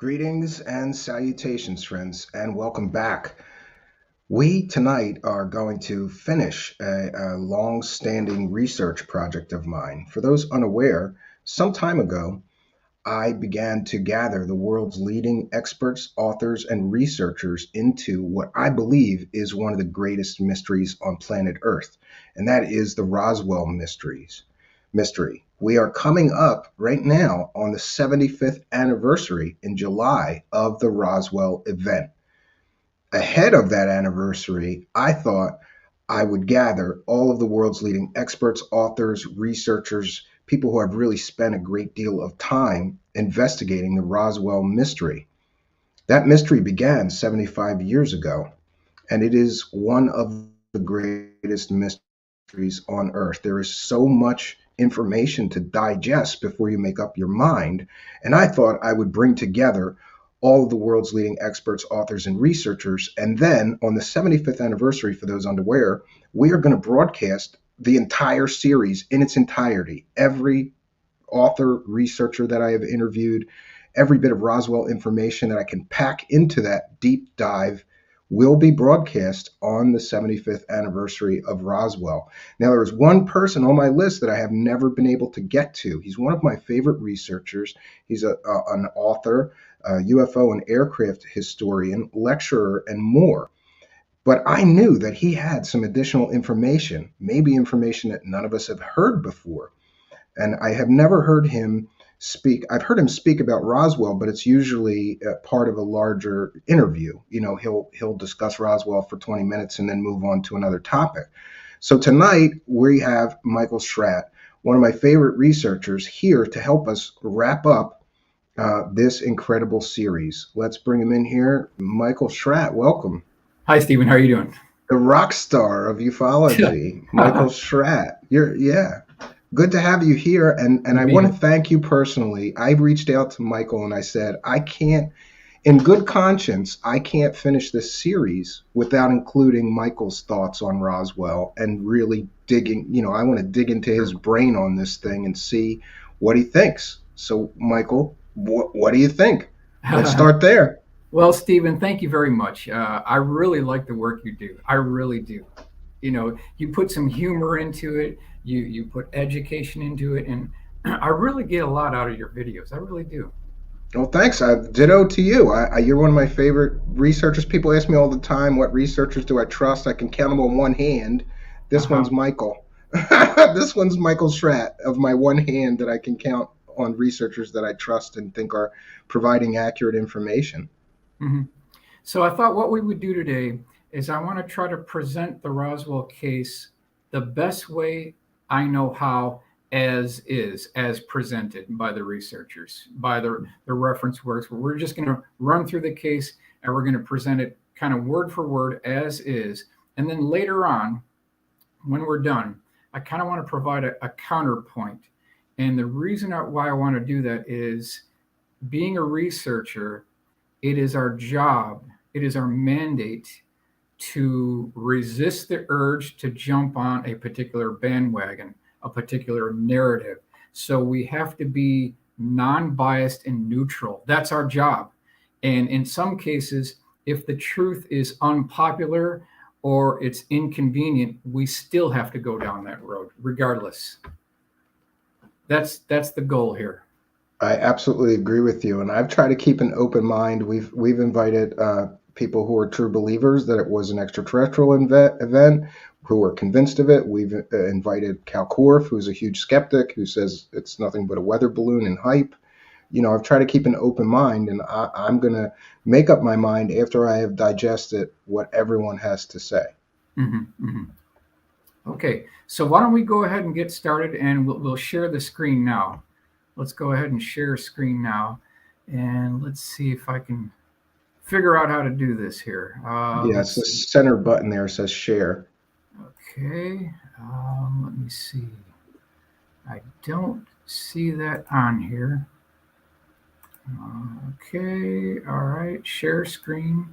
Greetings and salutations, friends, and welcome back. We tonight are going to finish a long-standing research project of mine. For those unaware, some time ago, I began to gather the world's leading experts, authors, and researchers into what I believe is one of the greatest mysteries on planet Earth, and that is the Roswell mystery. We are coming up right now on the 75th anniversary in July of the Roswell event. Ahead of that anniversary, I thought I would gather all of the world's leading experts, authors, researchers, people who have really spent a great deal of time investigating the Roswell mystery. That mystery began 75 years ago, and it is one of the greatest mysteries on Earth. There is so much information to digest before you make up your mind, and I thought I would bring together all of the world's leading experts, authors, and researchers. And then on the 75th anniversary, for those unaware, we are going to broadcast the entire series in its entirety. Every author, researcher that I have interviewed, every bit of Roswell information that I can pack into that deep dive will be broadcast on the 75th anniversary of Roswell. Now, there is one person on my list that I have never been able to get to. He's one of my favorite researchers. He's an author, a UFO and aircraft historian, lecturer, and more. But I knew that he had some additional information, maybe information that none of us have heard before. And I have never heard him speak. I've heard him speak about Roswell, but it's usually part of a larger interview. You know, he'll discuss Roswell for 20 minutes and then move on to another topic. So tonight we have Michael Schratt, one of my favorite researchers, here to help us wrap up this incredible series. Let's bring him in here. Michael Schratt, welcome. Hi, Stephen. How are you doing? The rock star of ufology, Michael Schratt. Yeah. Good to have you here, and I want to thank you personally. I reached out to Michael and I said, I can't, in good conscience, I can't finish this series without including Michael's thoughts on Roswell and really digging, I want to dig into his brain on this thing and see what he thinks. So, Michael, what do you think? Let's start there. Well, Stephen, thank you very much. I really like the work you do. I really do. You put some humor into it. You put education into it, and I really get a lot out of your videos. I really do. Well, thanks. Ditto to you. You're one of my favorite researchers. People ask me all the time, what researchers do I trust? I can count them on one hand. This one's Michael. This one's Michael Schratt, of my one hand that I can count on researchers that I trust and think are providing accurate information. Mm-hmm. So I thought what we would do today is I want to try to present the Roswell case the best way I know how, as presented by the researchers, by the reference works. We're just going to run through the case and we're going to present it kind of word for word as is. And then later on, when we're done, I kind of want to provide a counterpoint. And the reason why I want to do that is, being a researcher, it is our job, it is our mandate to resist the urge to jump on a particular bandwagon, a particular narrative. So we have to be non-biased and neutral. That's our job. And in some cases, if the truth is unpopular or it's inconvenient, we still have to go down that road regardless. That's the goal here. I absolutely agree with you, and I've tried to keep an open mind. We've invited people who are true believers that it was an extraterrestrial event, who are convinced of it. We've invited Cal Korff, who's a huge skeptic, who says it's nothing but a weather balloon and hype. I've tried to keep an open mind, and I'm going to make up my mind after I have digested what everyone has to say. Mm-hmm, mm-hmm. Okay, so why don't we go ahead and get started, and we'll share the screen now. Let's go ahead and share screen now, and let's see if I can figure out how to do this here. It's the center button there says share. Okay, let me see. I don't see that on here. Okay, all right, share screen.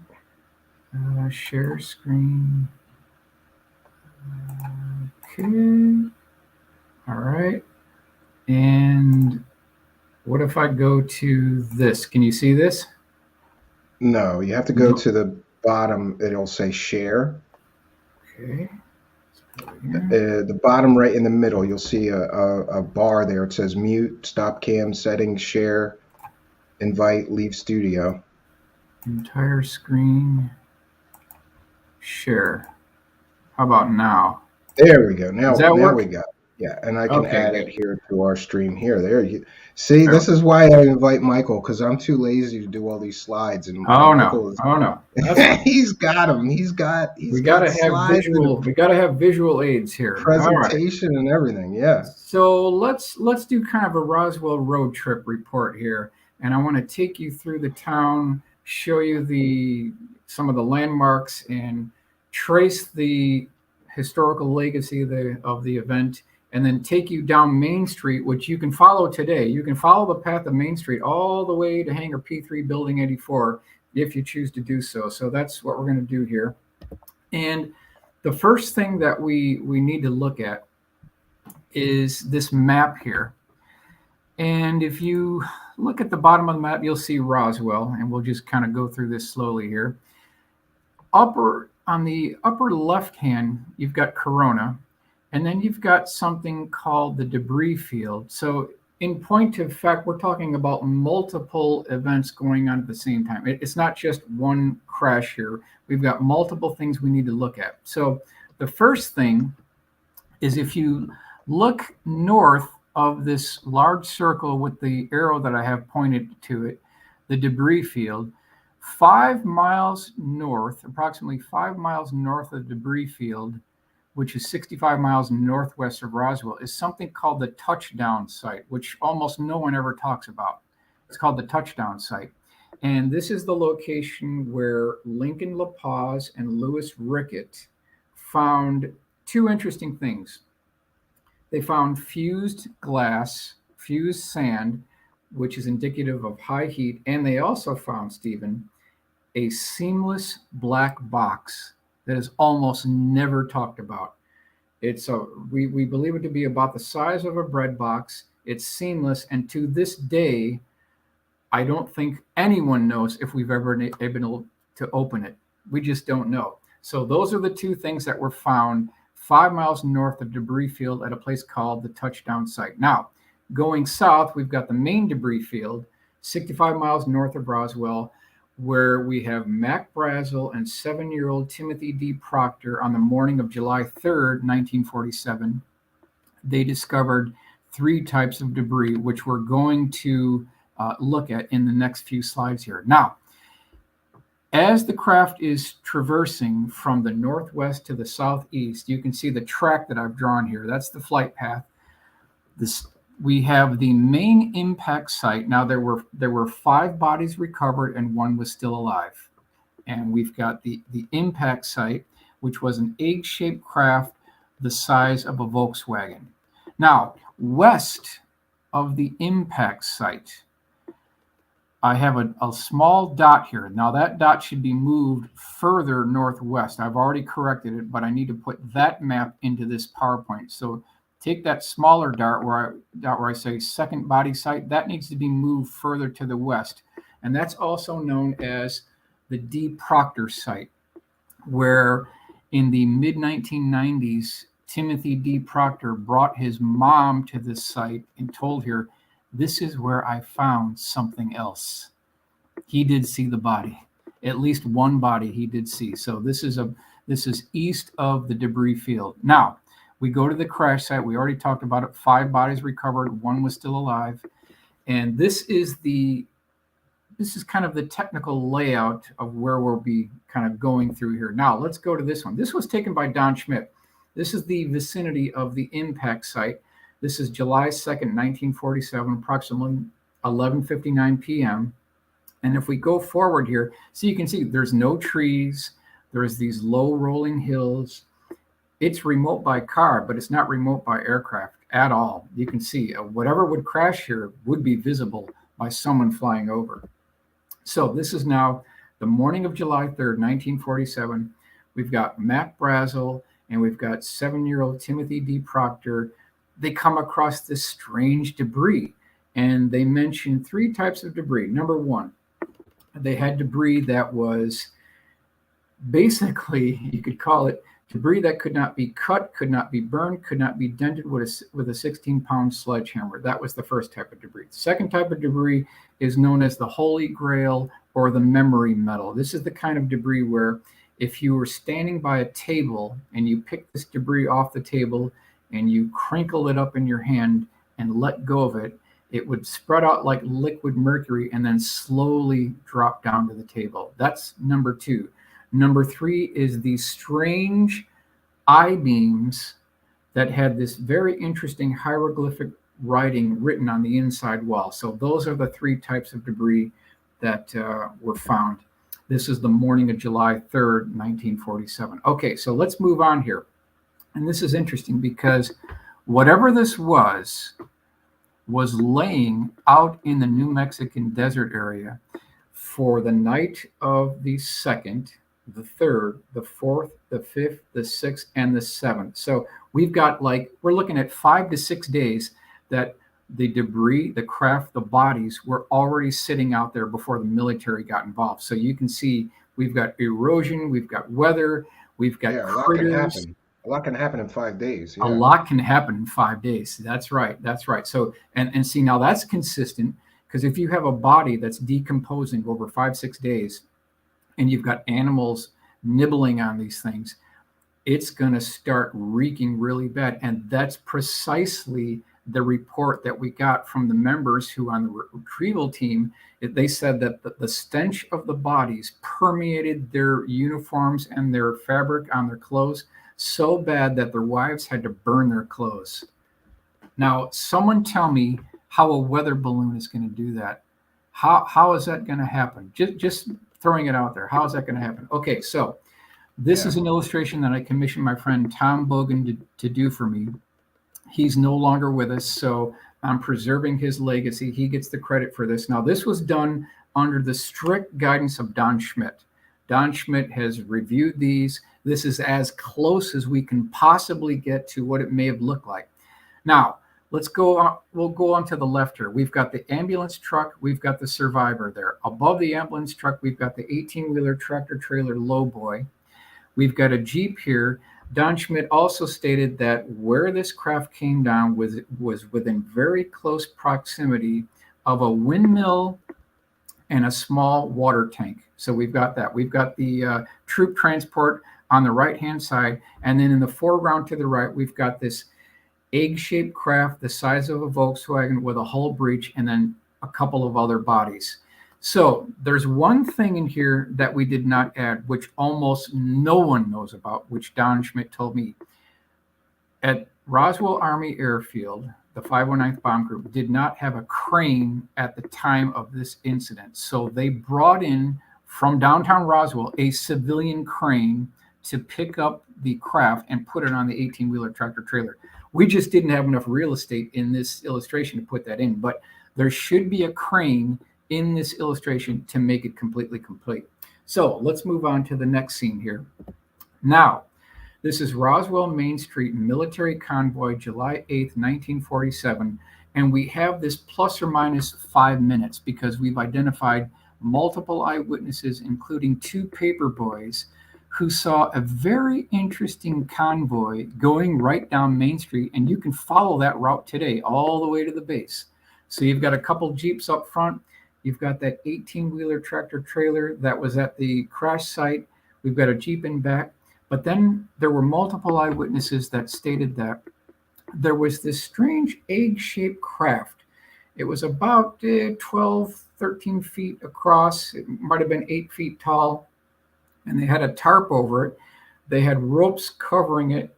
Share screen. Okay, all right. And what if I go to this? Can you see this? No, you have to go to the bottom. It'll say share. Okay. The bottom right in the middle, you'll see a bar there. It says mute, stop cam, settings, share, invite, leave studio. Entire screen. Share. How about now? There we go. Does Now, that now work? we got it. Yeah, and I can Okay, add it good. here to our stream here. There you see. There we This is why I invite Michael, because I'm too lazy to do all these slides, and Oh no. Michael is Oh no. That's fine. he's got them. He's got slides and We gotta have visual aids a here. All right. presentation and everything. Yeah. So let's do kind of a Roswell road trip report here, and I want to take you through the town, show you the some of the landmarks, and trace the historical legacy of the event, and then take you down Main Street, which you can follow today. You can follow the path of Main Street all the way to Hangar P3 Building 84 if you choose to do so. So that's what we're going to do here. And the first thing that we need to look at is this map here. And if you look at the bottom of the map, you'll see Roswell, and we'll just kind of go through this slowly here. On the upper left hand, you've got Corona, and then you've got something called the debris field. So in point of fact, we're talking about multiple events going on at the same time. It's not just one crash here. We've got multiple things we need to look at. So the first thing is, if you look north of this large circle with the arrow that I have pointed to it, the debris field, 5 miles north, approximately 5 miles north of the debris field, which is 65 miles northwest of Roswell, is something called the touchdown site, which almost no one ever talks about. It's called the touchdown site. And this is the location where Lincoln LaPaz and Louis Rickett found two interesting things. They found fused glass, fused sand, which is indicative of high heat. And they also found, Stephen, a seamless black box that is almost never talked about. We believe it to be about the size of a bread box. It's seamless. And to this day, I don't think anyone knows if we've ever been able to open it. We just don't know. So those are the two things that were found 5 miles north of debris field at a place called the touchdown site. Now, going south, we've got the main debris field, 65 miles north of Roswell, where we have Mac Brazel and 7-year-old Timothy Dee Proctor on the morning of July 3rd, 1947. They discovered 3 types of debris, which we're going to look at in the next few slides here. Now, as the craft is traversing from the northwest to the southeast, you can see the track that I've drawn here. That's the flight path. We have the main impact site. Now, there were 5 bodies recovered and 1 was still alive. And we've got the impact site, which was an egg-shaped craft the size of a Volkswagen. Now, west of the impact site, I have a small dot here. Now that dot should be moved further northwest. I've already corrected it, but I need to put that map into this PowerPoint. So take that smaller dot where I say second body site. That needs to be moved further to the west. And that's also known as the Dee Proctor site, where in the mid-1990s, Timothy Dee Proctor brought his mom to this site and told her, "This is where I found something else." He did see the body. At least one body he did see. So this is east of the debris field. Now, we go to the crash site. We already talked about it. 5 bodies recovered. 1 was still alive. And this is kind of the technical layout of where we'll be kind of going through here. Now, let's go to this one. This was taken by Don Schmidt. This is the vicinity of the impact site. This is July 2nd, 1947, approximately 11:59 p.m. And if we go forward here, so you can see there's no trees. There's these low rolling hills. It's remote by car, but it's not remote by aircraft at all. You can see whatever would crash here would be visible by someone flying over. So this is now the morning of July 3rd, 1947. We've got Mac Brazel and we've got 7-year-old Timothy Dee Proctor. They come across this strange debris, and they mention 3 types of debris. Number 1, They had debris that was basically, you could call it debris that could not be cut, could not be burned, could not be dented with a 16-pound sledgehammer. That was the first type of debris. The second type of debris is known as the Holy Grail or the memory metal. This is the kind of debris where if you were standing by a table and you pick this debris off the table and you crinkle it up in your hand and let go of it, it would spread out like liquid mercury and then slowly drop down to the table. That's number two. Number three is these strange I-beams that had this very interesting hieroglyphic writing written on the inside wall. So those are the three types of debris that were found. This is the morning of July 3rd, 1947. Okay, so let's move on here. And this is interesting because whatever this was laying out in the New Mexican desert area for the night of the 2nd, the 3rd, the 4th, the 5th, the 6th, and the 7th. So we've got we're looking at 5 to 6 days that the debris, the craft, the bodies were already sitting out there before the military got involved. So you can see we've got erosion, we've got weather, we've got critters. A lot can happen in 5 days. Yeah. A lot can happen in 5 days. That's right. That's right. So, and see, now that's consistent because if you have a body that's decomposing over 5, 6 days and you've got animals nibbling on these things, it's going to start reeking really bad. And that's precisely the report that we got from the members who on the retrieval team. They said that the stench of the bodies permeated their uniforms and their fabric on their clothes so bad that their wives had to burn their clothes. Now, someone tell me how a weather balloon is going to do that. How is that going to happen? Just throwing it out there. How is that going to happen? Okay, so this is an illustration that I commissioned my friend Tom Bogan to do for me. He's no longer with us, so I'm preserving his legacy. He gets the credit for this. Now, this was done under the strict guidance of Don Schmidt. Don Schmidt has reviewed these. This is as close as we can possibly get to what it may have looked like. Now, let's go on. We'll go on to the left here. We've got the ambulance truck. We've got the survivor there. Above the ambulance truck, we've got the 18-wheeler tractor trailer lowboy. We've got a Jeep here. Don Schmidt also stated that where this craft came down was within very close proximity of a windmill and a small water tank. So we've got that. We've got the troop transport on the right-hand side. And then in the foreground to the right, we've got this egg-shaped craft the size of a Volkswagen with a hull breach and then a couple of other bodies. So there's one thing in here that we did not add, which almost no one knows about, which Don Schmidt told me. At Roswell Army Airfield, the 519th Bomb Group did not have a crane at the time of this incident. So they brought in from downtown Roswell a civilian crane to pick up the craft and put it on the 18-wheeler tractor trailer. We just didn't have enough real estate in this illustration to put that in, but there should be a crane in this illustration to make it completely complete. So let's move on to the next scene here. Now, this is Roswell Main Street Military Convoy, July 8th, 1947. And we have this plus or minus 5 minutes because we've identified multiple eyewitnesses, including 2 paper boys who saw a very interesting convoy going right down Main Street. And you can follow that route today all the way to the base. So you've got a couple Jeeps up front. You've got that 18-wheeler tractor trailer that was at the crash site. We've got a Jeep in back. But then there were multiple eyewitnesses that stated that there was this strange egg-shaped craft. It was about 12, 13 feet across. It might have been 8 feet tall. And they had a tarp over it. They had ropes covering it.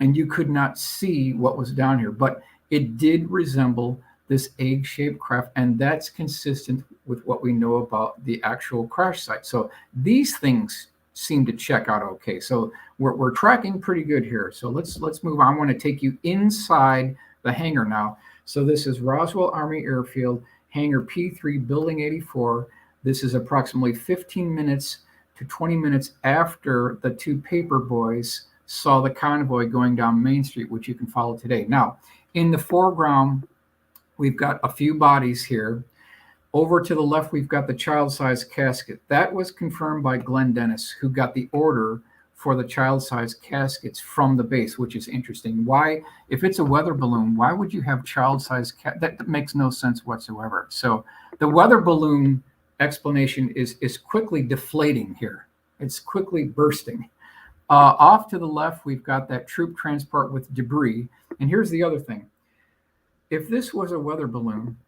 And you could not see what was down here. But it did resemble this egg-shaped craft, and that's consistent with what we know about the actual crash site. So these things seem to check out okay. So we're tracking pretty good here. So let's move on. I want to take you inside the hangar now. So this is Roswell Army Airfield, hangar P3, Building 84. This is approximately 15 minutes to 20 minutes after the 2 paper boys saw the convoy going down Main Street, which you can follow today. Now, in the foreground, we've got a few bodies here. Over to the left, we've got the child-sized casket. That was confirmed by Glenn Dennis, who got the order for the child-sized caskets from the base, which is interesting. Why, if it's a weather balloon, why would you have child-sized that makes no sense whatsoever. So the weather balloon explanation is quickly deflating here. It's quickly bursting. Off to the left, we've got that troop transport with debris. And here's the other thing. If this was a weather balloon,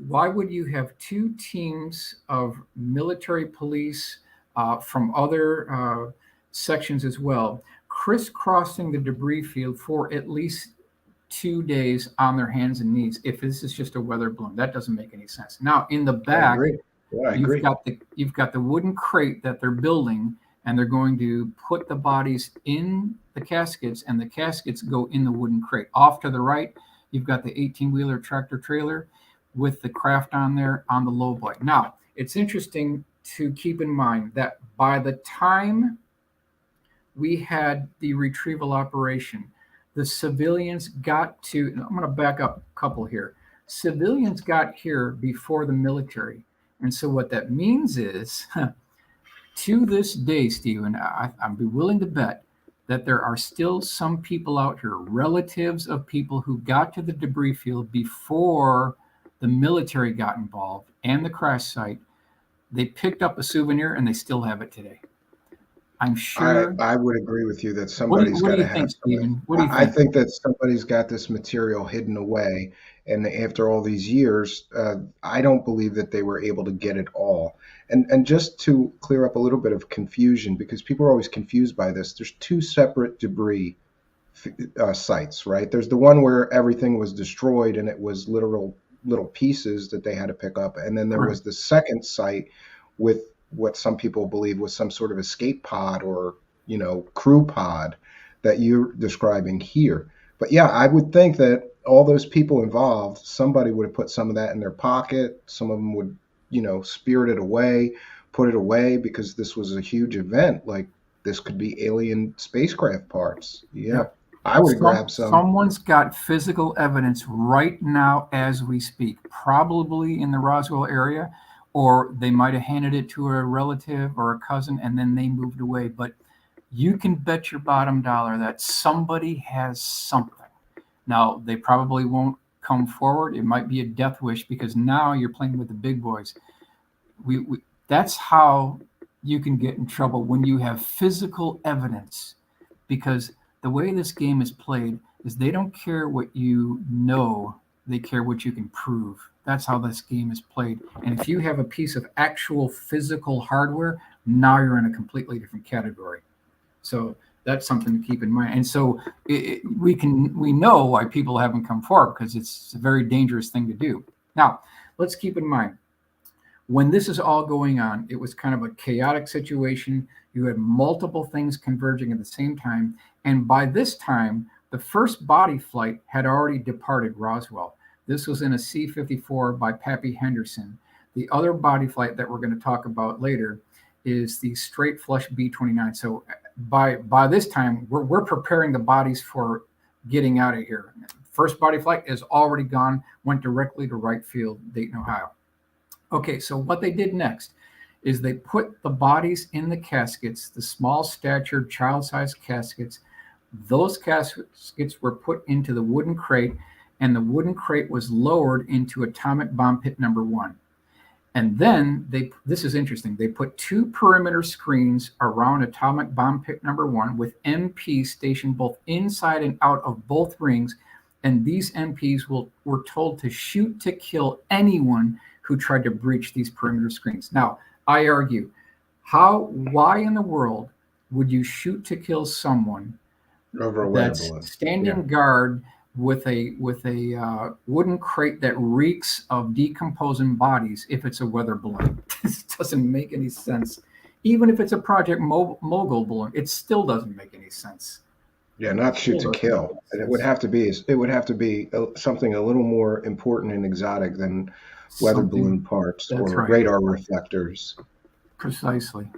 why would you have two teams of military police from other sections as well, crisscrossing the debris field for at least 2 days on their hands and knees? If this is just a weather balloon, that doesn't make any sense. Now, in the back, I agree. You've got the wooden crate that they're building, and they're going to put the bodies in the caskets, and the caskets go in the wooden crate. Off to the right, you've got the 18-wheeler tractor trailer with the craft on there on the low boy. Now, it's interesting to keep in mind that by the time we had the retrieval operation, the civilians got to, I'm going to back up a couple here. Civilians got here before the military. And so what that means is, to this day, Stephen, I'd be willing to bet that there are still some people out here, relatives of people who got to the debris field before the military got involved and the crash site. They picked up a souvenir and they still have it today. I'm sure. I would agree with you that somebody's got to have Stephen? What do you think? I think that somebody's got this material hidden away. And after all these years, I don't believe that they were able to get it all. And just to clear up a little bit of confusion, because people are always confused by this, there's two separate debris sites, right? There's the one where everything was destroyed and it was literal little pieces that they had to pick up. And then there was the second site with what some people believe was some sort of escape pod or, crew pod that you're describing here. But yeah, I would think that all those people involved, somebody would have put some of that in their pocket. Some of them would, spirit it away, put it away, because this was a huge event. Like, this could be alien spacecraft parts. Yeah. I would grab some. Someone's got physical evidence right now as we speak, probably in the Roswell area, or they might have handed it to a relative or a cousin and then they moved away. But you can bet your bottom dollar that somebody has something. Now, they probably won't come forward. It might be a death wish, because now you're playing with the big boys. That's how you can get in trouble, when you have physical evidence, because the way this game is played is they don't care what you know, they care what you can prove. That's how this game is played. And if you have a piece of actual physical hardware, now you're in a completely different category. So that's something to keep in mind. And so we know why people haven't come forward, because it's a very dangerous thing to do. Now, let's keep in mind, when this is all going on, it was kind of a chaotic situation. You had multiple things converging at the same time. And by this time, the first body flight had already departed Roswell. This was in a C-54 by Pappy Henderson. The other body flight that we're going to talk about later is the straight flush B-29. So by this time, we're preparing the bodies for getting out of here. First body flight is already gone, went directly to Wright Field, Dayton, Ohio. Okay, so what they did next is they put the bodies in the caskets, the small statured child-sized caskets. Those caskets were put into the wooden crate, and the wooden crate was lowered into atomic bomb pit number 1. And then this is interesting, they put 2 perimeter screens around atomic bomb pit number 1 with MPs stationed both inside and out of both rings. And these MPs were told to shoot to kill anyone who tried to breach these perimeter screens. Now, I argue, why in the world would you shoot to kill someone over a that's standing guard with a wooden crate that reeks of decomposing bodies if it's a weather balloon? This doesn't make any sense. Even if it's a Project Mogul balloon, it still doesn't make any sense. Yeah, not shoot to kill. And it would have to be something a little more important and exotic than weather balloon parts or radar reflectors. Precisely.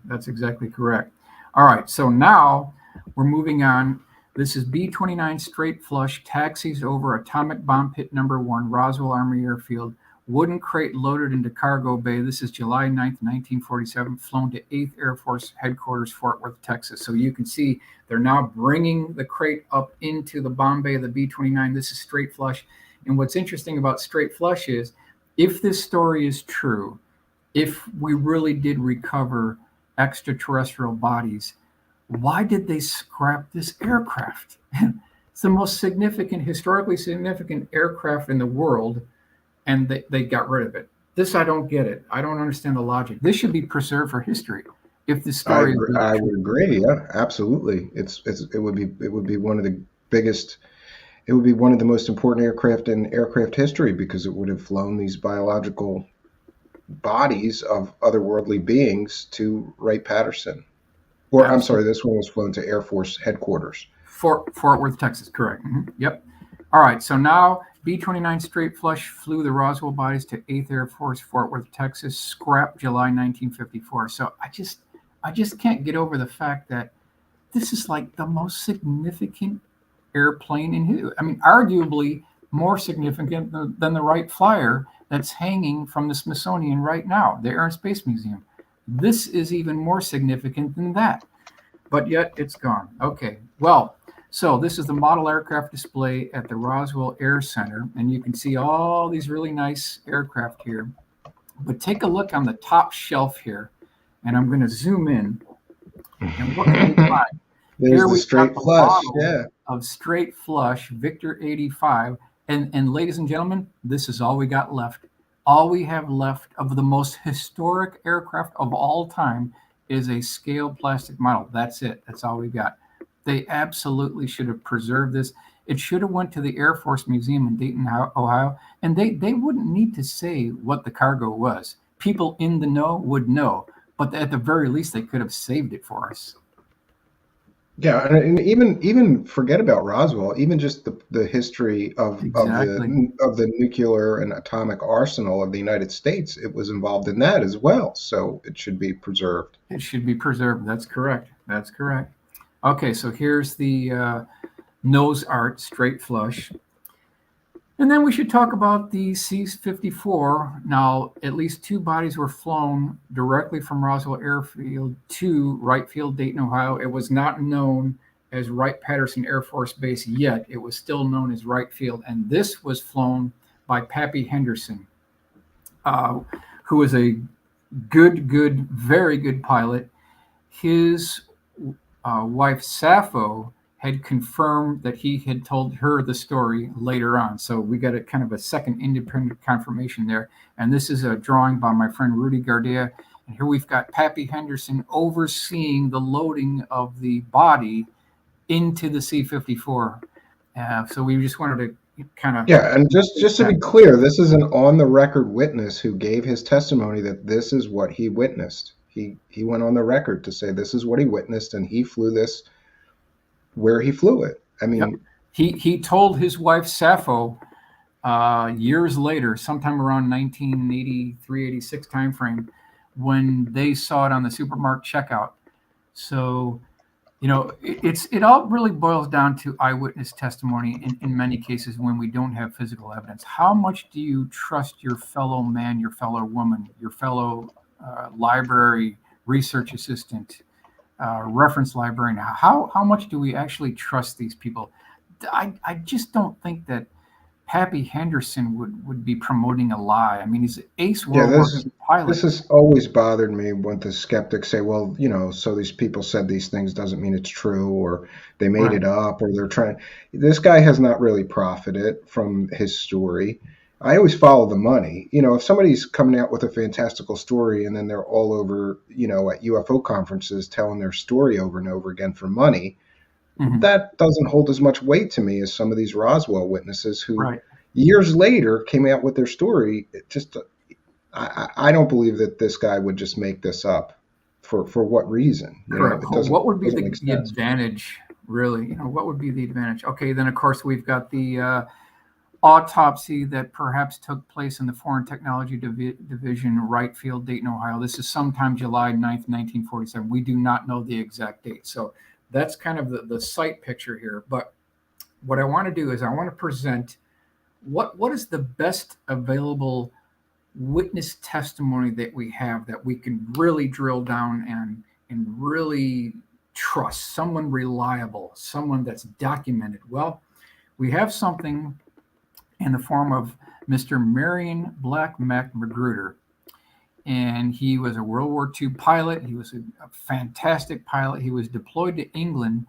That's exactly correct. All right, so now we're moving on. This is B-29 straight flush, taxis over atomic bomb pit number 1, Roswell Army Airfield. wooden crate loaded into cargo bay. This is July 9th, 1947, flown to 8th Air Force Headquarters, Fort Worth, Texas. So you can see they're now bringing the crate up into the bomb bay of the B-29. This is straight flush. And what's interesting about straight flush is, if this story is true, if we really did recover extraterrestrial bodies, why did they scrap this aircraft? It's the most significant, historically significant aircraft in the world, and they got rid of it. This, I don't get it. I don't understand the logic. This should be preserved for history. If the story, I would agree. Yeah, absolutely. It would be one of the biggest. It would be one of the most important aircraft in aircraft history, because it would have flown these biological bodies of otherworldly beings to Wright-Patterson. Or I'm sorry, this one was flown to Air Force Headquarters. Fort Worth, Texas, correct. Yep. All right, so now B-29 straight flush flew the Roswell bodies to 8th Air Force, Fort Worth, Texas, scrapped July 1954. So I just can't get over the fact that this is like the most significant airplane in history. I mean, arguably more significant than the Wright Flyer that's hanging from the Smithsonian right now, the Air and Space Museum. This is even more significant than that, but yet it's gone. Okay, well, so this is the model aircraft display at the Roswell Air Center, and you can see all these really nice aircraft here. But take a look on the top shelf here, and I'm going to zoom in. And what can we find? There's the straight flush, yeah. Of straight flush Victor 85, and ladies and gentlemen, this is all we got left. All we have left of the most historic aircraft of all time is a scale plastic model. That's it. That's all we got. They absolutely should have preserved this. It should have went to the Air Force Museum in Dayton, Ohio, and they wouldn't need to say what the cargo was. People in the know would know, but at the very least, they could have saved it for us. Yeah, and even forget about Roswell. Even just the history of the nuclear and atomic arsenal of the United States, it was involved in that as well. So it should be preserved. It should be preserved. That's correct. That's correct. Okay, so here's the nose art, straight flush. And then we should talk about the C-54. Now, at least 2 bodies were flown directly from Roswell Airfield to Wright Field, Dayton, Ohio. It was not known as Wright-Patterson Air Force Base yet. It was still known as Wright Field. And this was flown by Pappy Henderson, who was a very good pilot. His wife, Sappho, had confirmed that he had told her the story later on. So we got a kind of a second independent confirmation there. And this is a drawing by my friend Rudy Gardea. And here we've got Pappy Henderson overseeing the loading of the body into the C-54. So we just wanted to kind of... Yeah, and just to be clear, this is an on-the-record witness who gave his testimony that this is what he witnessed. He went on the record to say this is what he witnessed, and he flew this where he flew it. I mean, yep. He told his wife Sappho years later, sometime around 1983, 86 timeframe, when they saw it on the supermarket checkout. So, you know, it all really boils down to eyewitness testimony in many cases when we don't have physical evidence. How much do you trust your fellow man, your fellow woman, your fellow library research assistant, reference librarian? How much do we actually trust these people? I just don't think that Pappy Henderson would be promoting a lie. I mean, he's an ace World War II pilot. This has always bothered me when the skeptics say, well, you know, so these people said these things doesn't mean it's true, or they made it up, or they're trying. This guy has not really profited from his story. I always follow the money. You know, if somebody's coming out with a fantastical story and then they're all over, you know, at UFO conferences telling their story over and over again for money, that doesn't hold as much weight to me as some of these Roswell witnesses who years later came out with their story. It just, I don't believe that this guy would just make this up. For what reason? Correct. What would be the advantage, really? You know, what would be the advantage? Okay, then of course we've got the autopsy that perhaps took place in the Foreign Technology Division, Wright Field, Dayton, Ohio. This is sometime July 9th, 1947. We do not know the exact date. So that's kind of the site picture here. But what I want to do is I want to present what is the best available witness testimony that we have that we can really drill down and really trust, someone reliable, someone that's documented? Well, we have something in the form of Mr. Marion Black Mac Magruder. And he was a World War II pilot. He was a fantastic pilot. He was deployed to England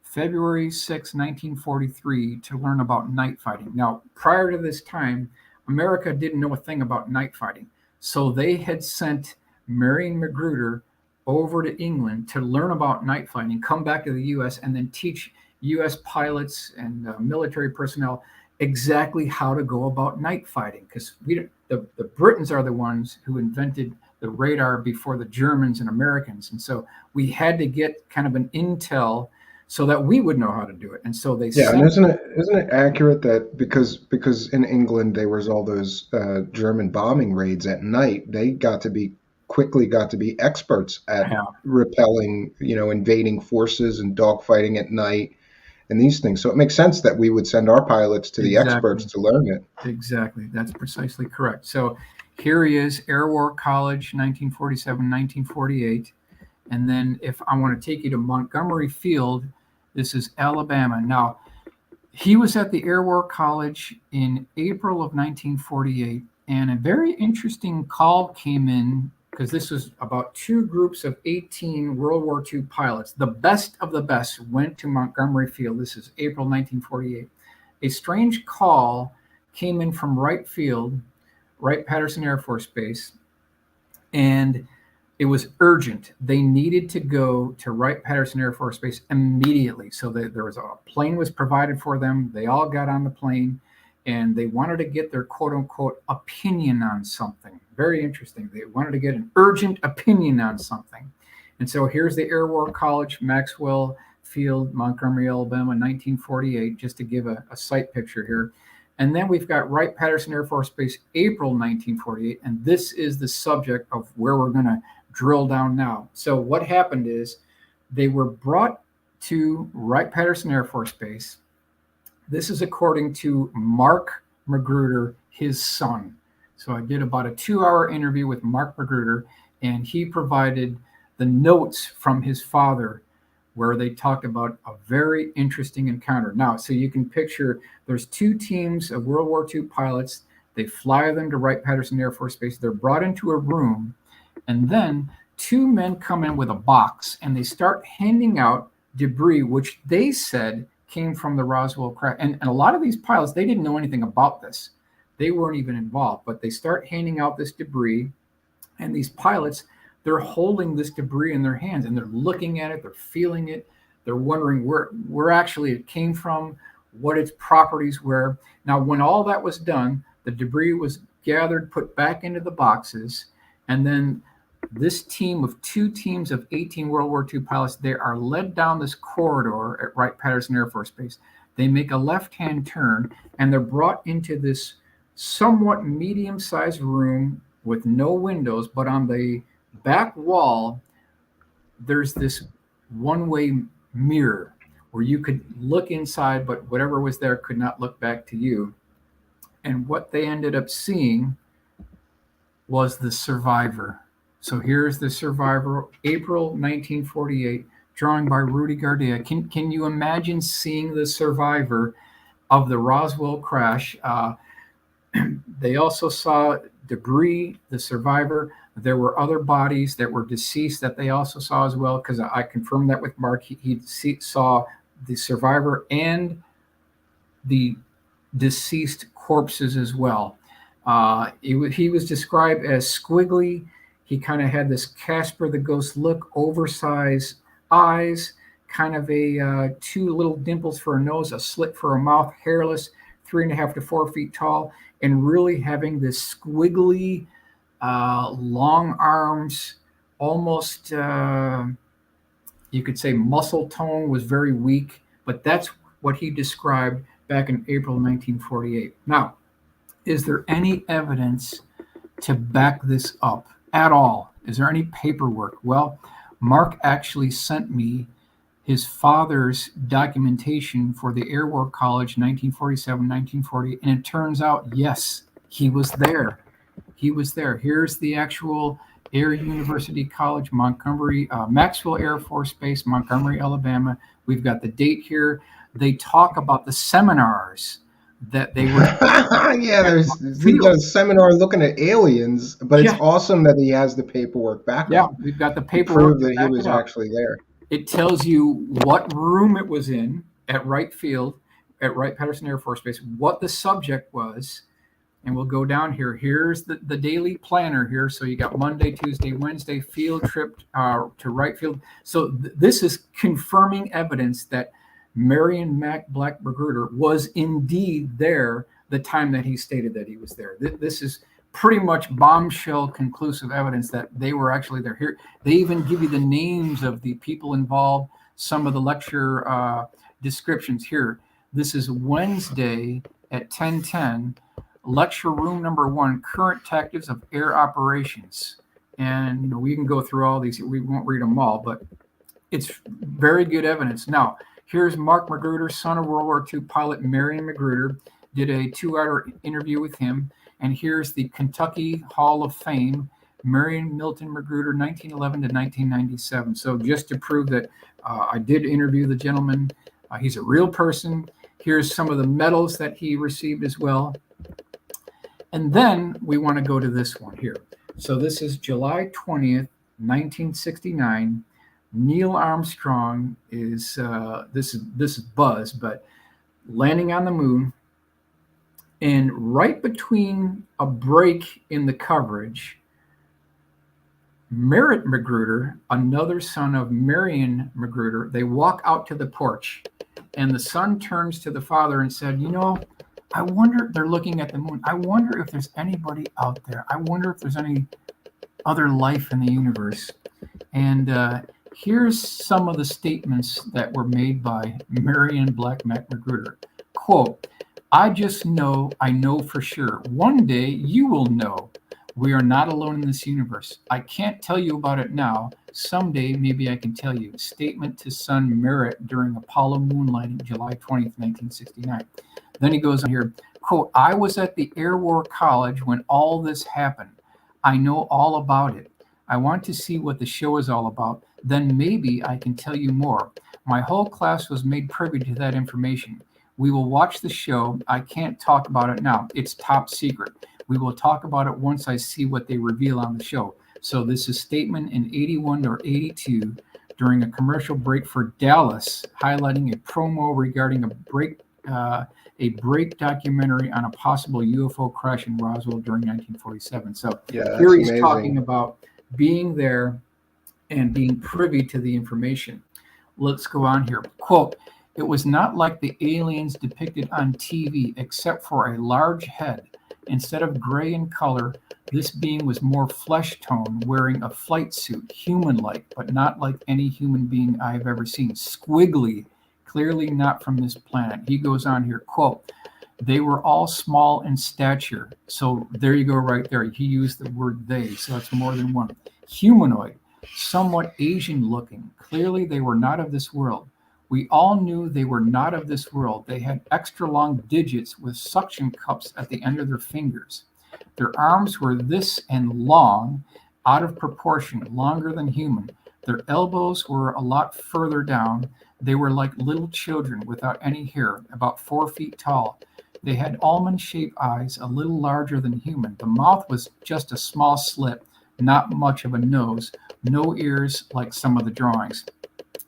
February 6, 1943, to learn about night fighting. Now, prior to this time, America didn't know a thing about night fighting. So they had sent Marion Magruder over to England to learn about night fighting, come back to the U.S., and then teach U.S. pilots and military personnel exactly how to go about night fighting, because the Britons are the ones who invented the radar before the Germans and Americans, and so we had to get kind of an intel so that we would know how to do it. And so they Yeah, and isn't it accurate that because in England there was all those German bombing raids at night, they quickly got to be experts at repelling, invading forces and dogfighting at night and these things. So it makes sense that we would send our pilots to the experts to learn it. Exactly. That's precisely correct. So here he is, Air War College, 1947, 1948. And then if I want to take you to Montgomery Field, this is Alabama. Now, he was at the Air War College in April of 1948, and a very interesting call came in, because this was about two groups of 18 World War II pilots. The best of the best went to Montgomery Field. This is April 1948. A strange call came in from Wright Field, Wright-Patterson Air Force Base, and it was urgent. They needed to go to Wright-Patterson Air Force Base immediately. So there was a plane was provided for them. They all got on the plane, and they wanted to get their quote-unquote opinion on something. Very interesting. They wanted to get an urgent opinion on something. And so here's the Air War College, Maxwell Field, Montgomery, Alabama, 1948, just to give a site picture here. And then we've got Wright-Patterson Air Force Base, April 1948, and this is the subject of where we're going to drill down now. So what happened is they were brought to Wright-Patterson Air Force Base. This is according to Mark Magruder, his son. So I did about a 2-hour interview with Mark Magruder, and he provided the notes from his father where they talked about a very interesting encounter. Now, so you can picture there's two teams of World War II pilots. They fly them to Wright-Patterson Air Force Base. They're brought into a room, and then two men come in with a box, and they start handing out debris, which they said came from the Roswell crash. And a lot of these pilots, they didn't know anything about this. They weren't even involved, but they start handing out this debris, and these pilots, they're holding this debris in their hands, and they're looking at it, they're feeling it, they're wondering where actually it came from, what its properties were. Now, when all that was done, the debris was gathered, put back into the boxes, and then this team of two teams of 18 World War II pilots, they are led down this corridor at Wright-Patterson Air Force Base. They make a left-hand turn, and they're brought into this somewhat medium-sized room with no windows, but on the back wall, there's this one-way mirror where you could look inside, but whatever was there could not look back to you. And what they ended up seeing was the survivor. So here's the survivor, April 1948, drawing by Rudy Gardea. Can you imagine seeing the survivor of the Roswell crash? They also saw debris, the survivor. There were other bodies that were deceased that they also saw as well, because I confirmed that with Mark. He saw the survivor and the deceased corpses as well. He was described as squiggly. He kind of had this Casper the Ghost look, oversized eyes, kind of a two little dimples for a nose, a slit for a mouth, hairless, 3.5 to 4 feet tall, and really having this squiggly, long arms, almost, you could say muscle tone was very weak, but that's what he described back in April 1948. Now, is there any evidence to back this up at all? Is there any paperwork? Well, Mark actually sent me his father's documentation for the Air War College, 1947, 1948, and it turns out, yes, he was there. He was there. Here's the actual Air University College, Montgomery, Maxwell Air Force Base, Montgomery, Alabama. We've got the date here. They talk about the seminars that they were. Yeah, we've got a seminar looking at aliens, but it's Yeah. awesome that he has the paperwork back Yeah, up we've got the to paperwork prove to that he back was it up. actually there. It tells you what room it was in at Wright Field, at Wright-Patterson Air Force Base, what the subject was. And we'll go down here. Here's the daily planner here. So you got Monday, Tuesday, Wednesday, field trip to Wright Field. So this is confirming evidence that Marion Black Magruder was indeed there the time that he stated that he was there. This is pretty much bombshell conclusive evidence that they were actually there. Here, they even give you the names of the people involved, some of the lecture descriptions here. This is Wednesday at 10:10. Lecture room number 1, current tactics of air operations. And we can go through all these. We won't read them all, but it's very good evidence. Now, here's Mark Magruder, son of World War II pilot Marion Magruder. Did a 2-hour interview with him. And here's the Kentucky Hall of Fame, Marion Milton Magruder, 1911 to 1997. So just to prove that I did interview the gentleman, he's a real person. Here's some of the medals that he received as well. And then we want to go to this one here. So this is July 20th, 1969. Neil Armstrong is this is Buzz, but landing on the moon. And right between a break in the coverage, Merritt Magruder, another son of Marion Magruder, they walk out to the porch, and the son turns to the father and said, I wonder, they're looking at the moon. I wonder if there's anybody out there. I wonder if there's any other life in the universe. And here's some of the statements that were made by Marion Black Magruder. Quote, I know for sure. One day you will know. We are not alone in this universe. I can't tell you about it now. Someday maybe I can tell you. Statement to son Merritt during Apollo moonlighting, July 20th, 1969. Then he goes on here, quote, I was at the Air War College when all this happened. I know all about it. I want to see what the show is all about. Then maybe I can tell you more. My whole class was made privy to that information. We will watch the show. I can't talk about it now. It's top secret. We will talk about it once I see what they reveal on the show. So this is statement in 81 or 82 during a commercial break for Dallas, highlighting a promo regarding a break documentary on a possible UFO crash in Roswell during 1947. So here he's amazing. Talking about being there and being privy to the information. Let's go on here. Quote, it was not like the aliens depicted on TV, except for a large head. Instead of gray in color, this being was more flesh tone, wearing a flight suit, human-like, but not like any human being I've ever seen. Squiggly, clearly not from this planet. He goes on here, quote, they were all small in stature. So there you go right there. He used the word they, so that's more than one. Humanoid, somewhat Asian looking. Clearly they were not of this world. We all knew they were not of this world. They had extra long digits with suction cups at the end of their fingers. Their arms were this and long, out of proportion, longer than human. Their elbows were a lot further down. They were like little children without any hair, about 4 feet tall. They had almond-shaped eyes, a little larger than human. The mouth was just a small slit, not much of a nose, no ears like some of the drawings.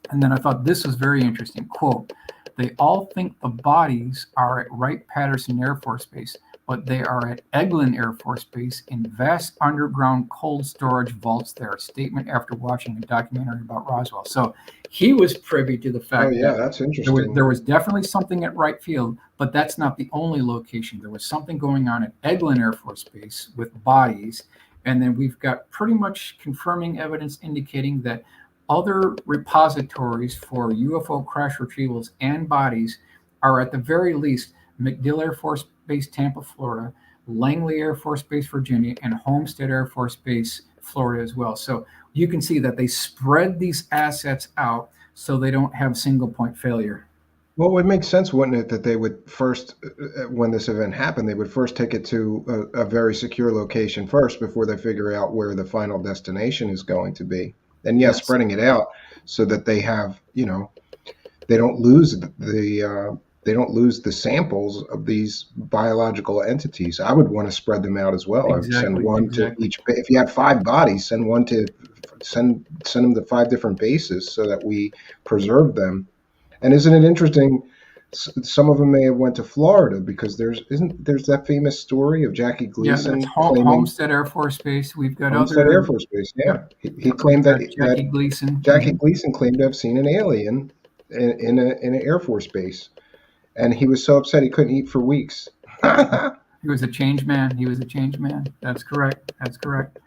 And then I thought this was very interesting. Quote, they all think the bodies are at Wright-Patterson Air Force Base, but they are at Eglin Air Force Base in vast underground cold storage vaults there. Statement after watching a documentary about Roswell. So he was privy to the fact that that's interesting. There was definitely something at Wright Field, but that's not the only location. There was something going on at Eglin Air Force Base with bodies. And then we've got pretty much confirming evidence indicating that other repositories for UFO crash retrievals and bodies are at the very least MacDill Air Force Base, Tampa, Florida, Langley Air Force Base, Virginia, and Homestead Air Force Base, Florida as well. So you can see that they spread these assets out so they don't have single point failure. Well, it would make sense, wouldn't it, that they would first, when this event happened, they would first take it to a very secure location first before they figure out where the final destination is going to be. And yes, Yes, spreading it out so that they have, they don't lose they don't lose the samples of these biological entities. I would want to spread them out as well. I would send exactly, one to exactly. each. If you had 5 bodies, send them to 5 different bases so that we preserve them. And isn't it interesting? Some of them may have went to Florida because there's that famous story of Jackie Yeah, that's Gleason claiming Homestead Air Force Base. We've got Homestead Air other, Force Base. Yeah, yep, he yep. We've claimed got that Jackie Gleason. Jackie Gleason claimed to have seen an alien in an Air Force base, and he was so upset he couldn't eat for weeks. He was a change man. He was a change man. That's correct. That's correct.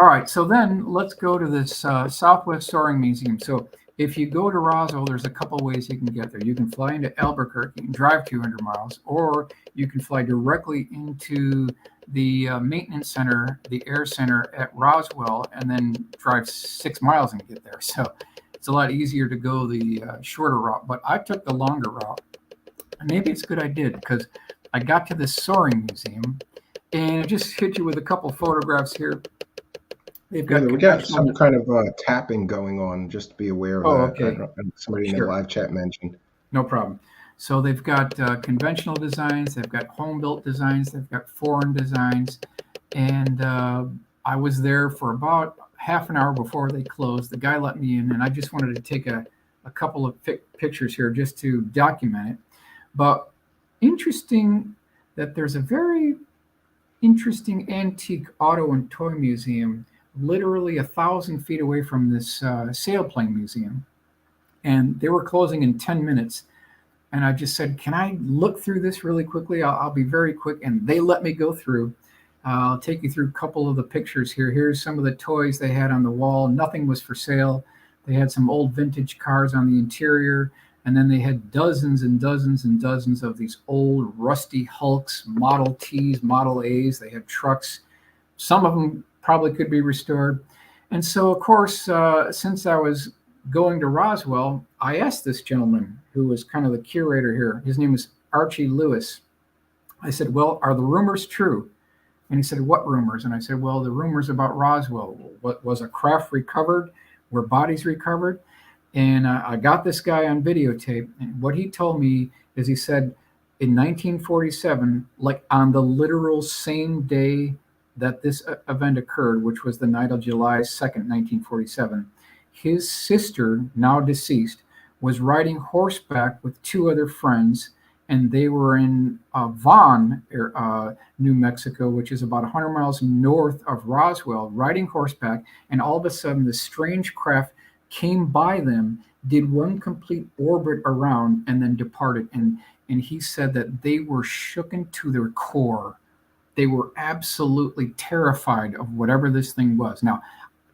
All right, so then let's go to this Southwest Soaring Museum. So if you go to Roswell, there's a couple ways you can get there. You can fly into Albuquerque and drive 200 miles, or you can fly directly into the maintenance center, the air center at Roswell, and then drive 6 miles and get there. So it's a lot easier to go the shorter route. But I took the longer route. And maybe it's good I did, because I got to this soaring museum, and I just hit you with a couple photographs here. They've got We got conventional. some kind of tapping going on. Just be aware of Oh, that. I okay. don't, somebody in the Sure. live chat mentioned. No problem. So they've got conventional designs, they've got home built designs, they've got foreign designs. And I was there for about half an hour before they closed. The guy let me in, and I just wanted to take a couple of pictures here just to document it. But interesting that there's a very interesting antique auto and toy museum literally 1,000 feet away from this sailplane museum. And they were closing in 10 minutes. And I just said, "Can I look through this really quickly? I'll be very quick." And they let me go through. I'll take you through a couple of the pictures here. Here's some of the toys they had on the wall. Nothing was for sale. They had some old vintage cars on the interior. And then they had dozens and dozens and dozens of these old rusty Hulks, Model Ts, Model As. They had trucks. Some of them probably could be restored. And so, of course, since I was going to Roswell, I asked this gentleman who was kind of the curator here. His name is Archie Lewis. I said, "Well, are the rumors true?" And he said, "What rumors?" And I said, "Well, the rumors about Roswell. What was a craft recovered? Were bodies recovered?" And I got this guy on videotape. And what he told me is he said in 1947, like on the literal same day that this event occurred, which was the night of July 2nd, 1947, his sister, now deceased, was riding horseback with 2 other friends, and they were in Vaughn, New Mexico, which is about 100 miles north of Roswell, riding horseback. And all of a sudden, this strange craft came by them, did one complete orbit around, and then departed. And he said that they were shooken to their core. They were absolutely terrified of whatever this thing was. Now,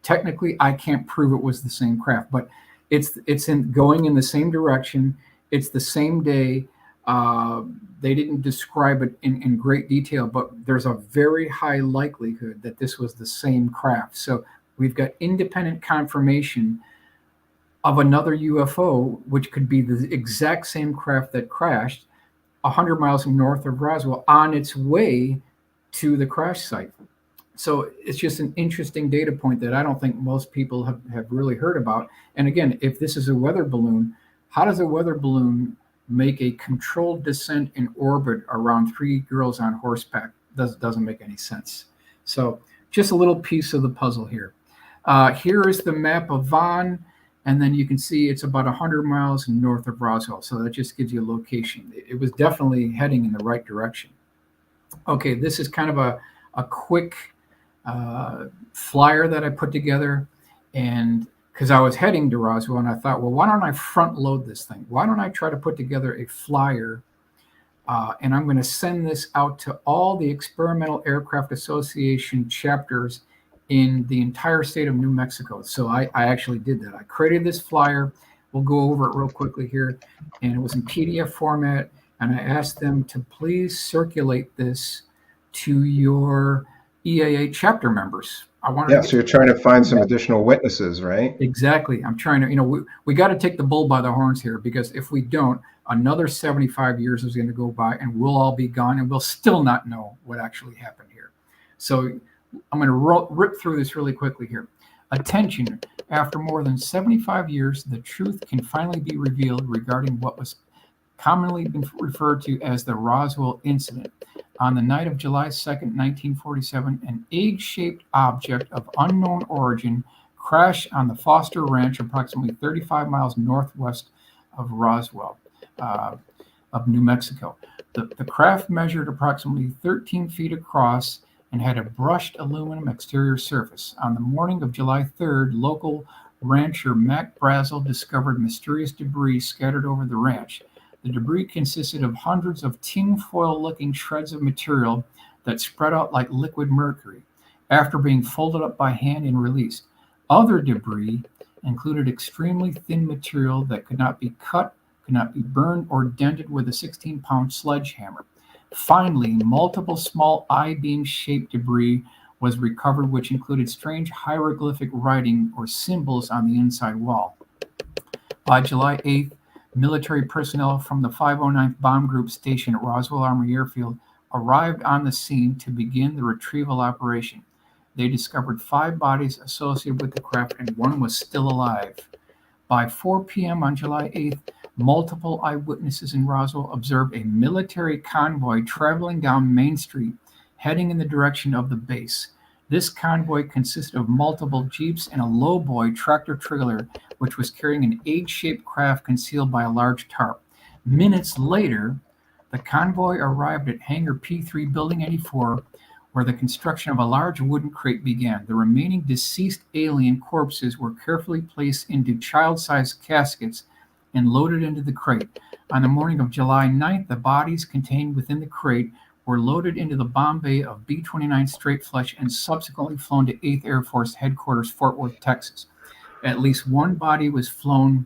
technically, I can't prove it was the same craft, but it's in going in the same direction. It's the same day. They didn't describe it in great detail, but there's a very high likelihood that this was the same craft. So we've got independent confirmation of another UFO, which could be the exact same craft that crashed 100 miles north of Roswell on its way to the crash site. So it's just an interesting data point that I don't think most people have really heard about. And again, if this is a weather balloon, how does a weather balloon make a controlled descent in orbit around 3 girls on horseback? Doesn't make any sense. So just a little piece of the puzzle here. Here is the map of Vaughn, and then you can see it's about 100 miles north of Roswell. So that just gives you a location. It was definitely heading in the right direction. Okay, this is kind of a quick flyer that I put together, and because I was heading to Roswell, and I thought, well, why don't I front load this thing? Why don't I try to put together a flyer, and I'm going to send this out to all the Experimental Aircraft Association chapters in the entire state of New Mexico. So I actually did that. I created this flyer. We'll go over it real quickly here, and it was in PDF format, and I asked them to please circulate this to your EAA chapter members. I wanted Yeah, to so get you're trying to find some feedback. additional witnesses, right? Exactly. I'm trying to, we got to take the bull by the horns here, because if we don't, another 75 years is going to go by and we'll all be gone and we'll still not know what actually happened here. So I'm going to rip through this really quickly here. Attention. After more than 75 years, the truth can finally be revealed regarding what was commonly been referred to as the Roswell incident. On the night of July 2nd, 1947, an egg-shaped object of unknown origin crashed on the Foster Ranch, approximately 35 miles northwest of Roswell, of New Mexico. The craft measured approximately 13 feet across and had a brushed aluminum exterior surface. On the morning of July 3rd, local rancher Mac Brazel discovered mysterious debris scattered over the ranch. The debris consisted of hundreds of tinfoil-looking shreds of material that spread out like liquid mercury after being folded up by hand and released. Other debris included extremely thin material that could not be cut, could not be burned, or dented with a 16-pound sledgehammer. Finally, multiple small I-beam-shaped debris was recovered, which included strange hieroglyphic writing or symbols on the inside wall. By July 8th, military personnel from the 509th Bomb Group stationed at Roswell Army Airfield arrived on the scene to begin the retrieval operation. They discovered 5 bodies associated with the craft, and one was still alive. By 4 p.m. on July 8th, multiple eyewitnesses in Roswell observed a military convoy traveling down Main Street, heading in the direction of the base. This convoy consisted of multiple jeeps and a lowboy tractor-trailer, which was carrying an egg-shaped craft concealed by a large tarp. Minutes later, the convoy arrived at Hangar P3 Building 84, where the construction of a large wooden crate began. The remaining deceased alien corpses were carefully placed into child-sized caskets and loaded into the crate. On the morning of July 9th, the bodies contained within the crate were loaded into the bomb bay of B-29 Straight Flush and subsequently flown to 8th Air Force Headquarters, Fort Worth, Texas. At least one body was flown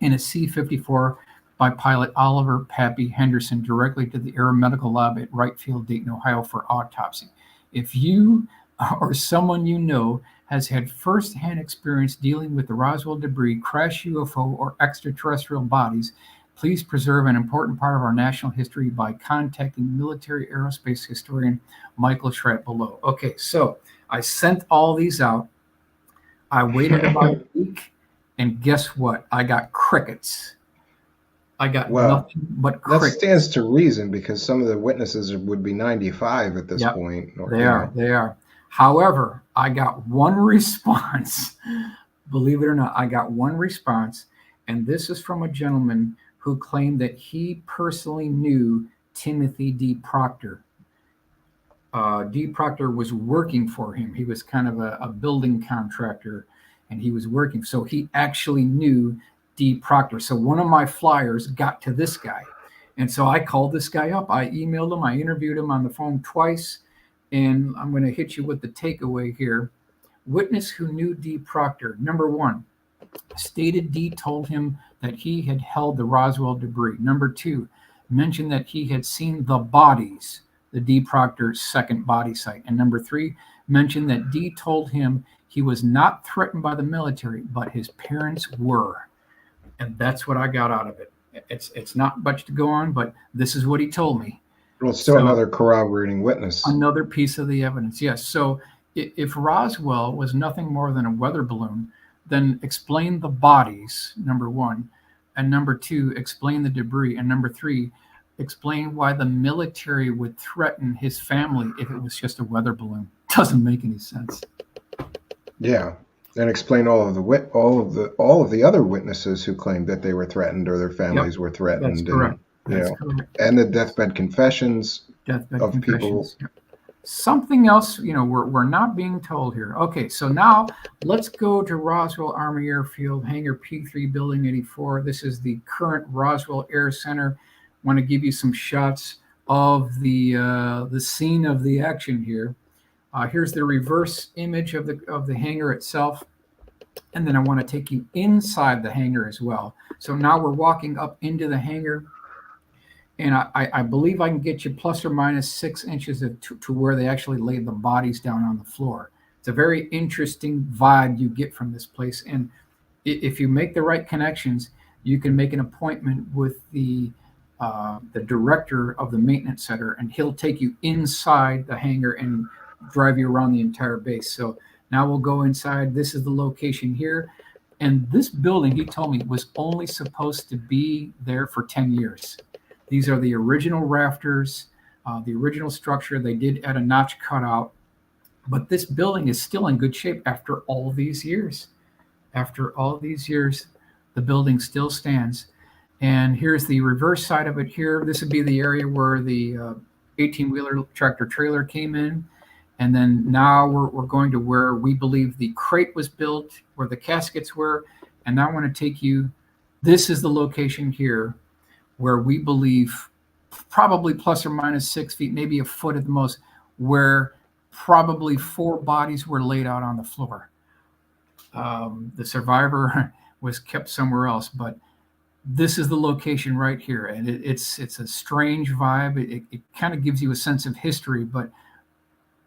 in a C-54 by pilot Oliver Pappy Henderson directly to the Aeromedical Lab at Wright Field, Dayton, Ohio for autopsy. If you or someone you know has had first-hand experience dealing with the Roswell debris, crash UFO, or extraterrestrial bodies, please preserve an important part of our national history by contacting military aerospace historian Michael Schratt below. Okay, so I sent all these out. I waited about a week, and guess what? I got crickets. I got Well, nothing but that crickets. stands to reason because some of the witnesses would be 95 at this Yep, point. Or, they are. They are. However, I got one response. Believe it or not, I got one response, and this is from a gentleman who claimed that he personally knew Timothy Dee Proctor. Dee Proctor was working for him. He was kind of a building contractor, and he was working. So he actually knew Dee Proctor. So one of my flyers got to this guy. And so I called this guy up. I emailed him. I interviewed him on the phone twice. And I'm going to hit you with the takeaway here. Witness who knew Dee Proctor. Number 1, stated Dee told him that he had held the Roswell debris. Number 2, mentioned that he had seen the bodies, the Dee Proctor's second body site. And number 3, mentioned that Dee told him he was not threatened by the military, but his parents were. And that's what I got out of it. It's not much to go on, but this is what he told me. well, it's still another corroborating witness. Another piece of the evidence, yes. So if Roswell was nothing more than a weather balloon, then explain the bodies, number 1. And number 2, explain the debris. And number 3, explain why the military would threaten his family if it was just a weather balloon. Doesn't make any sense. Yeah, and explain all of the other witnesses who claimed that they were threatened or their families were threatened. That's correct. That's correct. And the deathbed confessions of people. Yep. Something else, we're not being told here. Okay, so now let's go to Roswell Army Airfield, Hangar P3, Building 84. This is the current Roswell Air Center. I want to give you some shots of the scene of the action here. Here's the reverse image of the hangar itself, and then I want to take you inside the hangar as well. So now we're walking up into the hangar, and I believe I can get you plus or minus 6 inches to where they actually laid the bodies down on the floor. It's a very interesting vibe you get from this place. And if you make the right connections, you can make an appointment with the director of the maintenance center, and he'll take you inside the hangar and drive you around the entire base. So now we'll go inside. This is the location here. And this building, he told me, was only supposed to be there for 10 years. These are the original rafters, the original structure. They did add a notch cutout, but this building is still in good shape after all these years. After all these years, the building still stands. And here's the reverse side of it here. This would be the area where the 18-wheeler tractor trailer came in. And then now we're going to where we believe the crate was built, where the caskets were. And now I want to take you, this is the location here where we believe probably plus or minus 6 feet, maybe a foot at the most, where probably 4 bodies were laid out on the floor. The survivor was kept somewhere else, but this is the location right here. And it's a strange vibe. It kind of gives you a sense of history, but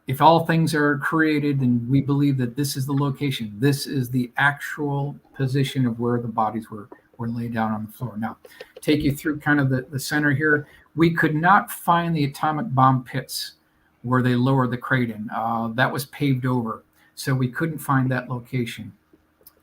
if all things are created and we believe that this is the location, this is the actual position of where the bodies were laid down on the floor. Now, take you through kind of the center here. We could not find the atomic bomb pits where they lowered the crate in. That was paved over, so we couldn't find that location.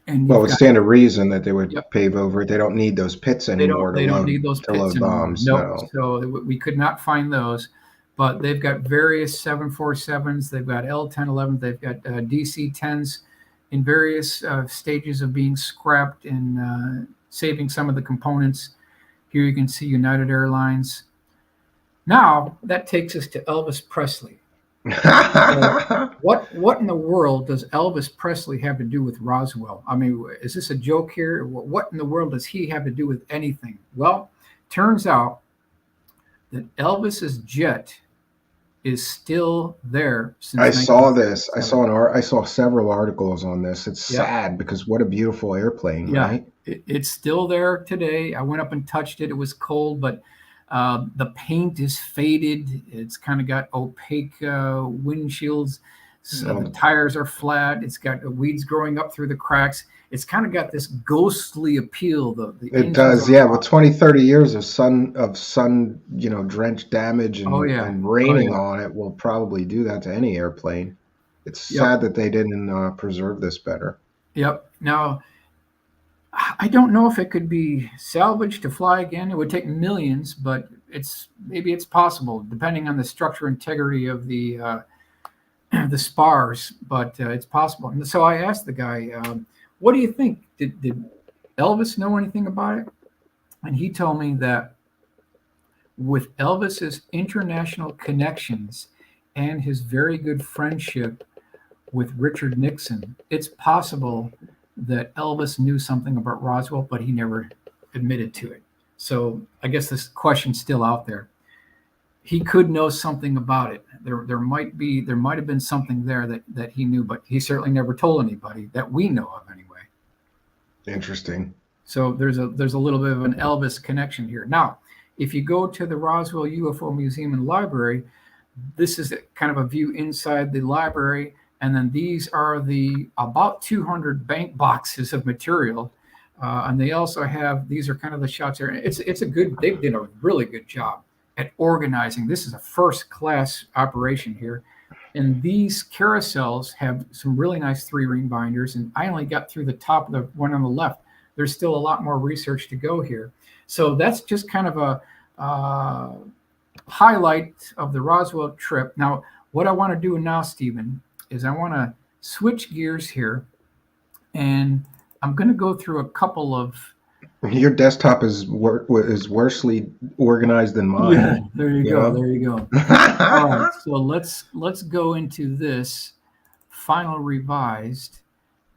And well, it would stand to reason that they would pave over it. They don't need those pits anymore. They don't need those pits anymore. Bombs. No. So we could not find those. But they've got various 747s. They've got L-1011. They've got DC-10s in various stages of being scrapped and saving some of the components. Here you can see United Airlines. Now, that takes us to Elvis Presley. What in the world does Elvis Presley have to do with Roswell? I mean, is this a joke here? What in the world does he have to do with anything? Well, turns out that Elvis's jet is still there since I saw this. I saw several articles on this. It's sad because what a beautiful airplane, right? It's still there today. I went up and touched it. It was cold, but the paint is faded. It's kind of got opaque windshields. So the tires are flat. It's got weeds growing up through the cracks. It's kind of got this ghostly appeal. It does, yeah. With 20, 30 years of sun, drenched damage and raining on it will probably do that to any airplane. It's sad that they didn't preserve this better. Yep. Now, I don't know if it could be salvaged to fly again. It would take millions, but maybe it's possible, depending on the structural integrity of the spars. But it's possible. And so I asked the guy, what do you think? Did Elvis know anything about it? And he told me that with Elvis's international connections and his very good friendship with Richard Nixon, it's possible that Elvis knew something about Roswell, but he never admitted to it. So I guess this question's still out there. He could know something about it. There might have been something there that he knew, but he certainly never told anybody that we know of anyway. Interesting. So there's a little bit of an Elvis connection here. Now, if you go to the Roswell UFO Museum and Library, this is kind of a view inside the library. And then these are the about 200 bank boxes of material. And they also have, these are kind of the shots there. They did a really good job at organizing. This is a first class operation here. And these carousels have some really nice 3-ring binders. And I only got through the top of the one on the left. There's still a lot more research to go here. So that's just kind of a highlight of the Roswell trip. Now, what I want to do now, Stephen, is I want to switch gears here, and I'm going to go through a couple of. Your desktop is worsely organized than mine. Yeah, there you go. There you go. All right, so let's go into this final revised,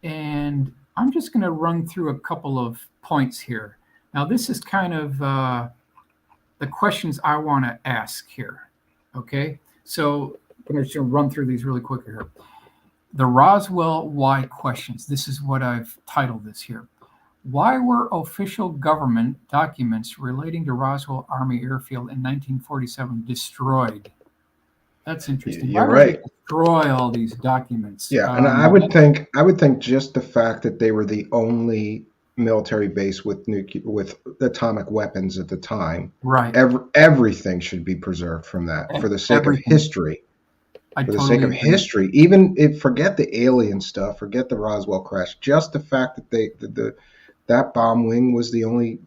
and I'm just going to run through a couple of points here. Now, this is kind of the questions I want to ask here. Okay, so I'm going to run through these really quick here. The Roswell why questions. This is what I've titled this here. Why were official government documents relating to Roswell Army Airfield in 1947 destroyed? That's interesting. Why You're would they right. destroy all these documents? Yeah, and I would think just the fact that they were the only military base with atomic weapons at the time, Right. everything should be preserved from that for the sake of Everything. history. I For the sake totally of agree. history, even if forget the alien stuff, forget the Roswell crash, just the fact that that bomb wing was the only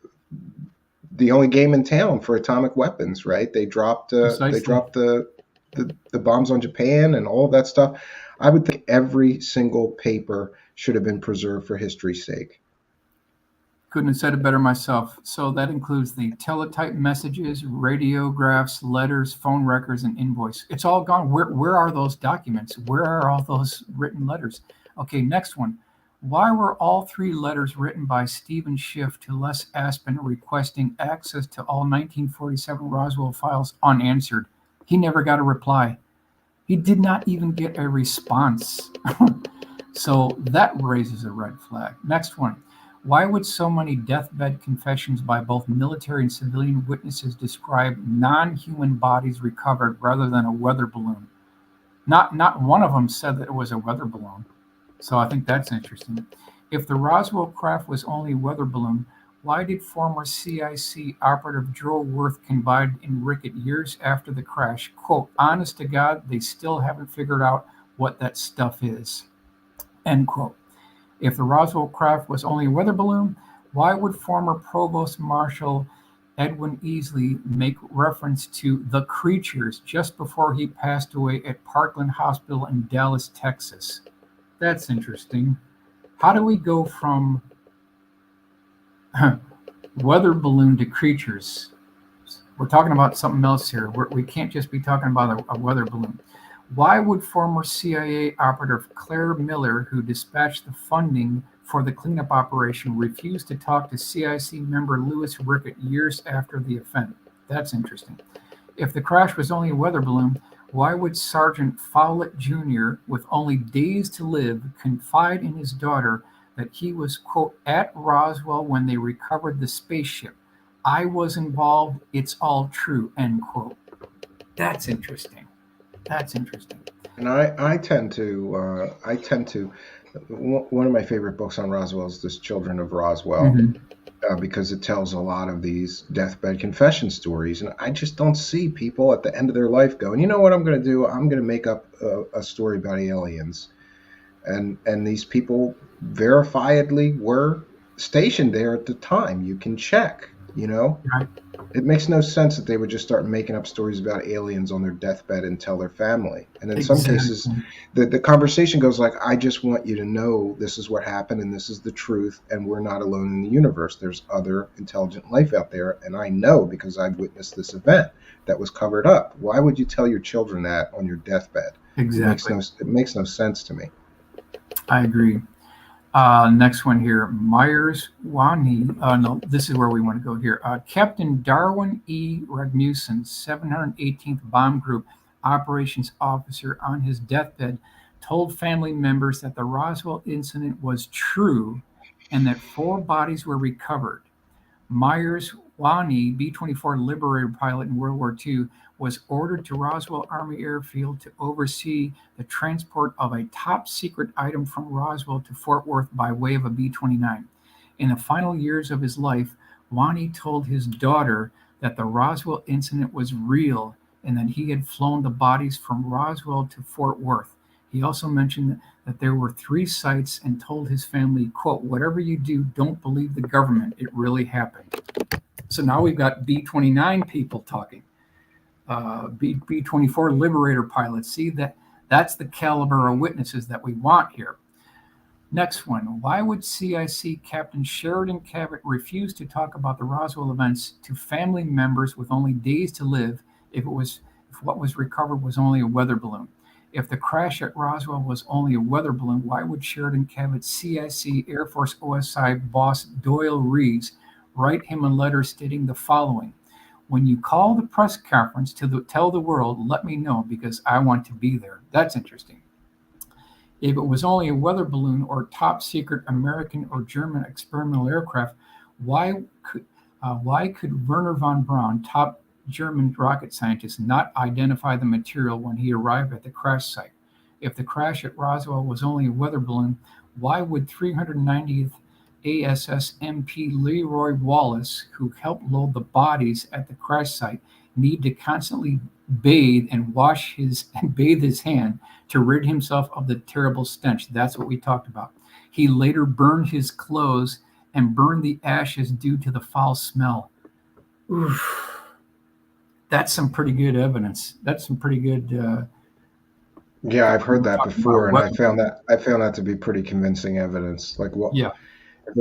game in town for atomic weapons, right? They Precisely. dropped the bombs on Japan and all of that stuff. I would think every single paper should have been preserved for history's sake. Couldn't have said it better myself. So that includes the teletype messages, radiographs, letters, phone records, and invoice. It's all gone. Where are those documents? Where are all those written letters? Okay, next one. Why were all three letters written by Stephen Schiff to Les Aspin requesting access to all 1947 Roswell files unanswered? He never got a reply. He did not even get a response. So that raises a red flag. Next one. Why would so many deathbed confessions by both military and civilian witnesses describe non-human bodies recovered rather than a weather balloon? Not one of them said that it was a weather balloon. So I think that's interesting. If the Roswell craft was only a weather balloon, why did former CIC operative Joe Worth confide in Rickett years after the crash, quote, honest to God, they still haven't figured out what that stuff is, end quote. If the Roswell craft was only a weather balloon, why would former Provost Marshal Edwin Easley make reference to the creatures just before he passed away at Parkland Hospital in Dallas, Texas? That's interesting. How do we go from weather balloon to creatures? We're talking about something else here. We can't just be talking about a weather balloon. Why would former CIA operative Claire Miller, who dispatched the funding for the cleanup operation, refuse to talk to CIC member Louis Rickett years after the event? That's interesting. If the crash was only a weather balloon, why would Sergeant Fowlett Jr., with only days to live, confide in his daughter that he was, quote, at Roswell when they recovered the spaceship? I was involved. It's all true, end quote. That's interesting. That's interesting. And I tend to one of my favorite books on Roswell is this Children of Roswell, Mhm. because it tells a lot of these deathbed confession stories. And I just don't see people at the end of their life going, you know what I'm going to do? I'm going to make up a story about aliens. And these people verifiably were stationed there at the time. You can check, you know? Right. It makes no sense that they would just start making up stories about aliens on their deathbed and tell their family. And in some cases, Exactly. the conversation goes like, I just want you to know this is what happened and this is the truth, and we're not alone in the universe. There's other intelligent life out there, and I know because I've witnessed this event that was covered up. Why would you tell your children that on your deathbed? Exactly. It makes no sense to me. I agree. Next one here, Myers Wani. No, this is where we want to go here. Captain Darwin E. Rasmussen, 718th Bomb Group Operations Officer, on his deathbed, told family members that the Roswell incident was true and that 4 bodies were recovered. Myers Wani, B-24 Liberator pilot in World War II, was ordered to Roswell Army Airfield to oversee the transport of a top secret item from Roswell to Fort Worth by way of a B-29. In the final years of his life, Wani told his daughter that the Roswell incident was real and that he had flown the bodies from Roswell to Fort Worth. He also mentioned that there were 3 sites and told his family, quote, whatever you do, don't believe the government. It really happened. So now we've got B-29 people talking. B-24 Liberator pilots. See, that's the caliber of witnesses that we want here. Next one. Why would CIC Captain Sheridan Cabot refuse to talk about the Roswell events to family members with only days to live if what was recovered was only a weather balloon? If the crash at Roswell was only a weather balloon, why would Sheridan Cabot's CIC Air Force OSI boss Doyle Reeves write him a letter stating the following: when you call the press conference to tell the world, let me know because I want to be there. That's interesting. If it was only a weather balloon or top secret American or German experimental aircraft, why could Werner von Braun, top German rocket scientist, not identify the material when he arrived at the crash site? If the crash at Roswell was only a weather balloon, why would 390th ASS MP Leroy Wallace, who helped load the bodies at the crash site, need to constantly bathe and bathe his hand to rid himself of the terrible stench? That's what we talked about. He later burned his clothes and burned the ashes due to the foul smell. Oof. That's some pretty good evidence. That's some pretty good. Yeah, I've heard that before, and weapons. I found that to be pretty convincing evidence. Like, what Yeah, if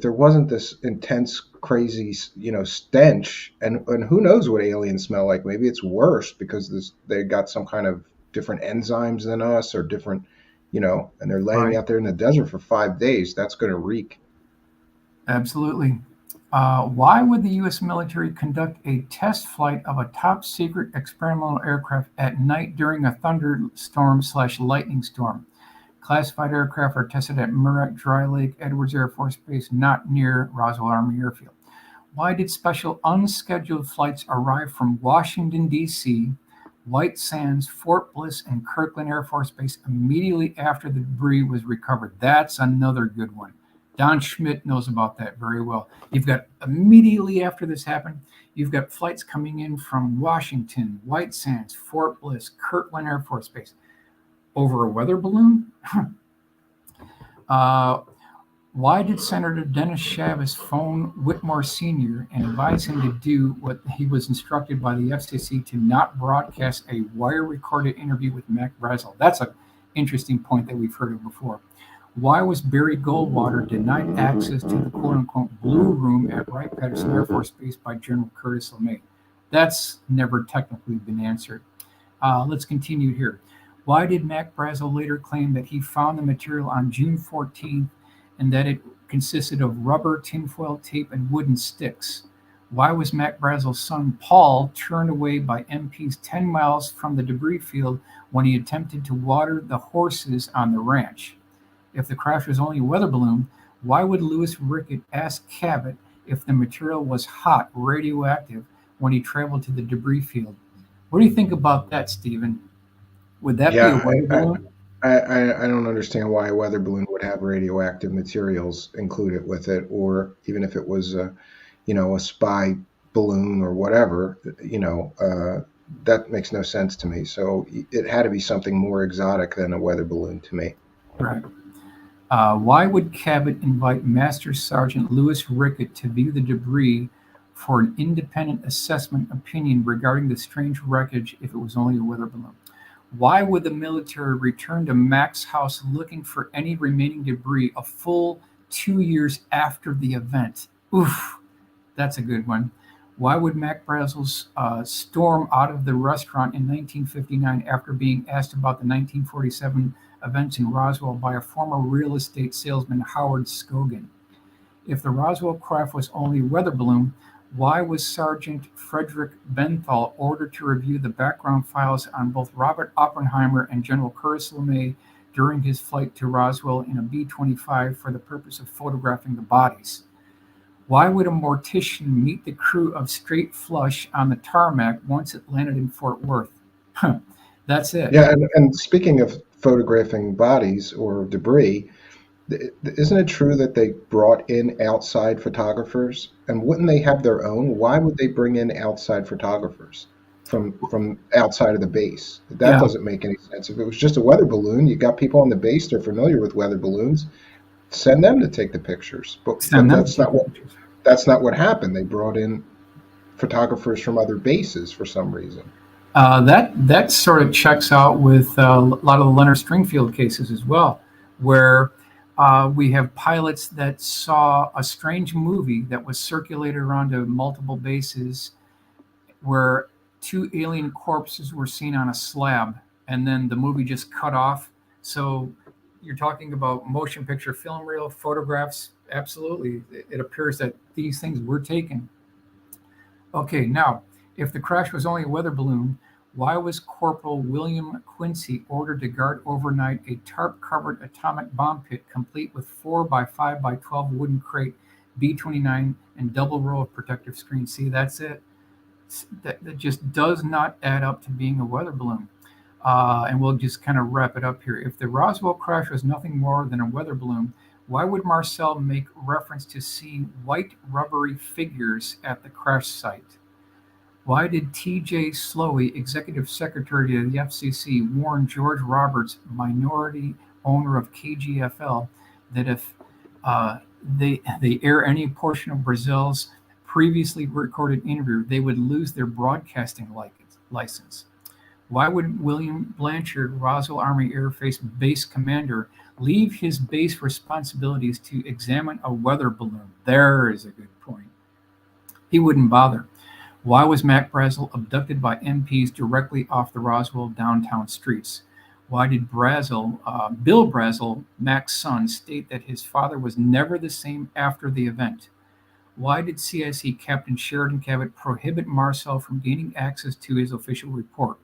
there wasn't this intense, crazy, stench, and who knows what aliens smell like? Maybe it's worse because they got some kind of different enzymes than us, or different, and they're laying right. out there in the desert for 5 days. That's going to reek. Absolutely. Why would the U.S. military conduct a test flight of a top secret experimental aircraft at night during a thunderstorm/lightning storm? Classified aircraft are tested at Muroc Dry Lake Edwards Air Force Base, not near Roswell Army Airfield. Why did special unscheduled flights arrive from Washington, D.C., White Sands, Fort Bliss, and Kirtland Air Force Base immediately after the debris was recovered? That's another good one. Don Schmidt knows about that very well. You've got immediately after this happened, you've got flights coming in from Washington, White Sands, Fort Bliss, Kirtland Air Force Base. Over a weather balloon? uh, why did Senator Dennis Chavez phone Whitmore Sr. and advise him to do what he was instructed by the FCC to not broadcast a wire-recorded interview with Mac Brazel? That's an interesting point that we've heard of before. Why was Barry Goldwater denied access to the quote-unquote Blue Room at Wright-Patterson Air Force Base by General Curtis LeMay? That's never technically been answered. Let's continue here. Why did Mac Brazel later claim that he found the material on June 14th and that it consisted of rubber, tinfoil tape, and wooden sticks? Why was Mac Brazel's son Paul turned away by MPs 10 miles from the debris field when he attempted to water the horses on the ranch? If the crash was only a weather balloon, why would Louis Rickett ask Cabot if the material was hot, radioactive, when he traveled to the debris field? What do you think about that, Stephen? Would that be a Yeah, weather I, balloon? I don't understand why a weather balloon would have radioactive materials included with it, or even if it was a spy balloon or whatever, that makes no sense to me. So it had to be something more exotic than a weather balloon to me. Right. Why would Cabot invite Master Sergeant Louis Rickett to view the debris for an independent assessment opinion regarding the strange wreckage if it was only a weather balloon? Why would the military return to Mac's house looking for any remaining debris a full 2 years after the event? Oof, that's a good one. Why would Mac Brazel's storm out of the restaurant in 1959 after being asked about the 1947 events in Roswell by a former real estate salesman, Howard Scogan? If the Roswell craft was only a weather balloon, why was Sergeant Frederick Benthal ordered to review the background files on both Robert Oppenheimer and General Curtis LeMay during his flight to Roswell in a B-25 for the purpose of photographing the bodies? Why would a mortician meet the crew of Straight Flush on the tarmac once it landed in Fort Worth? That's it. Yeah, and speaking of photographing bodies or debris, isn't it true that they brought in outside photographers? And wouldn't they have their own? Why would they bring in outside photographers from outside of the base? That Yeah, doesn't make any sense. If it was just a weather balloon, you got people on the base, they're familiar with weather balloons, send them to take the pictures. But send them to take the pictures. that's not what happened. They brought in photographers from other bases for some reason. That sort of checks out with a lot of the Leonard Stringfield cases as well, where we have pilots that saw a strange movie that was circulated around to multiple bases, where two alien corpses were seen on a slab, and then the movie just cut off. So you're talking about motion picture, film reel, photographs. Absolutely, it appears that these things were taken. Okay, now, if the crash was only a weather balloon, Why was Corporal William Quincy ordered to guard overnight a tarp-covered atomic bomb pit complete with 4 by 5 by 12 wooden crate, B-29, and double row of protective screens? See, that's it. That just does not add up to being a weather balloon. And we'll just kind of wrap it up here. If the Roswell crash was nothing more than a weather balloon, why would Marcel make reference to seeing white rubbery figures at the crash site? Why did T.J. Slowey, Executive Secretary of the FCC, warn George Roberts, minority owner of KGFL, that if they air any portion of Brazil's previously recorded interview, they would lose their broadcasting license? Why would William Blanchard, Roswell Army Air Force Base Commander, leave his base responsibilities to examine a weather balloon? There is a good point. He wouldn't bother. Why was Mac Brazel abducted by MPs directly off the Roswell downtown streets? Why did Bill Brazel, Mac's son, state that his father was never the same after the event? Why did CIC Captain Sheridan Cabot prohibit Marcel from gaining access to his official report?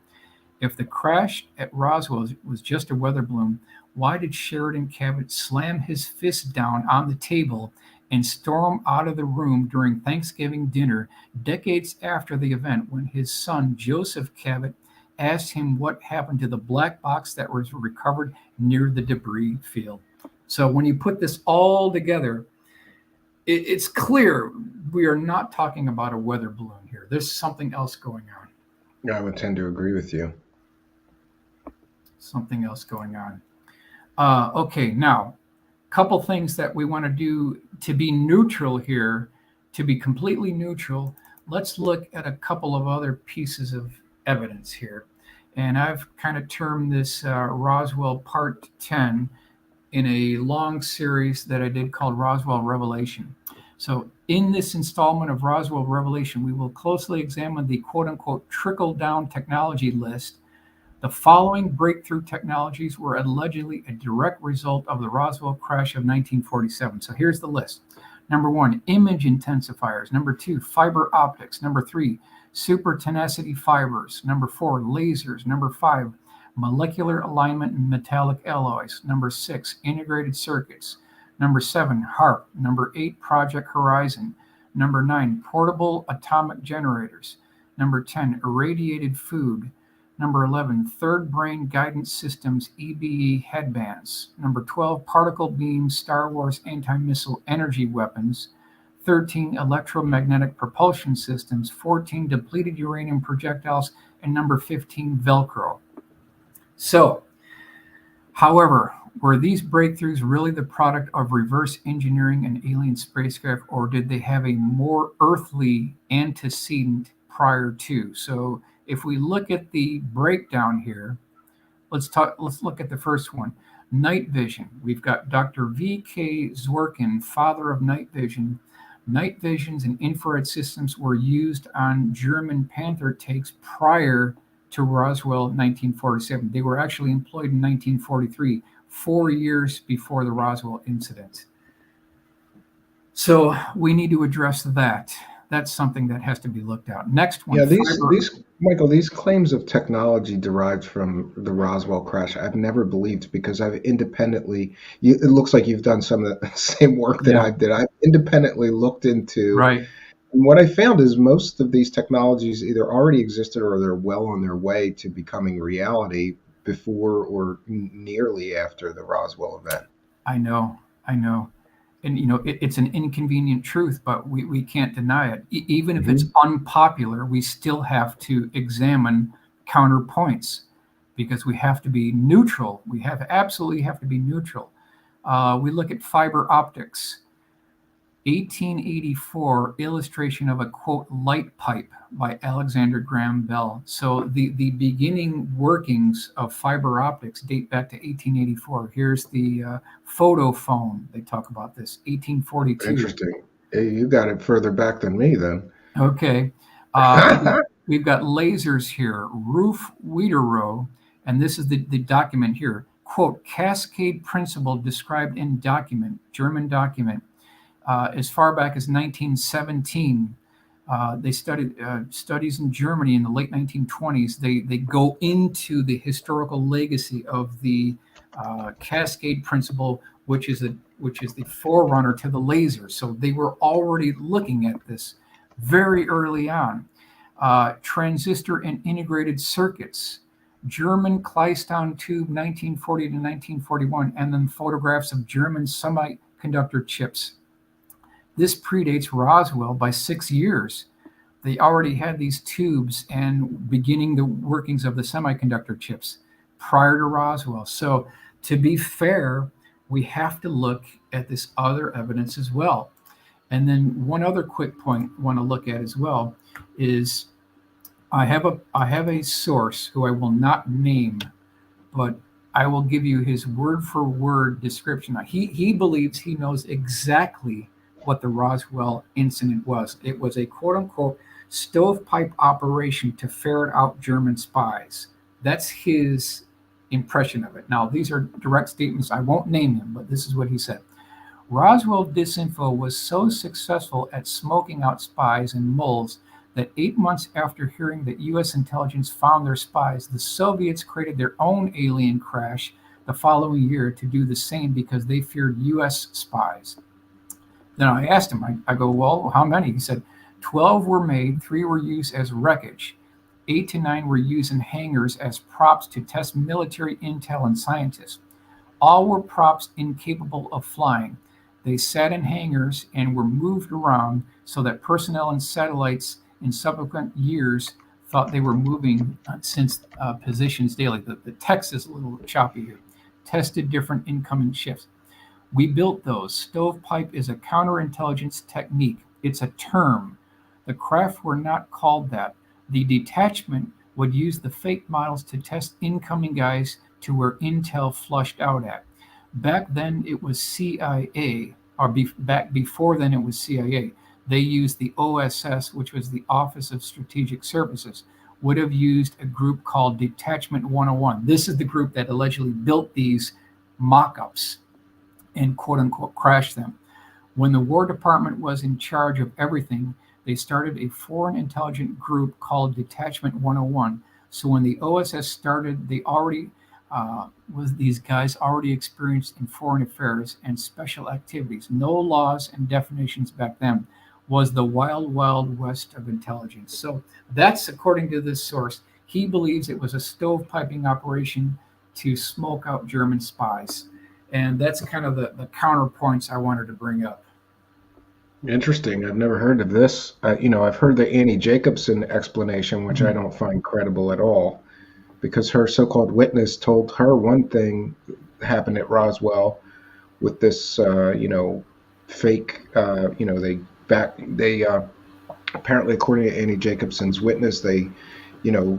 If the crash at Roswell was just a weather balloon, why did Sheridan Cabot slam his fist down on the table and storm out of the room during Thanksgiving dinner decades after the event, when his son, Joseph Cabot, asked him what happened to the black box that was recovered near the debris field? So when you put this all together, it's clear we are not talking about a weather balloon here. There's something else going on. Yeah, I would tend to agree with you. Something else going on. Okay, now, couple things that we want to do to be neutral here, to be completely neutral. Let's look at a couple of other pieces of evidence here. And I've kind of termed this Roswell Part 10 in a long series that I did called Roswell Revelation. So in this installment of Roswell Revelation, we will closely examine the quote-unquote trickle-down technology list. The following breakthrough technologies were allegedly a direct result of the Roswell crash of 1947. So here's the list. Number 1, image intensifiers. Number 2, fiber optics. Number 3, super tenacity fibers. Number 4, lasers. Number 5, molecular alignment and metallic alloys. Number 6, integrated circuits. Number 7, HARP. Number 8, Project Horizon. Number 9, portable atomic generators. Number 10, irradiated food. Number 11, third brain guidance systems, EBE headbands. Number 12, particle beam Star Wars anti-missile energy weapons. 13, electromagnetic propulsion systems. 14, depleted uranium projectiles. And number 15, Velcro. So, however, were these breakthroughs really the product of reverse engineering and alien spacecraft, or did they have a more earthly antecedent prior to? So, if we look at the breakdown here, let's look at the first one. Night vision. We've got Dr. V.K. Zworkin, father of night vision. Night visions and infrared systems were used on German Panther takes prior to Roswell 1947. They were actually employed in 1943, 4 years before the Roswell incident. So we need to address that. That's something that has to be looked at. Next one. Yeah, these claims of technology derived from the Roswell crash, I've never believed, because I've independently, it looks like you've done some of the same work that I did. I've independently looked into. Right. And what I found is most of these technologies either already existed or they're well on their way to becoming reality before or nearly after the Roswell event. I know. And, it's an inconvenient truth, but we can't deny it. Even if it's unpopular, we still have to examine counterpoints, because we have to be neutral. We absolutely have to be neutral. We look at fiber optics. 1884 illustration of a, quote, light pipe by Alexander Graham Bell. So the beginning workings of fiber optics date back to 1884. Here's the photo phone. They talk about this, 1842. Interesting. You got it further back than me then. Okay. We've got lasers here. Roof Wiederow, and this is the document here. Quote, cascade principle described in document, German document. As far back as 1917, They studied studies in Germany in the late 1920s. They go into the historical legacy of the cascade principle, which is the forerunner to the laser. So they were already looking at this very early on. Transistor and integrated circuits, German Klystron tube 1940 to 1941, and then photographs of German semiconductor chips. This predates Roswell by 6 years. They already had these tubes and beginning the workings of the semiconductor chips prior to Roswell. So, to be fair, we have to look at this other evidence as well. And then one other quick point I want to look at as well is I have a source who I will not name, but I will give you his word for word description. He believes he knows exactly what the Roswell incident was. It was a quote unquote stovepipe operation to ferret out German spies. That's his impression of it. Now, these are direct statements. I won't name him, but this is what he said. Roswell disinfo was so successful at smoking out spies and moles that 8 months after hearing that U.S. intelligence found their spies, the Soviets created their own alien crash the following year to do the same because they feared U.S. spies. Then I asked him, I go, well, how many? He said, 12 were made, 3 were used as wreckage. 8 to 9 were used in hangars as props to test military intel and scientists. All were props incapable of flying. They sat in hangars and were moved around so that personnel and satellites in subsequent years thought they were moving since positions daily. The text is a little choppy here. Tested different incoming shifts. We built those. Stovepipe is a counterintelligence technique. It's a term. The craft were not called that. The detachment would use the fake models to test incoming guys to where intel flushed out at. Back then it was CIA, or back before then it was CIA. They used the OSS, which was the Office of Strategic Services, would have used a group called Detachment 101. This is the group that allegedly built these mock-ups and quote unquote crashed them. When the War Department was in charge of everything, they started a foreign intelligence group called Detachment 101. So when the OSS started, they already was these guys already experienced in foreign affairs and special activities. No laws and definitions back then. Was the wild, wild west of intelligence. So that's according to this source. He believes it was a stovepiping operation to smoke out German spies. And that's kind of the counterpoints I wanted to bring up. Interesting. I've never heard of this. I've heard the Annie Jacobsen explanation, which I don't find credible at all, because her so-called witness told her one thing happened at Roswell with this, fake, they apparently, according to Annie Jacobsen's witness, they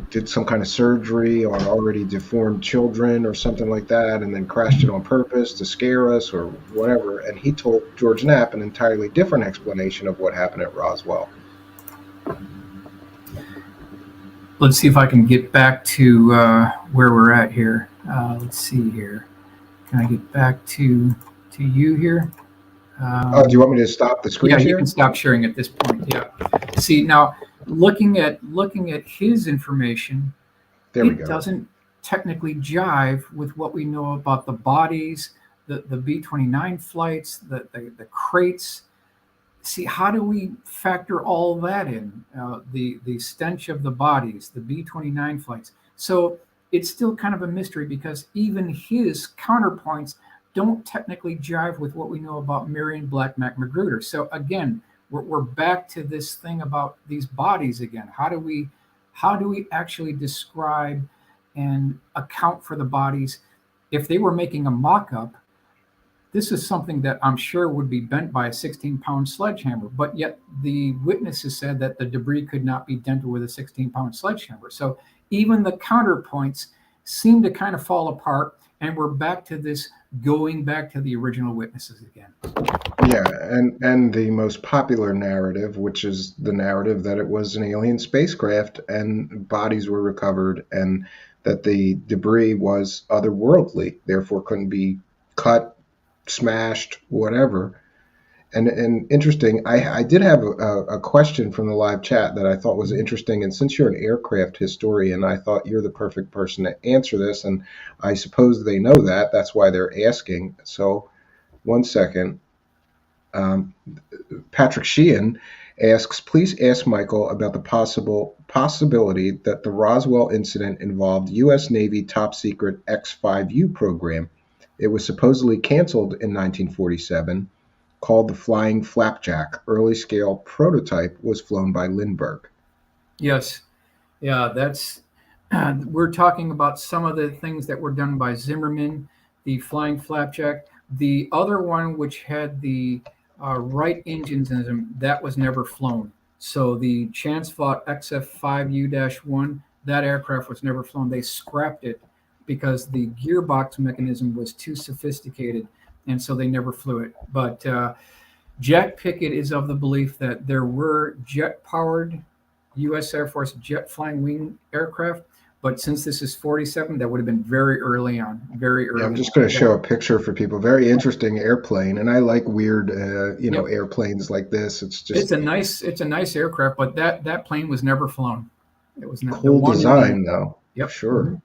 did some kind of surgery on already deformed children or something like that, and then crashed it on purpose to scare us or whatever. And he told George Knapp an entirely different explanation of what happened at Roswell. Let's see if I can get back to where we're at here. Let's see here. Can I get back to you here? Do you want me to stop the screen share? Yeah, you can stop sharing at this point. Yeah. See, now looking at his information, it doesn't technically jive with what we know about the bodies, the B-29 flights, the crates. See, how do we factor all that in? The stench of the bodies, the B-29 flights. So it's still kind of a mystery because even his counterpoints don't technically jive with what we know about Marion Black Magruder. So again, we're back to this thing about these bodies again. How do we actually describe and account for the bodies? If they were making a mock-up, this is something that I'm sure would be bent by a 16-pound sledgehammer, but yet the witnesses said that the debris could not be dented with a 16-pound sledgehammer. So even the counterpoints seem to kind of fall apart, and we're back to this going back to the original witnesses again. Yeah, and the most popular narrative, which is the narrative that it was an alien spacecraft and bodies were recovered and that the debris was otherworldly, therefore couldn't be cut, smashed, whatever. And interesting, I did have a question from the live chat that I thought was interesting. And since you're an aircraft historian, I thought you're the perfect person to answer this. And I suppose they know that. That's why they're asking. So, one second. Um, Patrick Sheehan asks, please ask Michael about the possibility that the Roswell incident involved U.S. Navy top secret X5U program. It was supposedly canceled in 1947, called the Flying Flapjack. Early scale prototype was flown by Lindbergh. Yes. Yeah, we're talking about some of the things that were done by Zimmerman, the Flying Flapjack. The other one, which had the right engines in them, that was never flown. So the chance fought XF5U-1, that aircraft was never flown. They scrapped it because the gearbox mechanism was too sophisticated, and so they never flew it. But Jack Pickett is of the belief that there were jet-powered U.S. Air Force jet flying wing aircraft, but since this is 47, that would have been very early on, very early. Yeah, I'm just going to show a picture for people. Very interesting airplane, and I like weird, Yep. airplanes like this. It's It's just a nice aircraft, but that plane was never flown. It was not the cool one in design, though. Yep. Sure. Mhm.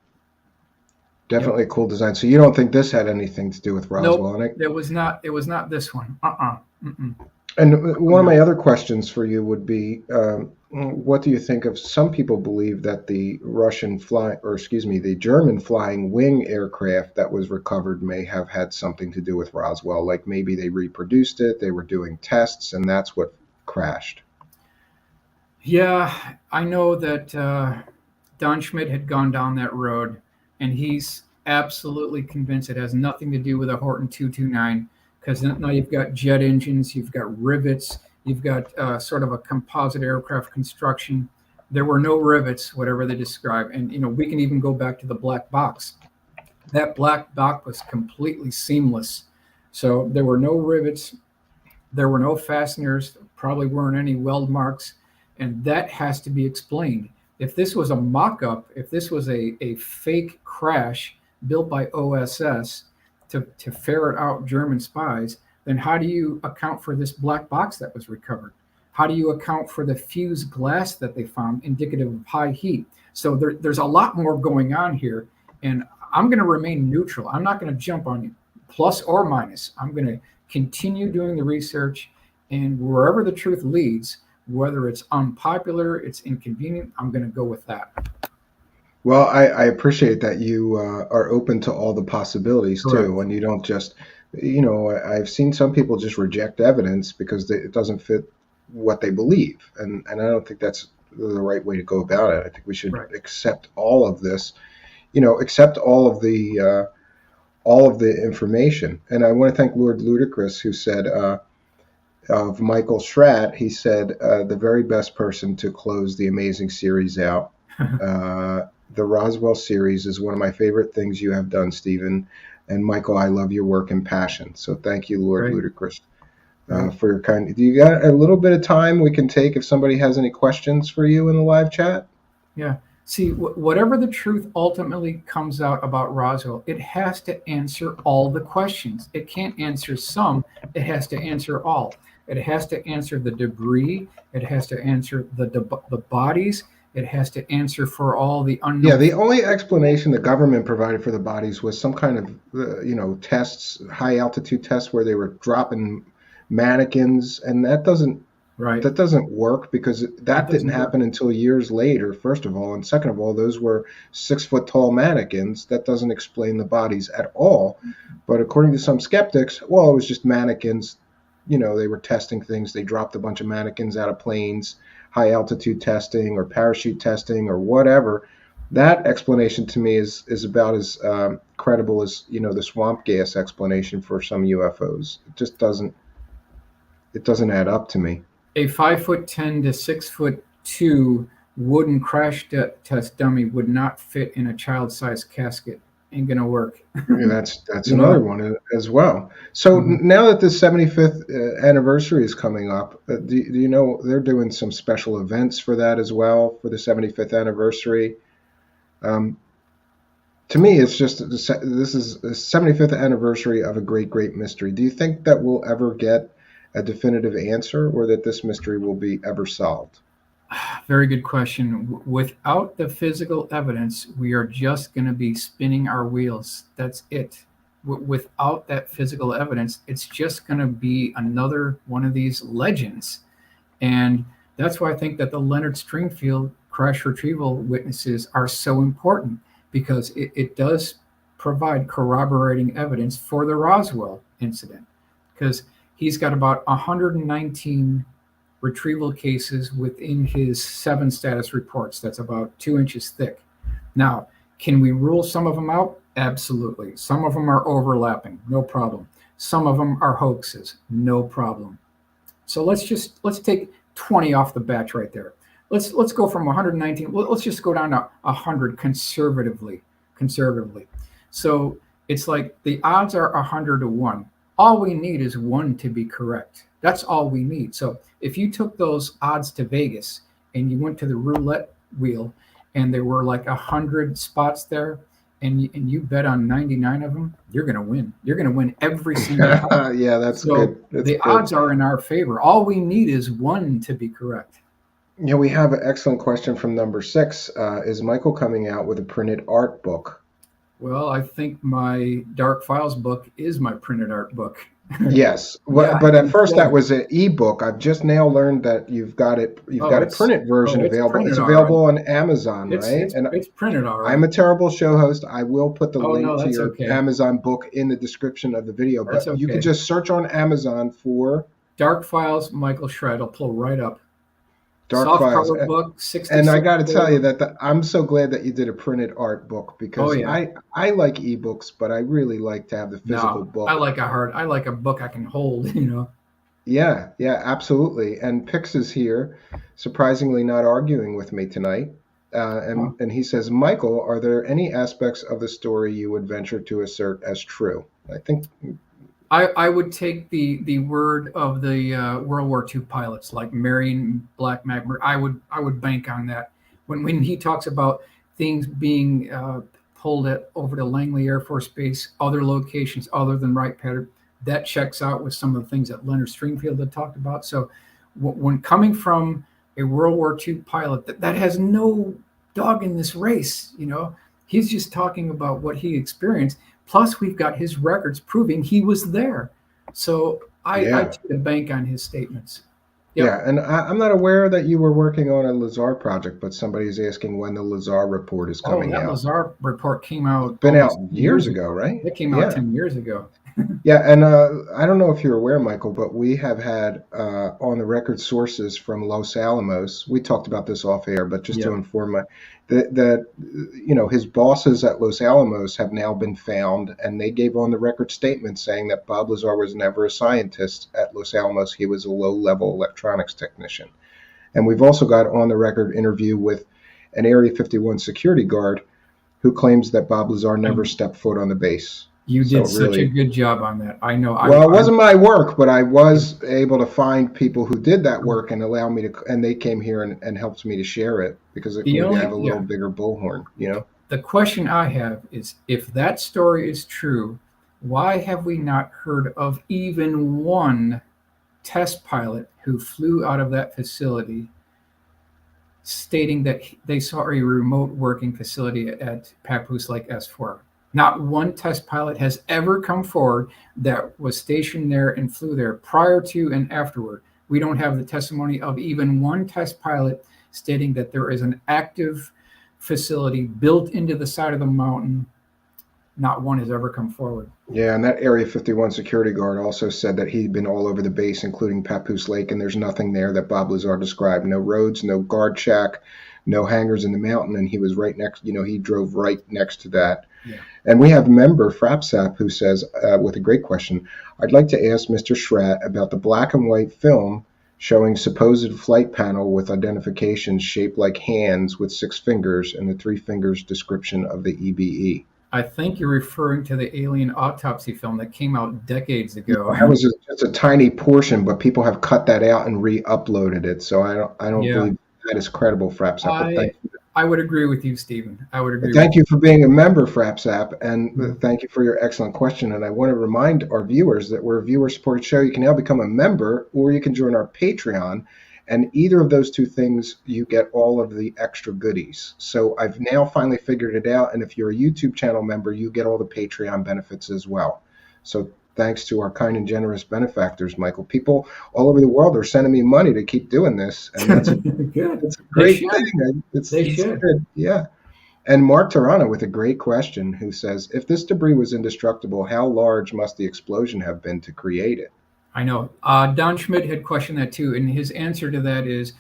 Definitely a cool design. So you don't think this had anything to do with Roswell? Nope. It was not this one. Mm-mm. And one of No. my other questions for you would be, what do you think of some people believe that the the German flying wing aircraft that was recovered may have had something to do with Roswell? Like maybe they reproduced it, they were doing tests, and that's what crashed. Yeah, I know that Don Schmidt had gone down that road, and he's absolutely convinced it has nothing to do with a Horton 229, because now you've got jet engines, you've got rivets, you've got sort of a composite aircraft construction. There were no rivets, whatever they describe, and we can even go back to the black box. That black box was completely seamless, so there were no rivets, there were no fasteners, probably weren't any weld marks, and that has to be explained. If this was a mock up, if this was a fake crash built by OSS to ferret out German spies, then how do you account for this black box that was recovered? How do you account for the fused glass that they found indicative of high heat? So there's a lot more going on here, and I'm going to remain neutral. I'm not going to jump on plus or minus. I'm going to continue doing the research, and wherever the truth leads, whether it's unpopular, it's inconvenient, I'm going to go with that. Well, I appreciate that you are open to all the possibilities Correct. too, and you don't just, I've seen some people just reject evidence because it doesn't fit what they believe, and I don't think that's the right way to go about it. I think we should Right. accept all of this, accept all of the information. And I want to thank Lord Ludicrous, who said of Michael Schratt, he said the very best person to close the amazing series out. The Roswell series is one of my favorite things you have done, Stephen. And Michael, I love your work and passion. So thank you, Lord Great. Ludicrous, for your kind. Do you got a little bit of time we can take if somebody has any questions for you in the live chat? Yeah. See, whatever the truth ultimately comes out about Roswell, it has to answer all the questions. It can't answer some, it has to answer all. It has to answer the debris, it has to answer the bodies, it has to answer for all the unknown. Yeah, the only explanation the government provided for the bodies was some kind of, tests, high altitude tests where they were dropping mannequins, and that doesn't Right. work because that didn't happen until years later, first of all. And second of all, those were 6 foot tall mannequins. That doesn't explain the bodies at all. But according to some skeptics, well, it was just mannequins. They were testing things. They dropped a bunch of mannequins out of planes, high altitude testing or parachute testing or whatever. That explanation to me is about as credible as, the swamp gas explanation for some UFOs. It just doesn't add up to me. A 5'10" to 6'2" wooden crash test dummy would not fit in a child-sized casket. Ain't gonna work. Yeah, that's another one as well. So now that the 75th anniversary is coming up, do you know they're doing some special events for that as well for the 75th anniversary? To me, it's just this is the 75th anniversary of a great, great mystery. Do you think that we'll ever get a definitive answer, or that this mystery will be ever solved? Very good question. Without the physical evidence, we are just going to be spinning our wheels. That's it. Without that physical evidence, it's just going to be another one of these legends. And that's why I think that the Leonard Stringfield crash retrieval witnesses are so important, because it does provide corroborating evidence for the Roswell incident, because he's got about 119 retrieval cases within his 7 status reports. That's about 2 inches thick. Now, can we rule some of them out? Absolutely. Some of them are overlapping, no problem. Some of them are hoaxes, no problem. So let's take 20 off the batch right there. Let's go from 119. Let's just go down to 100 conservatively. So it's like the odds are 100 to 1. All we need is 1 to be correct. That's all we need. So if you took those odds to Vegas and you went to the roulette wheel and there were like 100 spots there, and you bet on 99 of them, you're going to win. You're going to win every single time. Yeah, that's good. The odds are in our favor. All we need is 1 to be correct. Yeah, we have an excellent question from number 6. Is Michael coming out with a printed art book? Well, I think my Dark Files book is my printed art book. Yes, but at first that was an ebook. I've just now learned that you've got it. You've got a printed version available. It's available on Amazon, right? It's printed all right. I'm a terrible show host. I will put the link to your Amazon book in the description of the video. But you can just search on Amazon for Dark Files, Michael Schratt. It'll pull right up. Dark Files. Book, 66. And I got to tell you that I'm so glad that you did a printed art book, because I like ebooks, but I really like to have the physical book. I like a book I can hold, Yeah, absolutely. And Pix is here, surprisingly not arguing with me tonight. And he says, Michael, are there any aspects of the story you would venture to assert as true? I think I would take the word of the World War II pilots like Marion Black Magruder. I would bank on that. When he talks about things being pulled over to Langley Air Force Base, other locations other than Wright-Patterson, that checks out with some of the things that Leonard Stringfield had talked about. So when coming from a World War II pilot that has no dog in this race, he's just talking about what he experienced. Plus, we've got his records proving he was there. So I take a bank on his statements. Yep. Yeah, and I'm not aware that you were working on a Lazar project, but somebody's asking when the Lazar report is coming out. The Lazar report came out. It's been out years ago, right? It came out 10 years ago. Yeah, and I don't know if you're aware, Michael, but we have had on the record sources from Los Alamos. We talked about this off air, but just to inform that his bosses at Los Alamos have now been found, and they gave on the record statement saying that Bob Lazar was never a scientist at Los Alamos. He was a low-level electronics technician. And we've also got on the record interview with an Area 51 security guard who claims that Bob Lazar never stepped foot on the base. You did such a good job on that. I know. Well, it wasn't my work, but I was able to find people who did that work and allow me to, and they came here and helped me to share it, because we have a little bigger bullhorn, The question I have is, if that story is true, why have we not heard of even one test pilot who flew out of that facility stating that they saw a remote working facility at Papoose Lake S4? Not one test pilot has ever come forward that was stationed there and flew there prior to and afterward. We don't have the testimony of even one test pilot stating that there is an active facility built into the side of the mountain. Not one has ever come forward. Yeah, and that Area 51 security guard also said that he'd been all over the base, including Papoose Lake, and there's nothing there that Bob Lazar described. No roads, no guard shack, no hangars in the mountain, and he was right next, he drove right next to that. Yeah. And we have member Frapsap who says, with a great question, I'd like to ask Mr. Schratt about the black and white film showing supposed flight panel with identifications shaped like hands with 6 fingers and the 3 fingers description of the EBE. I think you're referring to the alien autopsy film that came out decades ago. That was just a tiny portion, but people have cut that out and re-uploaded it. So I don't believe that is credible, Frapsap. I would agree with you, Stephen. I would agree Thank with you for being a member, FrapSap, and thank you for your excellent question. And I want to remind our viewers that we're a viewer-supported show. You can now become a member, or you can join our Patreon. And either of those two things, you get all of the extra goodies. So I've now finally figured it out. And if you're a YouTube channel member, you get all the Patreon benefits as well. So thanks to our kind and generous benefactors, Michael. People all over the world are sending me money to keep doing this. And that's Good. it's a great thing. It's should. good. Yeah. And Mark Tarana with a great question who says, if this debris was indestructible, how large must the explosion have been to create it? I know. Don Schmidt had questioned that too, and his answer to that is,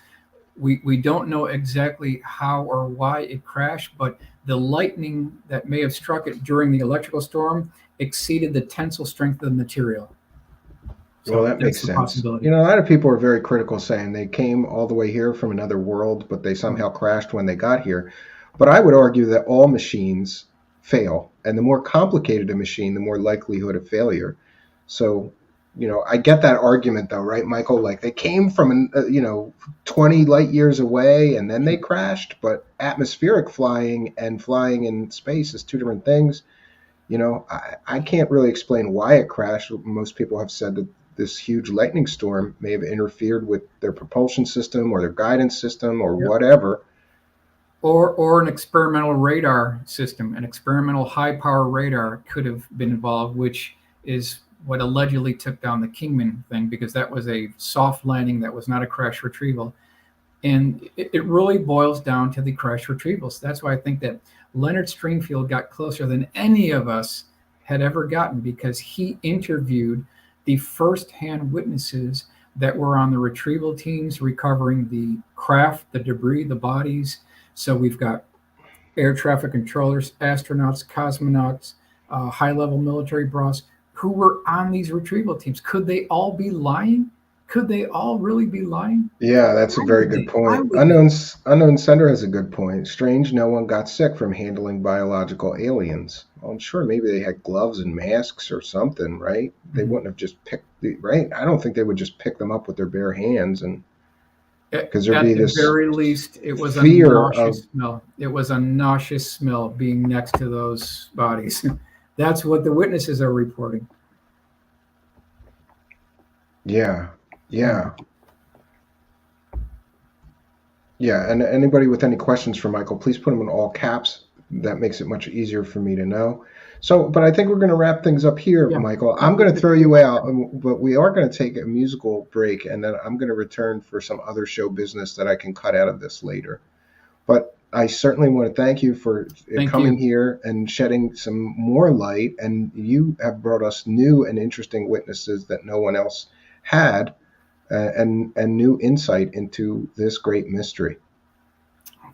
we don't know exactly how or why it crashed, but the lightning that may have struck it during the electrical storm exceeded the tensile strength of the material. So well, that makes sense. You know, a lot of people are very critical, saying they came all the way here from another world, but they somehow crashed when they got here. But I would argue that all machines fail, and the more complicated a machine, the more likelihood of failure. So, you know, I get that argument though, right, Michael? Like they came from, 20 light years away and then they crashed, but atmospheric flying and flying in space is two different things. You know, I can't really explain why it crashed. Most people have said that this huge lightning storm may have interfered with their propulsion system or their guidance system or whatever. Or an experimental radar system, an experimental high-power radar could have been involved, which is what allegedly took down the Kingman thing, because that was a soft landing, that was not a crash retrieval. And it really boils down to the crash retrievals. That's why I think that Leonard Stringfield got closer than any of us had ever gotten, because he interviewed the first-hand witnesses that were on the retrieval teams recovering the craft, the debris, the bodies. So we've got air traffic controllers, astronauts, cosmonauts, high-level military brass who were on these retrieval teams. Could they all be lying? Could they all really be lying? Yeah, that's a very good point. Unknown Sender has a good point. Strange no one got sick from handling biological aliens. Well, I'm sure maybe they had gloves and masks or something, right? They wouldn't have just picked right? I don't think they would just pick them up with their bare hands, and because there'd be this very least, it was fear a nauseous smell. It was a nauseous smell being next to those bodies. That's what the witnesses are reporting. Yeah. And anybody with any questions for Michael, please put them in all caps. That makes it much easier for me to know. So, but I think we're going to wrap things up here, Michael. I'm going to throw you out, but we are going to take a musical break, and then I'm going to return for some other show business that I can cut out of this later. But I certainly want to thank you for coming here and shedding some more light. And you have brought us new and interesting witnesses that no one else had, and new insight into this great mystery.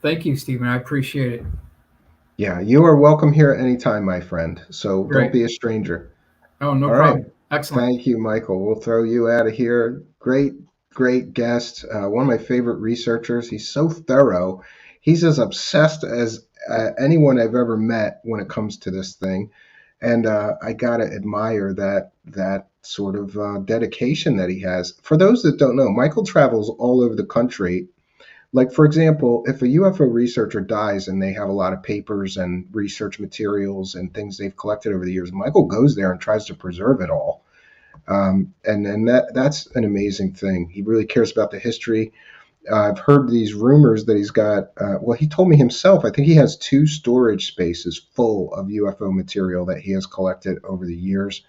Thank you, Stephen. I appreciate it. Yeah, you are welcome here anytime, my friend. So Don't be a stranger. Oh, no problem. Right. Excellent. Thank you, Michael. We'll throw you out of here. Great guest. One of my favorite researchers. He's so thorough. He's as obsessed as anyone I've ever met when it comes to this thing. And I got to admire that sort of dedication that he has. For those that don't know, Michael travels all over the country. Like, for example, if a UFO researcher dies and they have a lot of papers and research materials and things they've collected over the years, Michael goes there and tries to preserve it all. And that's an amazing thing. He really cares about the history. I've heard these rumors that he's got, he told me himself, I think he has 2 storage spaces full of UFO material that he has collected over the years.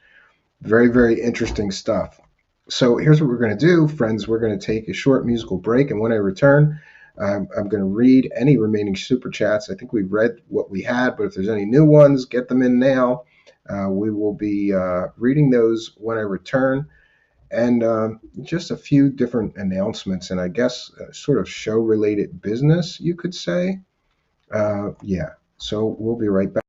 Very, very interesting stuff. So here's what we're going to do, friends. We're going to take a short musical break, and when I return, I'm going to read any remaining super chats. I think we've read what we had, but if there's any new ones, get them in now. We will be reading those when I return. And just a few different announcements, and I guess sort of show-related business, you could say. So we'll be right back.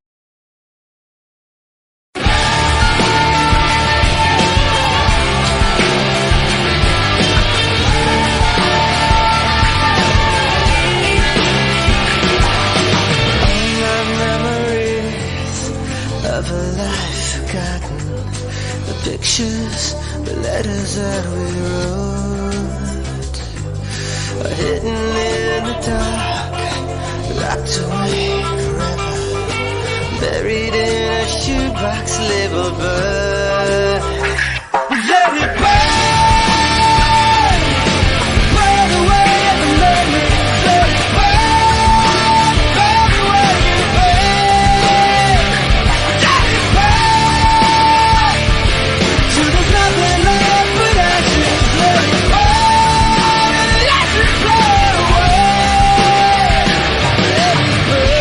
Pictures, the letters that we wrote are hidden in the dark. The locked away forever, buried in a shoebox labeled burn. Let it burn, burn away the memories. Let it burn, burn away your pain. Let it burn, till there's nothing left but ashes. Let it burn, and the ashes blow away. Let it burn.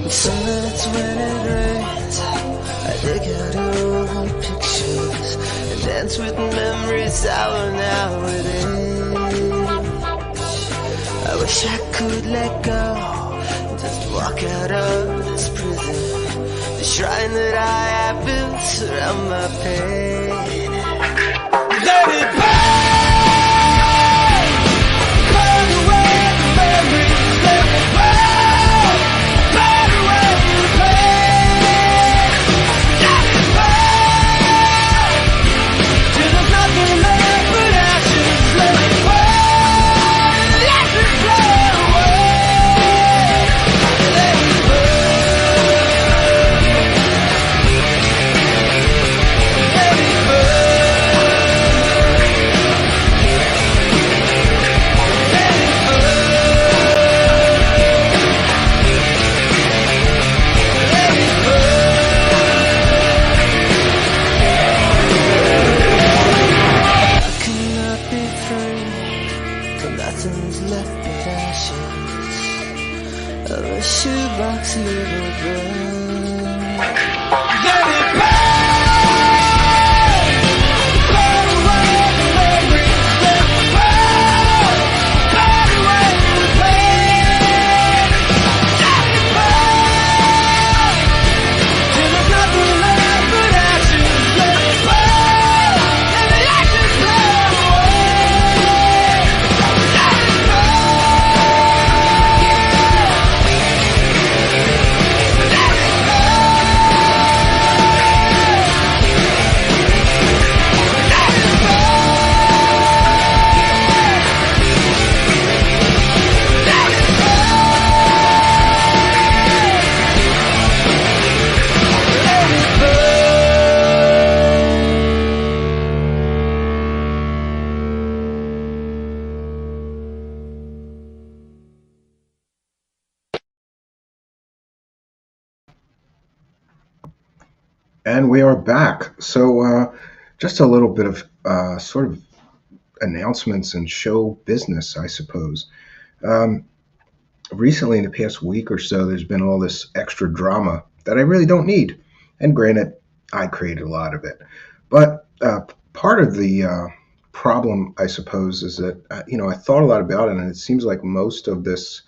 Some nights when it rains, I dig out old pictures and dance with memories hour now with age. I wish I could let go and just walk out of this prison, the shrine that I have built around my pain. Let it burn, burn away the memories. Let it burn, burn away the pain. Let it burn, till there's nothing left but ashes. Let it burn, and the ashes blow away. Let it burn, let it I cannot be free till nothing's left but ashes of a shoebox little burn. Let it burn, burn away the memories. Let it burn, burn away the pain. Let it burn, till there's nothing left but ashes. Let it burn, and the ashes blow away. Let it And we are back. So, just a little bit of sort of announcements and show business, I suppose. Recently, in the past week or so, there's been all this extra drama that I really don't need. And granted, I created a lot of it. But part of the problem, I suppose, is that, I thought a lot about it, and it seems like most of this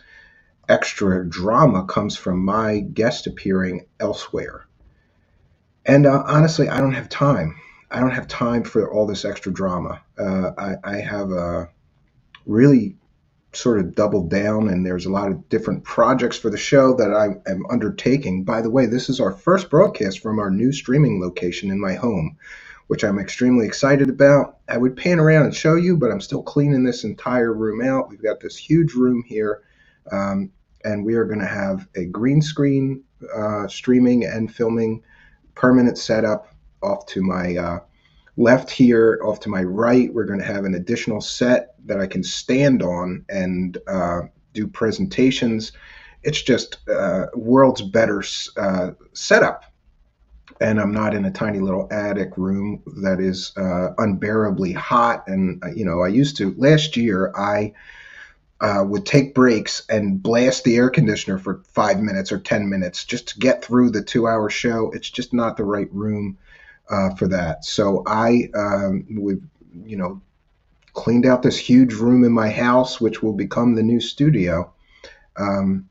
extra drama comes from my guest appearing elsewhere. And honestly, I don't have time. I don't have time for all this extra drama. I have really sort of doubled down, and there's a lot of different projects for the show that I am undertaking. By the way, this is our first broadcast from our new streaming location in my home, which I'm extremely excited about. I would pan around and show you, but I'm still cleaning this entire room out. We've got this huge room here, and we are going to have a green screen streaming and filming permanent setup off to my left here. Off to my right, we're going to have an additional set that I can stand on and do presentations. It's just world's better setup. And I'm not in a tiny little attic room that is unbearably hot. And, I used to, last year, I would take breaks and blast the air conditioner for 5 minutes or 10 minutes just to get through the 2-hour show. It's just not the right room for that. So we've cleaned out this huge room in my house, which will become the new studio. I'm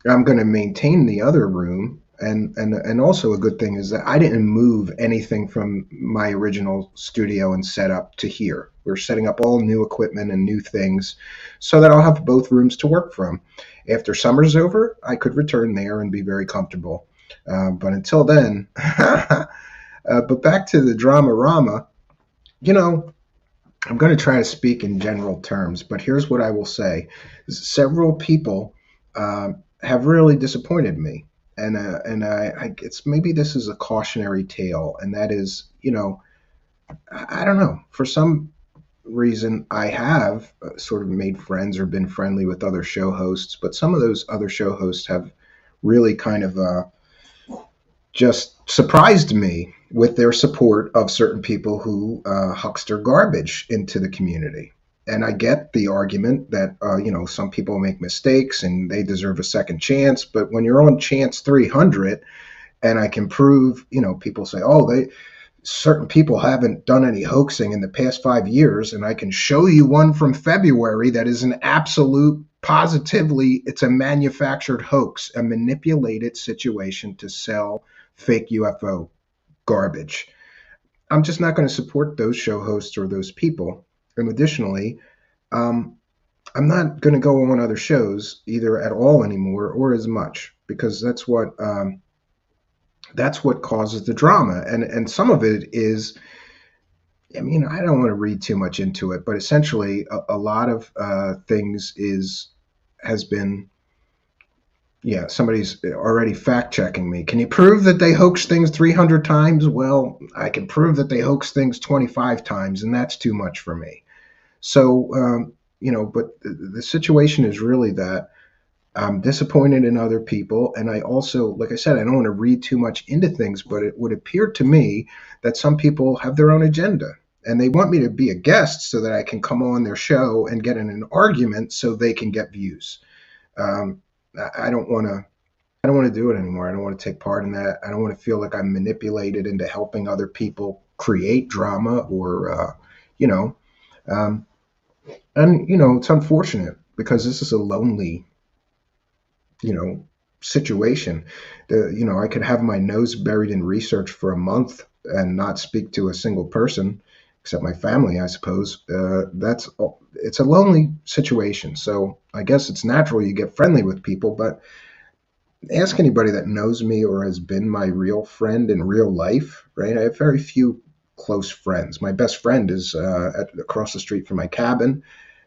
going to maintain the other room. And also a good thing is that I didn't move anything from my original studio and setup to here. We're setting up all new equipment and new things so that I'll have both rooms to work from. After summer's over, I could return there and be very comfortable. But until then, but back to the drama-rama, I'm going to try to speak in general terms, but here's what I will say. Several people have really disappointed me. And it's maybe this is a cautionary tale, and that is, I don't know. For some reason, I have sort of made friends or been friendly with other show hosts, but some of those other show hosts have really kind of just surprised me with their support of certain people who huckster garbage into the community. And I get the argument that some people make mistakes and they deserve a second chance. But when you're on chance 300, and I can prove, people say, oh, certain people haven't done any hoaxing in the past 5 years, and I can show you one from February that is an absolute positively, it's a manufactured hoax, a manipulated situation to sell fake UFO garbage. I'm just not going to support those show hosts or those people. And additionally, I'm not going to go on other shows either at all anymore or as much, because that's what causes the drama. And some of it is, I mean, I don't want to read too much into it, but essentially a lot of things has been, yeah, somebody's already fact checking me. Can you prove that they hoax things 300 times? Well, I can prove that they hoax things 25 times, and that's too much for me. So, but the situation is really that I'm disappointed in other people. And I also, like I said, I don't want to read too much into things, but it would appear to me that some people have their own agenda and they want me to be a guest so that I can come on their show and get in an argument so they can get views. I don't want to do it anymore. I don't want to take part in that. I don't want to feel like I'm manipulated into helping other people create drama or, it's unfortunate because this is a lonely, situation. I could have my nose buried in research for a month and not speak to a single person except my family, I suppose. It's a lonely situation. So I guess it's natural you get friendly with people, but ask anybody that knows me or has been my real friend in real life, right? I have very few close friends. My best friend is across the street from my cabin.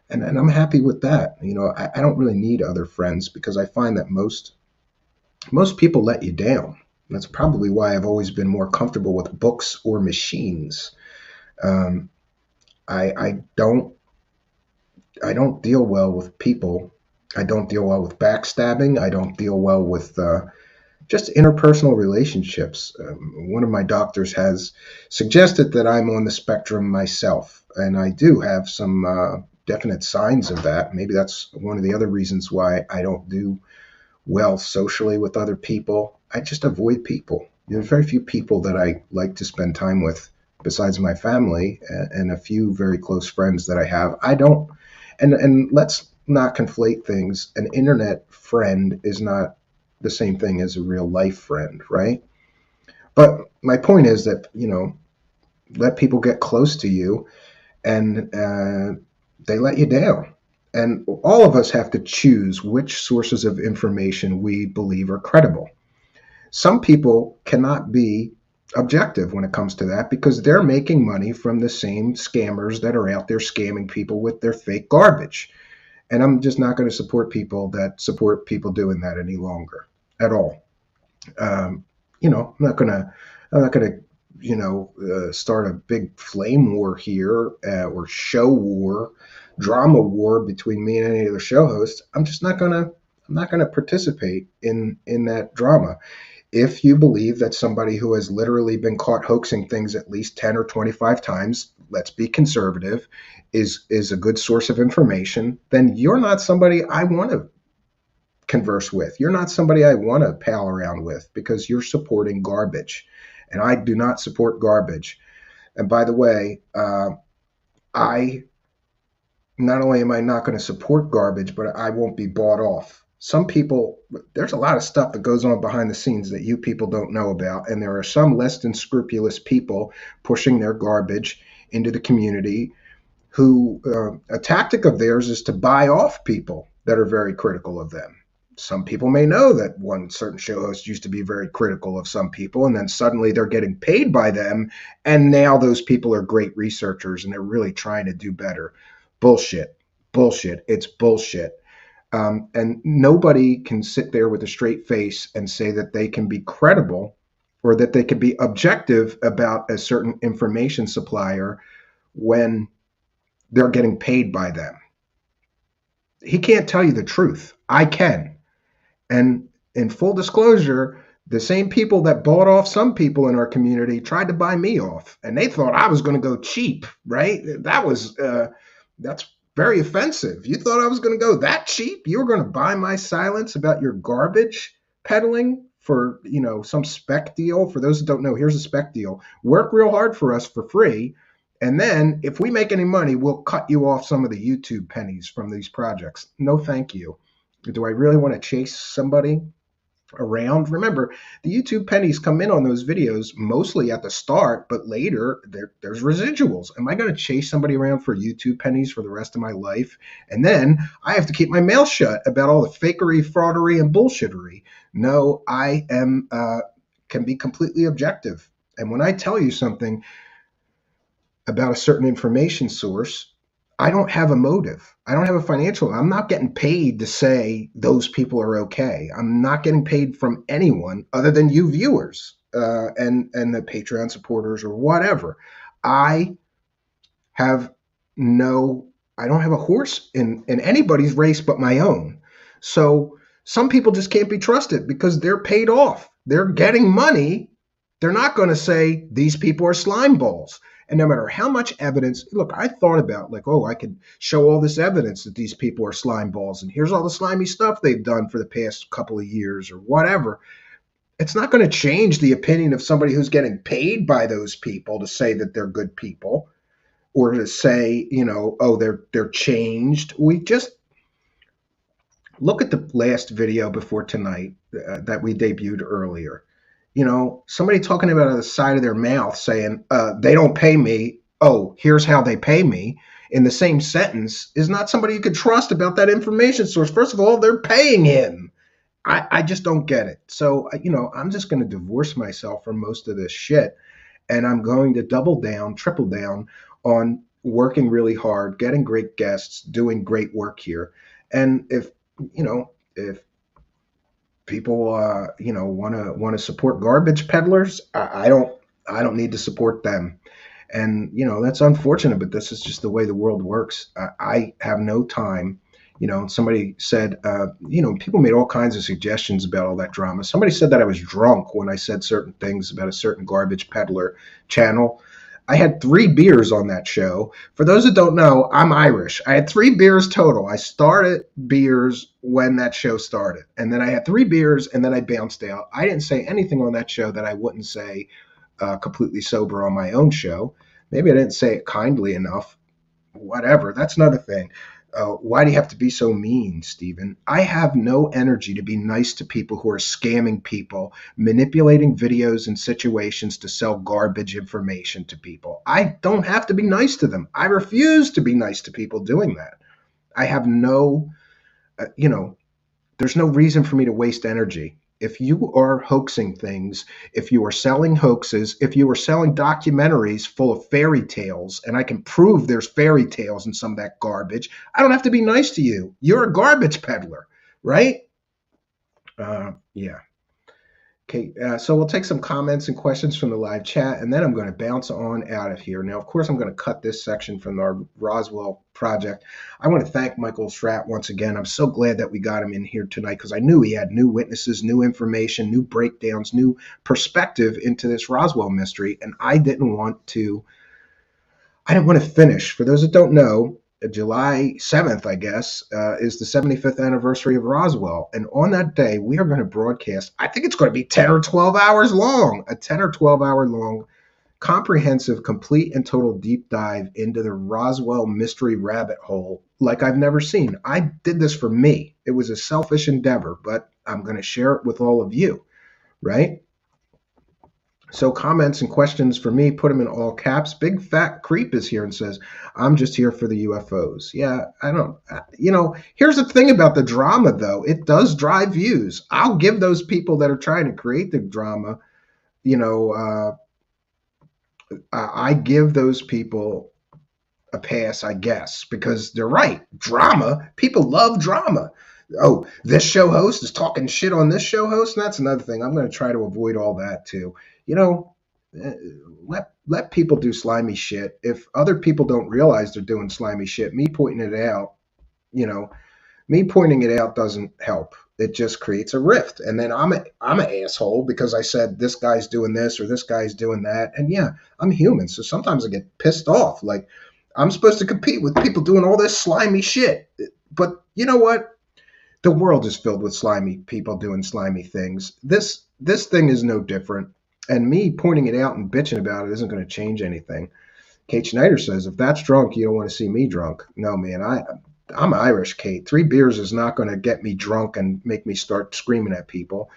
And I'm happy with that. I don't really need other friends because I find that most people let you down. That's probably why I've always been more comfortable with books or machines. I don't deal well with people. I don't deal well with backstabbing. I don't deal well with just interpersonal relationships. One of my doctors has suggested that I'm on the spectrum myself, and I do have some definite signs of that. Maybe that's one of the other reasons why I don't do well socially with other people. I just avoid people. There's very few people that I like to spend time with besides my family and a few very close friends that I have. I don't, and let's not conflate things. An internet friend is not the same thing as a real life friend, right? But my point is that, let people get close to you and they let you down. And all of us have to choose which sources of information we believe are credible. Some people cannot be objective when it comes to that because they're making money from the same scammers that are out there scamming people with their fake garbage. And I'm just not going to support people that support people doing that any longer at all. I'm not going to start a big flame war here or show war, drama war between me and any other show hosts. I'm not going to participate in that drama. If you believe that somebody who has literally been caught hoaxing things at least 10 or 25 times, let's be conservative, is a good source of information, then you're not somebody I want to converse with. You're not somebody I want to pal around with because you're supporting garbage. And I do not support garbage. And by the way, I not only am I not going to support garbage, but I won't be bought off. Some people, there's a lot of stuff that goes on behind the scenes that you people don't know about. And there are some less than scrupulous people pushing their garbage into the community who a tactic of theirs is to buy off people that are very critical of them. some people may know that one certain show host used to be very critical of some people, and then suddenly they're getting paid by them, and now those people are great researchers and they're really trying to do better. Bullshit. Bullshit. It's bullshit. And nobody can sit there with a straight face and say that they can be credible or that they can be objective about a certain information supplier when they're getting paid by them. He can't tell you the truth. I can. And in full disclosure, the same people that bought off some people in our community tried to buy me off, and they thought I was going to go cheap, right? That's very offensive. You thought I was going to go that cheap? You were going to buy my silence about your garbage peddling for, some spec deal? For those that don't know, here's a spec deal. Work real hard for us for free, and then if we make any money, we'll cut you off some of the YouTube pennies from these projects. No, thank you. Do I really want to chase somebody around? Remember, the YouTube pennies come in on those videos mostly at the start, but later there's residuals. Am I going to chase somebody around for YouTube pennies for the rest of my life? And then I have to keep my mouth shut about all the fakery, fraudery, and bullshittery. No, I can be completely objective. And when I tell you something about a certain information source, I don't have a motive. I don't have a financial. I'm not getting paid to say those people are okay. I'm not getting paid from anyone other than you viewers and the Patreon supporters or whatever. I don't have a horse in anybody's race but my own. So some people just can't be trusted because they're paid off. They're getting money. They're not going to say these people are slime balls. And no matter how much evidence, look, I thought about I could show all this evidence that these people are slime balls, and here's all the slimy stuff they've done for the past couple of years or whatever. It's not going to change the opinion of somebody who's getting paid by those people to say that they're good people or to say, they're changed. We just look at the last video before tonight that we debuted earlier. Somebody talking about the side of their mouth saying, they don't pay me. Oh, here's how they pay me. In the same sentence is not somebody you could trust about that information source. First of all, they're paying him. I just don't get it. So, I'm just going to divorce myself from most of this shit. And I'm going to triple down on working really hard, getting great guests, doing great work here. And if people want to support garbage peddlers, I don't need to support them. And that's unfortunate, but this is just the way the world works. I have no time. Somebody said people made all kinds of suggestions about all that drama. Somebody said that I was drunk when I said certain things about a certain garbage peddler channel. I had 3 beers on that show. For those that don't know, I'm Irish. I had 3 beers total. I started beers when that show started. And then I had 3 beers and then I bounced out. I didn't say anything on that show that I wouldn't say completely sober on my own show. Maybe I didn't say it kindly enough. Whatever. That's another thing. Why do you have to be so mean, Stephen? I have no energy to be nice to people who are scamming people, manipulating videos and situations to sell garbage information to people. I don't have to be nice to them. I refuse to be nice to people doing that. I have there's no reason for me to waste energy. If you are hoaxing things, if you are selling hoaxes, if you are selling documentaries full of fairy tales, and I can prove there's fairy tales in some of that garbage, I don't have to be nice to you. You're a garbage peddler, right? Yeah. Okay, so we'll take some comments and questions from the live chat, and then I'm going to bounce on out of here. Now, of course, I'm going to cut this section from our Roswell project. I want to thank Michael Schratt once again. I'm so glad that we got him in here tonight because I knew he had new witnesses, new information, new breakdowns, new perspective into this Roswell mystery, and I didn't want to finish. For those that don't know, July 7th, I guess, is the 75th anniversary of Roswell. And on that day, we are going to broadcast, I think it's going to be 10 or 12 hours long, a 10 or 12 hour long, comprehensive, complete and total deep dive into the Roswell mystery rabbit hole like I've never seen. I did this for me. It was a selfish endeavor, but I'm going to share it with all of you, right? So comments and questions for me, put them in all caps. Big Fat Creep is here and says, I'm just here for the UFOs. Yeah, I don't, here's the thing about the drama, though. It does drive views. I'll give those people that are trying to create the drama, I give those people a pass, I guess, because they're right. Drama, people love drama. Oh, this show host is talking shit on this show host, and that's another thing. I'm going to try to avoid all that too. Uh, let people do slimy shit. If other people don't realize they're doing slimy shit, me pointing it out, you know, me pointing it out doesn't help. It just creates a rift, and then I'm an asshole because I said this guy's doing this or this guy's doing that, and yeah, I'm human, so sometimes I get pissed off. Like I'm supposed to compete with people doing all this slimy shit, but you know what? The world is filled with slimy people doing slimy things. This thing is no different, and me pointing it out and bitching about it isn't going to change anything. Kate Schneider says, if that's drunk, you don't want to see me drunk. No, man, I'm Irish, Kate. 3 beers is not going to get me drunk and make me start screaming at people.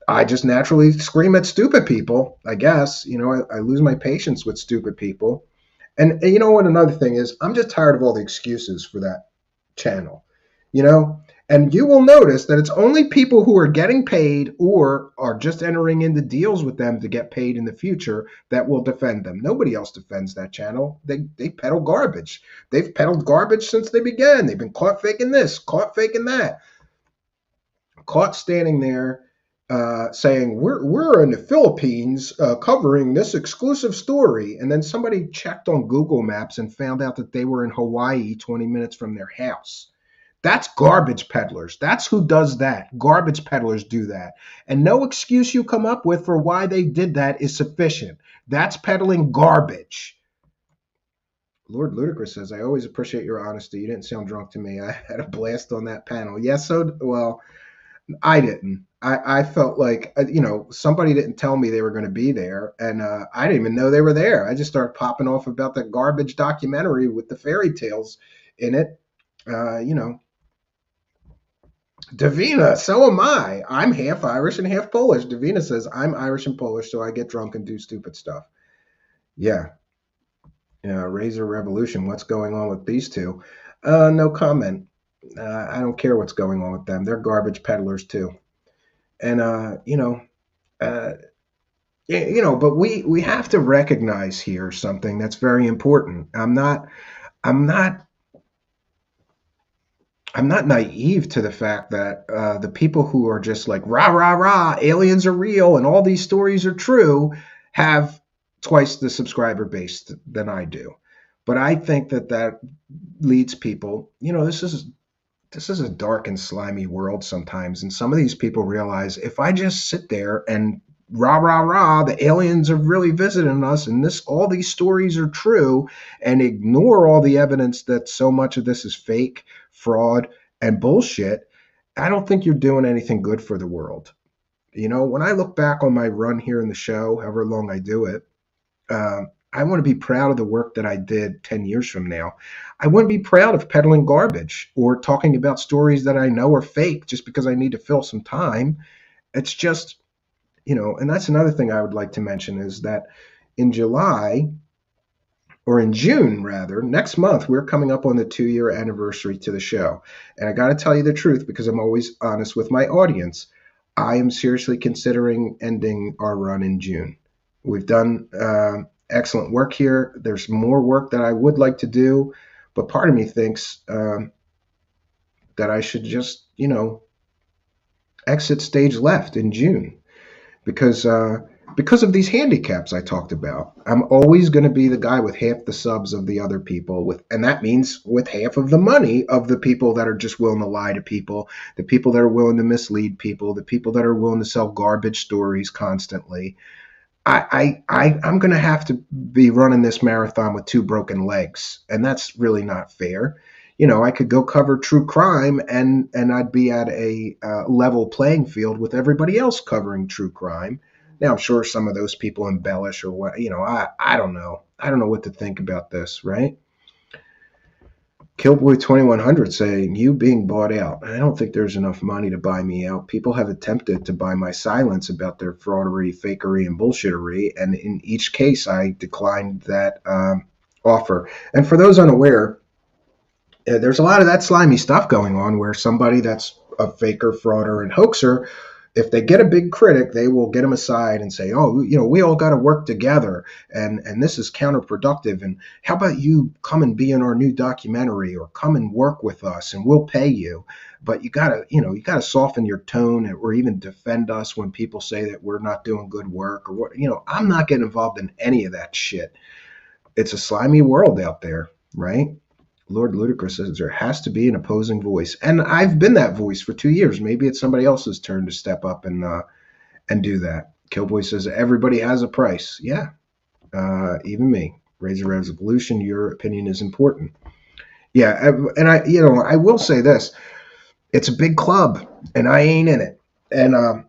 I just naturally scream at stupid people, I guess. I lose my patience with stupid people. And you know what? Another thing is, I'm just tired of all the excuses for that channel. And you will notice that it's only people who are getting paid or are just entering into deals with them to get paid in the future that will defend them. Nobody else defends that channel. They peddle garbage. They've peddled garbage since they began. They've been caught faking this, caught faking that, caught standing there saying we're in the Philippines covering this exclusive story, and then somebody checked on Google Maps and found out that they were in Hawaii 20 minutes from their house. That's garbage peddlers. That's who does that. Garbage peddlers do that. And no excuse you come up with for why they did that is sufficient. That's peddling garbage. Lord Ludicrous says, I always appreciate your honesty. You didn't sound drunk to me. I had a blast on that panel. Yes, well, I didn't. I felt like, somebody didn't tell me they were going to be there. And I didn't even know they were there. I just started popping off about that garbage documentary with the fairy tales in it. Davina, so am I. I'm half Irish and half Polish. Davina says, I'm Irish and Polish, so I get drunk and do stupid stuff. Yeah. Razor Revolution, what's going on with these two? No comment. I don't care what's going on with them. They're garbage peddlers too. And, but we have to recognize here something that's very important. I'm not naive to the fact that the people who are just like, rah, rah, rah, aliens are real and all these stories are true, have twice the subscriber base than I do. But I think that leads people, this is a dark and slimy world sometimes. And some of these people realize if I just sit there and rah, rah, rah, the aliens are really visiting us and all these stories are true, and ignore all the evidence that so much of this is fake, fraud, and bullshit, I don't think you're doing anything good for the world. When I look back on my run here in the show, however long I do it, I want to be proud of the work that I did 10 years from now. I wouldn't be proud of peddling garbage or talking about stories that I know are fake just because I need to fill some time. It's just, and that's another thing I would like to mention is that in July, or in June rather, next month, we're coming up on the 2-year anniversary to the show. And I got to tell you the truth because I'm always honest with my audience. I am seriously considering ending our run in June. We've done excellent work here. There's more work that I would like to do, but part of me thinks that I should just, exit stage left in June because of these handicaps I talked about. I'm always going to be the guy with half the subs of the other people, and that means with half of the money of the people that are just willing to lie to people, the people that are willing to mislead people, the people that are willing to sell garbage stories constantly. I'm going to have to be running this marathon with 2 broken legs, and that's really not fair. I could go cover true crime and I'd be at a level playing field with everybody else covering true crime. Now, I'm sure some of those people embellish or what, I don't know. I don't know what to think about this, right? Killboy 2100 saying, you being bought out. I don't think there's enough money to buy me out. People have attempted to buy my silence about their fraudery, fakery, and bullshittery, and in each case, I declined that offer. And for those unaware, there's a lot of that slimy stuff going on where somebody that's a faker, frauder, and hoaxer, if they get a big critic, they will get them aside and say, oh, we all got to work together, and this is counterproductive, and how about you come and be in our new documentary, or come and work with us and we'll pay you. But you gotta soften your tone, or even defend us when people say that we're not doing good work, or what. I'm not getting involved in any of that shit. It's a slimy world out there, right? Lord Ludicrous says there has to be an opposing voice, and I've been that voice for 2 years. Maybe it's somebody else's turn to step up and do that. Killboy says everybody has a price. Yeah, even me. Razor Revolution, your opinion is important. Yeah, and I will say this: it's a big club, and I ain't in it. And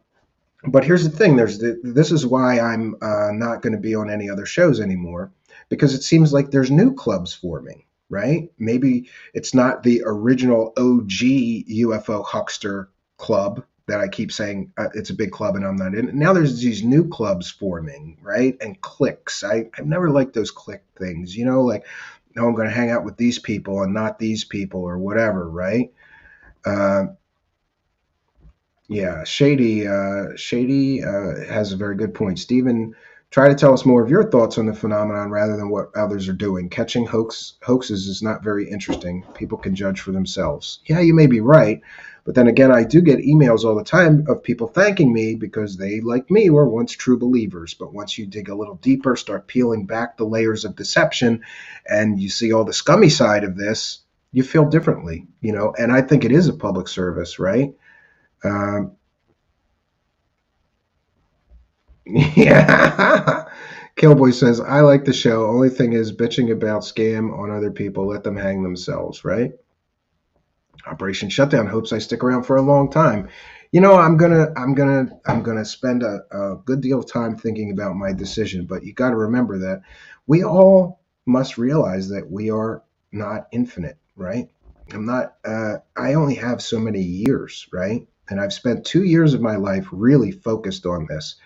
but here's the thing: this is why I'm not going to be on any other shows anymore, because it seems like there's new clubs forming. Right? Maybe it's not the original OG UFO huckster club that I keep saying it's a big club and I'm not in it. Now there's these new clubs forming, right? And cliques. I've never liked those clique things, like, no, I'm going to hang out with these people and not these people or whatever, right? Yeah, Shady has a very good point. Stephen, try to tell us more of your thoughts on the phenomenon rather than what others are doing. Catching hoaxes is not very interesting. People can judge for themselves. Yeah, you may be right. But then again, I do get emails all the time of people thanking me because they, like me, were once true believers. But once you dig a little deeper, start peeling back the layers of deception, and you see all the scummy side of this, you feel differently, And I think it is a public service, right? Yeah. Killboy says, I like the show. Only thing is bitching about scam on other people. Let them hang themselves, right? Operation Shutdown hopes I stick around for a long time. I'm gonna spend a good deal of time thinking about my decision, but you got to remember that we all must realize that we are not infinite, right? I only have so many years, right? And I've spent 2 years of my life really focused on this.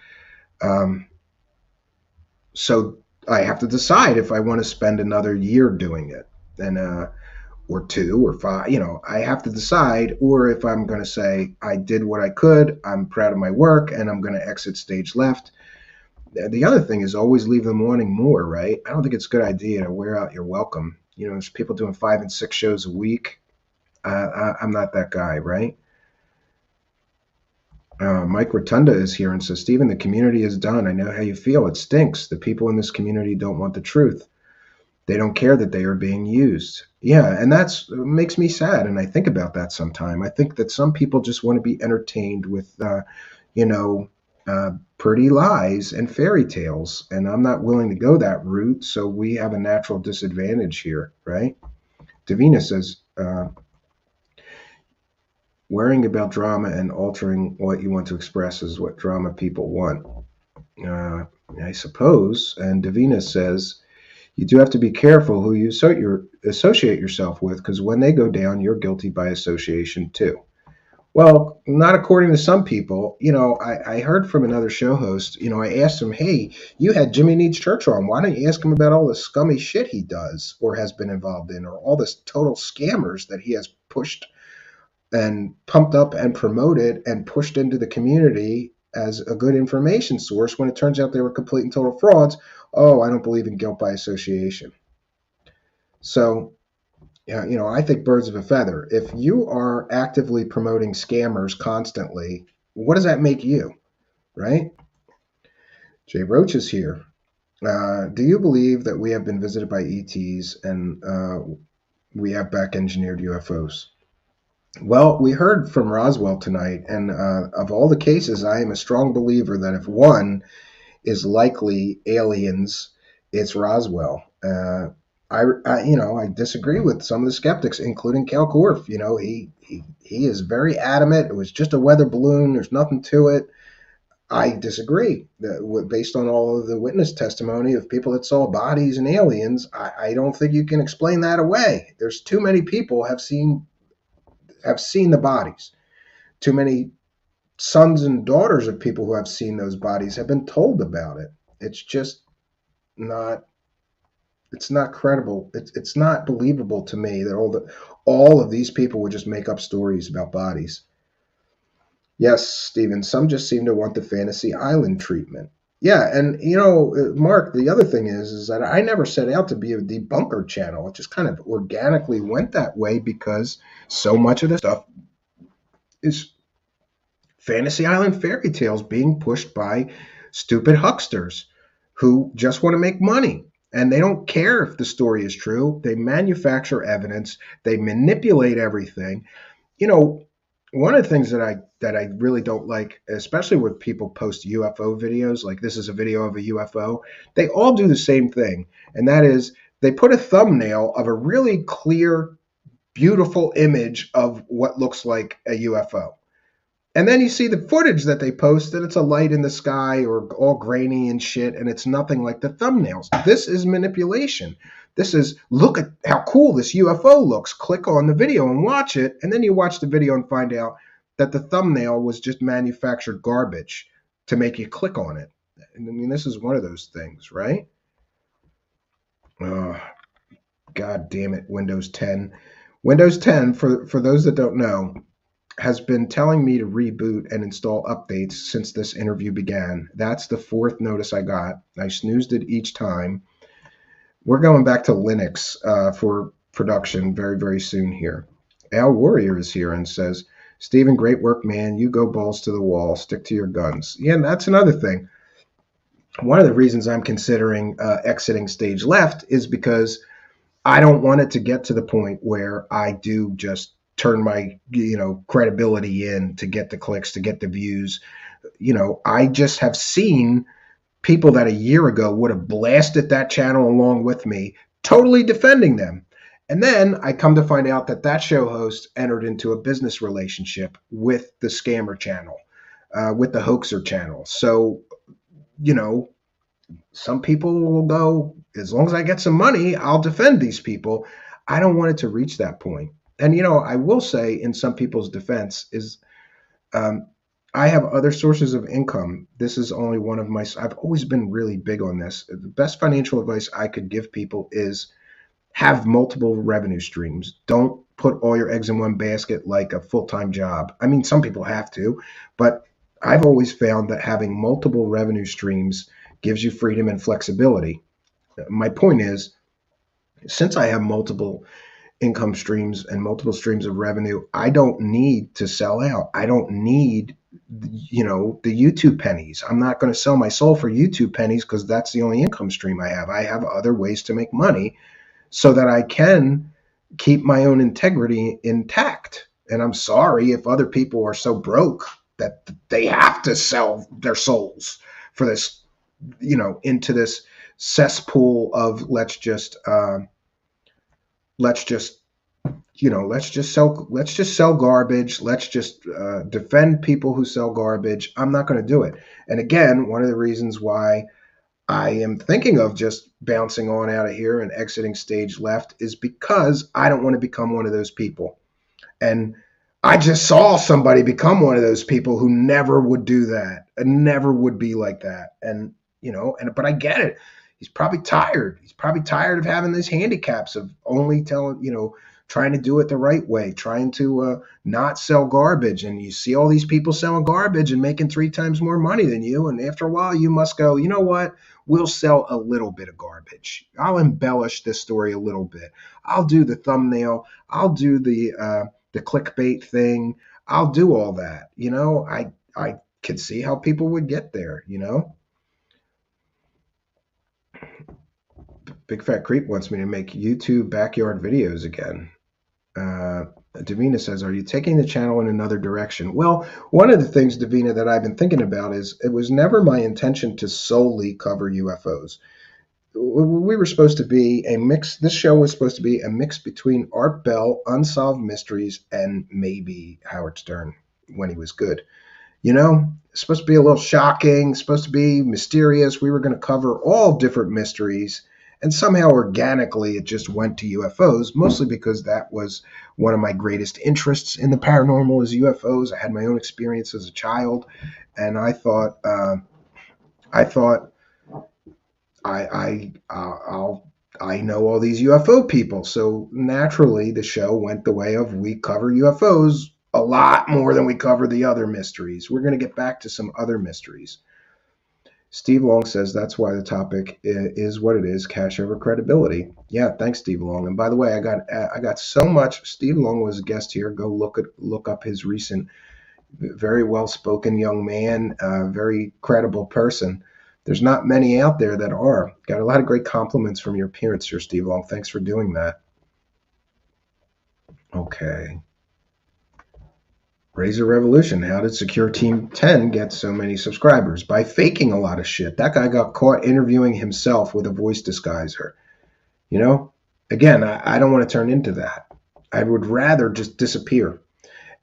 So I have to decide if I want to spend another year doing it, and or 2 or 5. I have to decide, or if I'm going to say I did what I could, I'm proud of my work, and I'm going to exit stage left. The other thing is always leave them wanting more, right? I don't think it's a good idea to wear out your welcome. There's people doing 5 and 6 shows a week. I'm not that guy, right? Mike Rotunda is here and says, Stephen, the community is done. I know how you feel. It stinks. The people in this community don't want the truth. They don't care that they are being used. Yeah, and that makes me sad, and I think about that sometime. I think that some people just want to be entertained with, pretty lies and fairy tales, and I'm not willing to go that route, so we have a natural disadvantage here, right? Davina says, worrying about drama and altering what you want to express is what drama people want. I suppose. And Davina says, you do have to be careful who you associate yourself with, because when they go down, you're guilty by association too. Well, not according to some people. I heard from another show host, I asked him, hey, you had Jimmy Needs Church on. Why don't you ask him about all the scummy shit he does or has been involved in, or all this total scammers that he has pushed and pumped up and promoted and pushed into the community as a good information source, when it turns out they were complete and total frauds. Oh, I don't believe in guilt by association. So, I think birds of a feather. If you are actively promoting scammers constantly, what does that make you, right? Jay Roach is here. Do you believe that we have been visited by ETs and we have back engineered UFOs? Well, we heard from Roswell tonight, and of all the cases, I am a strong believer that if one is likely aliens, it's Roswell. I disagree with some of the skeptics, including Cal Korff. He is very adamant. It was just a weather balloon. There's nothing to it. I disagree. Based on all of the witness testimony of people that saw bodies and aliens, I don't think you can explain that away. There's too many people have seen the bodies. Too many sons and daughters of people who have seen those bodies have been told about it. It's just not. It's not credible. It's not believable to me that all of these people would just make up stories about bodies. Yes, Stephen, some just seem to want the fantasy island treatment. Yeah, and Mark, the other thing is that I never set out to be a debunker channel. It just kind of organically went that way because so much of the stuff is fantasy island fairy tales being pushed by stupid hucksters who just want to make money. And they don't care if the story is true. They manufacture evidence. They manipulate everything. One of the things that I really don't like, especially when people post UFO videos, like this is a video of a UFO, they all do the same thing. And that is they put a thumbnail of a really clear, beautiful image of what looks like a UFO. And then you see the footage that they post, and it's a light in the sky or all grainy and shit, and it's nothing like the thumbnails. This is manipulation. This is, look at how cool this UFO looks. Click on the video and watch it, and then you watch the video and find out that the thumbnail was just manufactured garbage to make you click on it. I mean, this is one of those things, right? Oh, God damn it, Windows 10. Windows 10, for those that don't know, has been telling me to reboot and install updates since this interview began. That's the fourth notice I got. I snoozed it each time. We're going back to Linux for production very, very soon here. Al Warrior is here and says, Stephen, great work, man. You go balls to the wall. Stick to your guns. Yeah, and that's another thing. One of the reasons I'm considering exiting stage left is because I don't want it to get to the point where I do just turn my credibility in to get the clicks, to get the views. I just have seen people that a year ago would have blasted that channel along with me, totally defending them. And then I come to find out that show host entered into a business relationship with the scammer channel, with the hoaxer channel. So, some people will go, as long as I get some money, I'll defend these people. I don't want it to reach that point. And, I will say in some people's defense is I have other sources of income. This is only one of my, I've always been really big on this. The best financial advice I could give people is have multiple revenue streams. Don't put all your eggs in one basket like a full-time job. I mean, some people have to, but I've always found that having multiple revenue streams gives you freedom and flexibility. My point is, since I have multiple income streams and multiple streams of revenue, I don't need to sell out. I don't need, the YouTube pennies. I'm not going to sell my soul for YouTube pennies because that's the only income stream I have. I have other ways to make money so that I can keep my own integrity intact. And I'm sorry if other people are so broke that they have to sell their souls for this, into this cesspool of let's just sell garbage. Let's just defend people who sell garbage. I'm not going to do it. And again, one of the reasons why I am thinking of just bouncing on out of here and exiting stage left is because I don't want to become one of those people. And I just saw somebody become one of those people who never would do that and never would be like that. And, but I get it. He's probably tired. He's probably tired of having these handicaps of only trying to do it the right way, trying to not sell garbage. And you see all these people selling garbage and making 3 times more money than you. And after a while, you must go, you know what? We'll sell a little bit of garbage. I'll embellish this story a little bit. I'll do the thumbnail. I'll do the clickbait thing. I'll do all that. I could see how people would get there, Big Fat Creep wants me to make YouTube backyard videos again. Davina says, are you taking the channel in another direction? Well, one of the things, Davina, that I've been thinking about is it was never my intention to solely cover UFOs. We were supposed to be a mix. This show was supposed to be a mix between Art Bell, Unsolved Mysteries, and maybe Howard Stern when he was good. It's supposed to be a little shocking, supposed to be mysterious. We were going to cover all different mysteries. And somehow organically, it just went to UFOs, mostly because that was one of my greatest interests in the paranormal is UFOs. I had my own experience as a child, and I thought, I know all these UFO people. So naturally, the show went the way of we cover UFOs a lot more than we cover the other mysteries. We're going to get back to some other mysteries. Steve Long says that's why the topic is what it is, cash over credibility. Yeah, thanks, Steve Long. And by the way, I got so much. Steve Long was a guest here. Go look up his recent, very well-spoken young man, very credible person. There's not many out there that are. Got a lot of great compliments from your appearance here, Steve Long. Thanks for doing that. Okay. Razor Revolution. How did Secure Team 10 get so many subscribers? By faking a lot of shit. That guy got caught interviewing himself with a voice disguiser. Again, I don't want to turn into that. I would rather just disappear.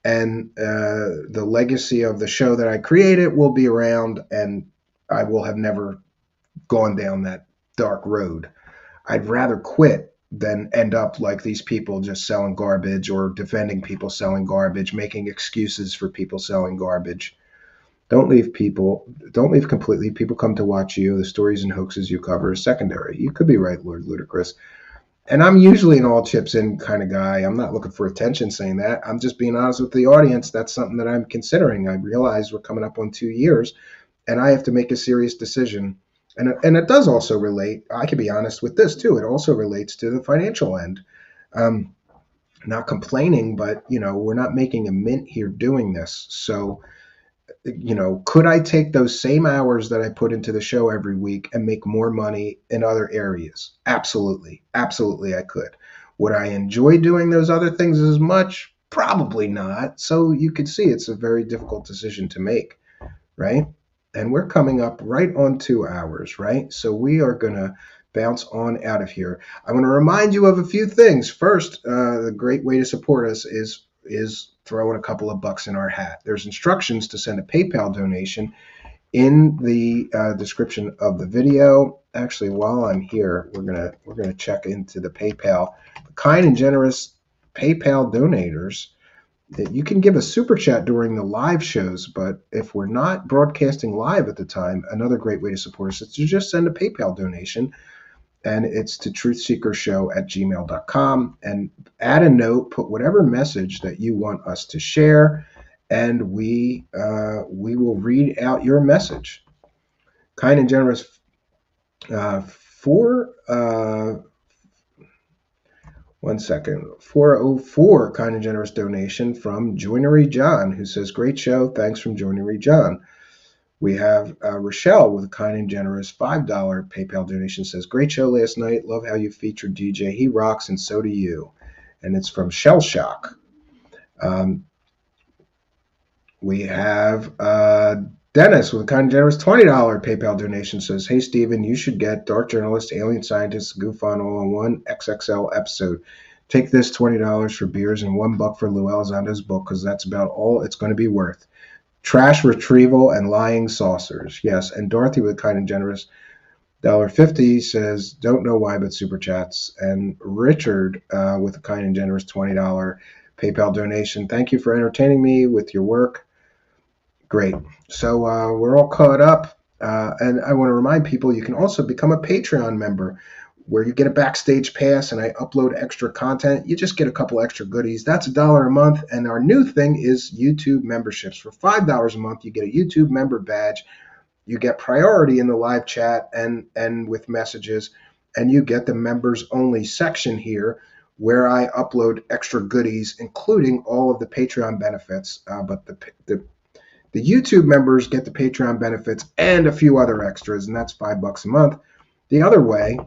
And the legacy of the show that I created will be around, and I will have never gone down that dark road. I'd rather quit than end up like these people just selling garbage or defending people selling garbage, making excuses for people selling garbage. Don't leave completely. People come to watch you. The stories and hoaxes you cover are secondary. You could be right, Lord Ludicrous. And I'm usually an all chips in kind of guy. I'm not looking for attention saying that. I'm just being honest with the audience. That's something that I'm considering. I realize we're coming up on 2 years, and I have to make a serious decision. And it does also relate, I can be honest with this too, it also relates to the financial end. Not complaining, but, we're not making a mint here doing this. So, could I take those same hours that I put into the show every week and make more money in other areas? Absolutely. Absolutely, I could. Would I enjoy doing those other things as much? Probably not. So you could see it's a very difficult decision to make, right? And we're coming up right on 2 hours, right? So we are going to bounce on out of here. I want to remind you of a few things. First, the great way to support us is throwing a couple of bucks in our hat. There's instructions to send a PayPal donation in the description of the video. Actually, while I'm here, we're gonna check into the PayPal. The kind and generous PayPal donators. You can give a super chat during the live shows, but if we're not broadcasting live at the time, another great way to support us is to just send a PayPal donation, and it's to truthseekershow@gmail.com, and add a note, put whatever message that you want us to share, and we will read out your message. Kind and generous for 404 kind and generous donation from Joinery John, who says, great show. Thanks from Joinery John. We have Rochelle with a kind and generous $5 PayPal donation, says, great show last night. Love how you featured DJ. He rocks, and so do you. And it's from Shell Shock. We have Dennis with a kind and generous $20 PayPal donation, says, hey, Stephen, you should get Dark Journalist, Alien Scientists, Goof on All in One XXL episode. Take this $20 for beers and $1 for Lou Elizondo's book, because that's about all it's going to be worth. Trash retrieval and lying saucers. Yes, and Dorothy with a kind and generous $1.50 says, don't know why, but super chats. And Richard with a kind and generous $20 PayPal donation. Thank you for entertaining me with your work. Great. So we're all caught up. And I want to remind people you can also become a Patreon member where you get a backstage pass and I upload extra content. You just get a couple extra goodies. That's $1 a month. And our new thing is YouTube memberships. For $5 a month, you get a YouTube member badge. You get priority in the live chat and with messages. And you get the members only section here where I upload extra goodies, including all of the Patreon benefits. But the YouTube members get the Patreon benefits and a few other extras, and that's $5 a month. The other way,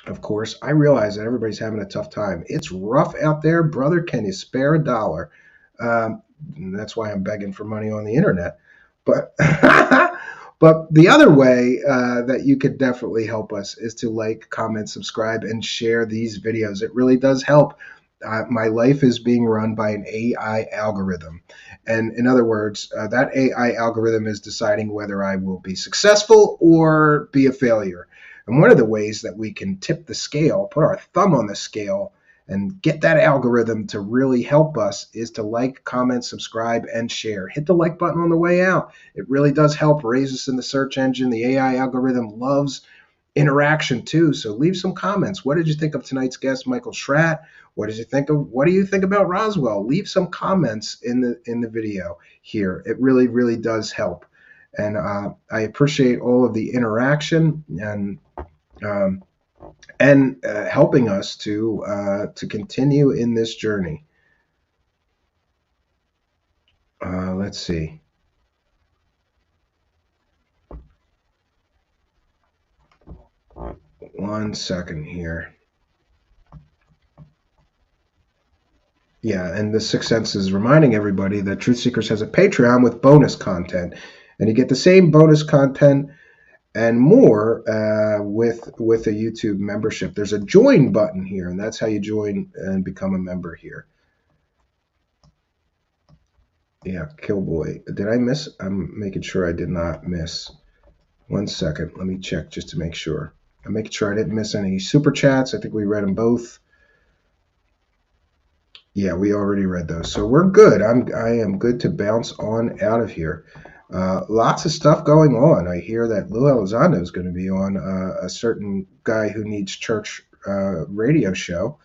of course, I realize that everybody's having a tough time. It's rough out there. Brother, can you spare $1? That's why I'm begging for money on the internet. But but the other way that you could definitely help us is to like, comment, subscribe, and share these videos. It really does help. My life is being run by an AI algorithm. And in other words, that AI algorithm is deciding whether I will be successful or be a failure. And one of the ways that we can tip the scale, put our thumb on the scale, and get that algorithm to really help us is to like, comment, subscribe, and share. Hit the like button on the way out. It really does help raise us in the search engine. The AI algorithm loves interaction too. So leave some comments. What did you think of tonight's guest, Michael Schratt? What do you think about Roswell? Leave some comments in the video here. It really, really does help. And I appreciate all of the interaction and helping us to continue in this journey. Let's see. One second here. Yeah, and the Sixth Sense is reminding everybody that Truth Seekers has a Patreon with bonus content, and you get the same bonus content and more with a YouTube membership. There's a join button here, and that's how you join and become a member here. Yeah, Killboy. Did I miss? I'm making sure I did not miss. One second. Let me check just to make sure. I'm making sure I didn't miss any super chats. I think we read them both. Yeah, we already read those. So we're good. I am good to bounce on out of here. Lots of stuff going on. I hear that Lou Elizondo is going to be on a certain guy who needs church radio show.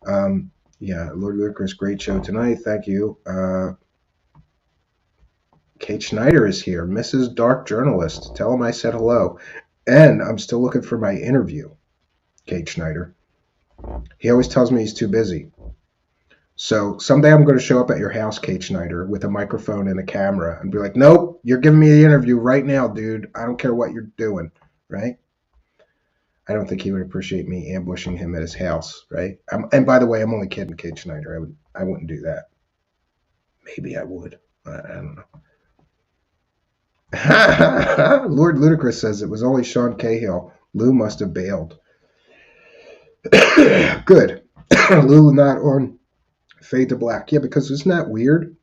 Yeah, Lord Ludicrous, great show tonight. Thank you. Kate Schneider is here. Mrs. Dark Journalist. Tell him I said hello. And I'm still looking for my interview, Kate Schneider. He always tells me he's too busy. So someday I'm going to show up at your house, Kate Schneider, with a microphone and a camera and be like, nope, you're giving me the interview right now, dude. I don't care what you're doing, right? I don't think he would appreciate me ambushing him at his house, right? And by the way, I'm only kidding, Kate Schneider. I wouldn't do that. Maybe I would. I don't know. Lord Ludicrous says it was only Sean Cahill. Lou must have bailed. Good. Lou not on Fade to Black. Yeah, because isn't that weird?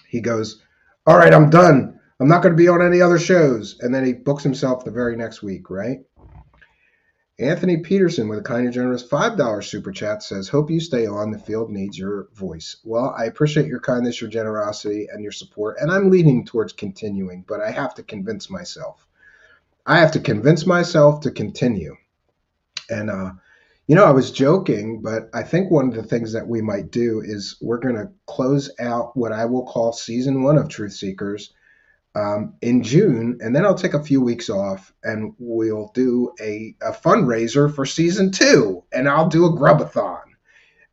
He goes, all right, I'm done. I'm not going to be on any other shows. And then he books himself the very next week, right? Anthony Peterson with a kind and generous $5 super chat says, hope you stay on. The field needs your voice. Well, I appreciate your kindness, your generosity, and your support. And I'm leaning towards continuing, but I have to convince myself. I have to convince myself to continue. And, I was joking, but I think one of the things that we might do is we're going to close out what I will call season 1 of Truth Seekers in June, and then I'll take a few weeks off and we'll do a fundraiser for season 2, and I'll do a grubathon,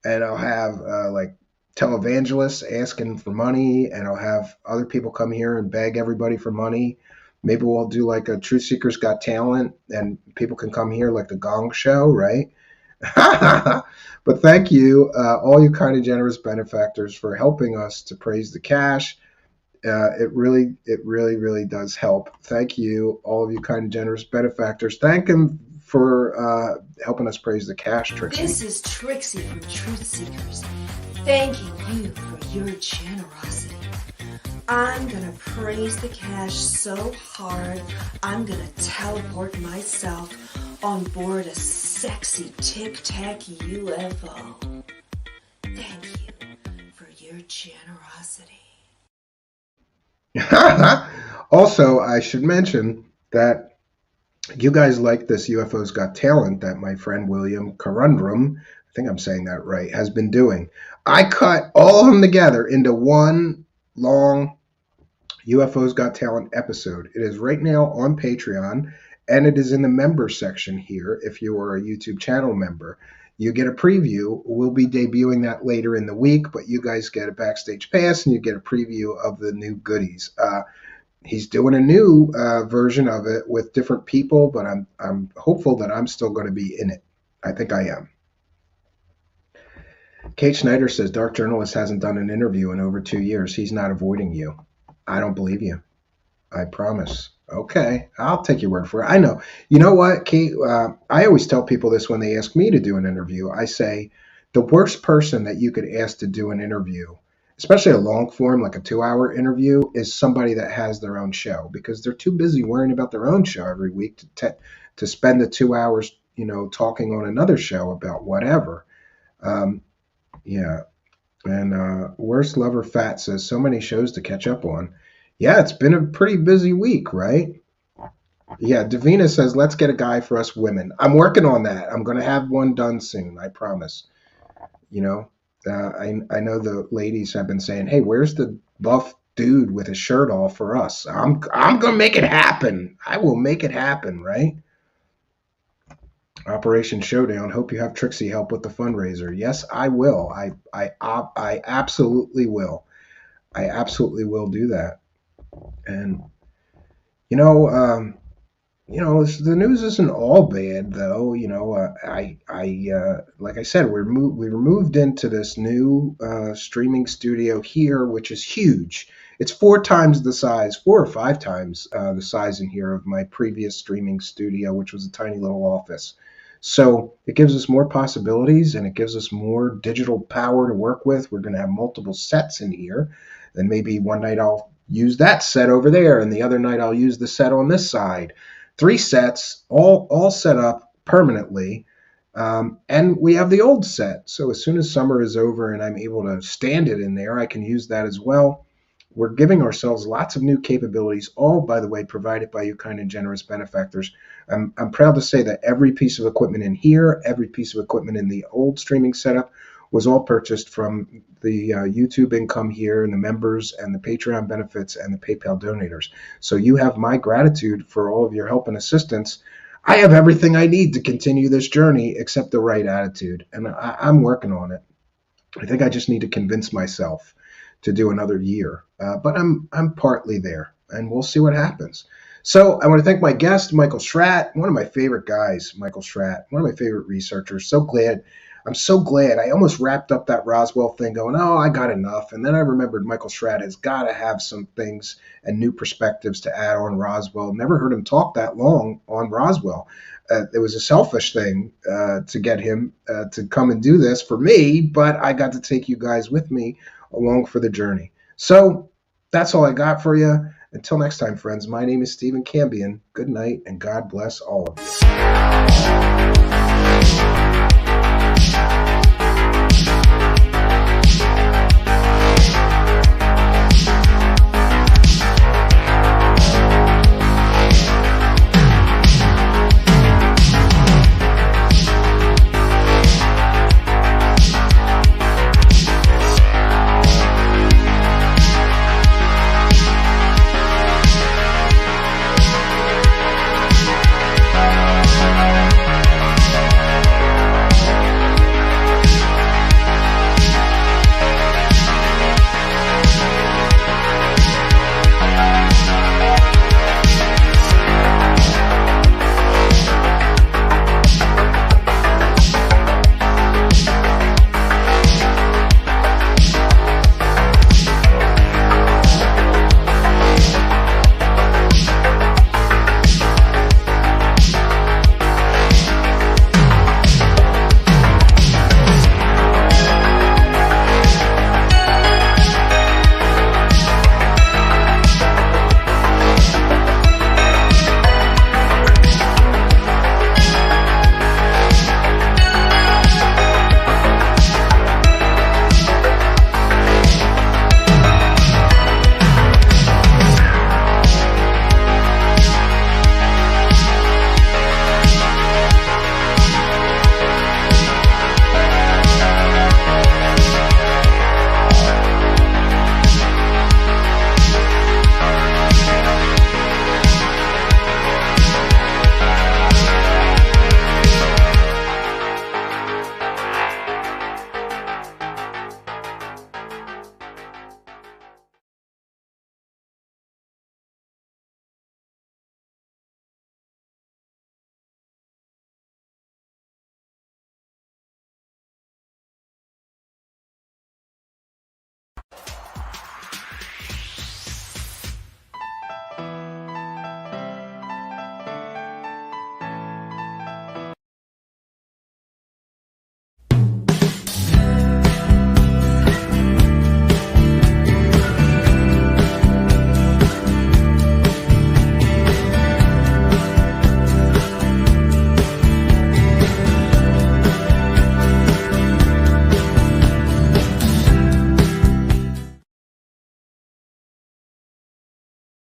and I'll have like televangelists asking for money, and I'll have other people come here and beg everybody for money. Maybe we'll do like a Truth Seekers Got Talent, and people can come here like the Gong Show, right? But thank you, all you kind of generous benefactors, for helping us to praise the cash. It really, really does help. Thank you, all of you kind of generous benefactors. Thank him for helping us praise the cash, Trixie. This is Trixie from Truth Seekers, thanking you for your generosity. I'm gonna praise the cash so hard, I'm gonna teleport myself on board a sexy tic-tac UFO. Thank you for your generosity. Also, I should mention that you guys like this UFOs Got Talent that my friend William Corundrum, I think I'm saying that right, has been doing. I cut all of them together into one long UFOs Got Talent episode. It is right now on Patreon, and it is in the member section here. If you are a YouTube channel member, you get a preview. We'll be debuting that later in the week, but you guys get a backstage pass and you get a preview of the new goodies. He's doing a new version of it with different people, but I'm hopeful that I'm still going to be in it. I think I am. Kate Schneider says, Dark Journalist hasn't done an interview in over 2 years. He's not avoiding you. I don't believe you. I promise. Okay, I'll take your word for it. I know. You know what, Kate? I always tell people this when they ask me to do an interview. I say, The worst person that you could ask to do an interview, especially a long form, like a 2-hour interview, is somebody that has their own show, because they're too busy worrying about their own show every week to spend the 2 hours, talking on another show about whatever. Yeah. And Worst Lover Fat says, so many shows to catch up on. Yeah, it's been a pretty busy week, right? Yeah, Davina says, let's get a guy for us women. I'm working on that. I'm going to have one done soon, I promise. I know the ladies have been saying, hey, where's the buff dude with his shirt off for us? I'm going to make it happen. I will make it happen, right? Operation Showdown. Hope you have Trixie help with the fundraiser. Yes, I will. I absolutely will. I absolutely will do that. And the news isn't all bad, though. Like I said, we were moved into this new streaming studio here, which is huge. It's 4 times the size, 4 or 5 times the size in here of my previous streaming studio, which was a tiny little office. So it gives us more possibilities, and it gives us more digital power to work with. We're going to have multiple sets in here. Then maybe one night I'll use that set over there, and the other night I'll use the set on this side. 3 sets, all set up permanently. And we have the old set. So as soon as summer is over and I'm able to stand it in there, I can use that as well. We're giving ourselves lots of new capabilities, all, by the way, provided by you kind and generous benefactors. I'm proud to say that every piece of equipment in here, every piece of equipment in the old streaming setup was all purchased from the YouTube income here, and the members and the Patreon benefits and the PayPal donators. So you have my gratitude for all of your help and assistance. I have everything I need to continue this journey except the right attitude, and I'm working on it. I think I just need to convince myself to do another year, but I'm partly there, and we'll see what happens. So I want to thank my guest, Michael Schratt, one of my favorite guys, Michael Schratt, one of my favorite researchers. I'm so glad. I almost wrapped up that Roswell thing going, oh, I got enough. And then I remembered Michael Schratt has got to have some things and new perspectives to add on Roswell. Never heard him talk that long on Roswell. It was a selfish thing to get him to come and do this for me, but I got to take you guys with me along for the journey. So that's all I got for you. Until next time, friends, my name is Stephen Cambion. Good night, and God bless all of you.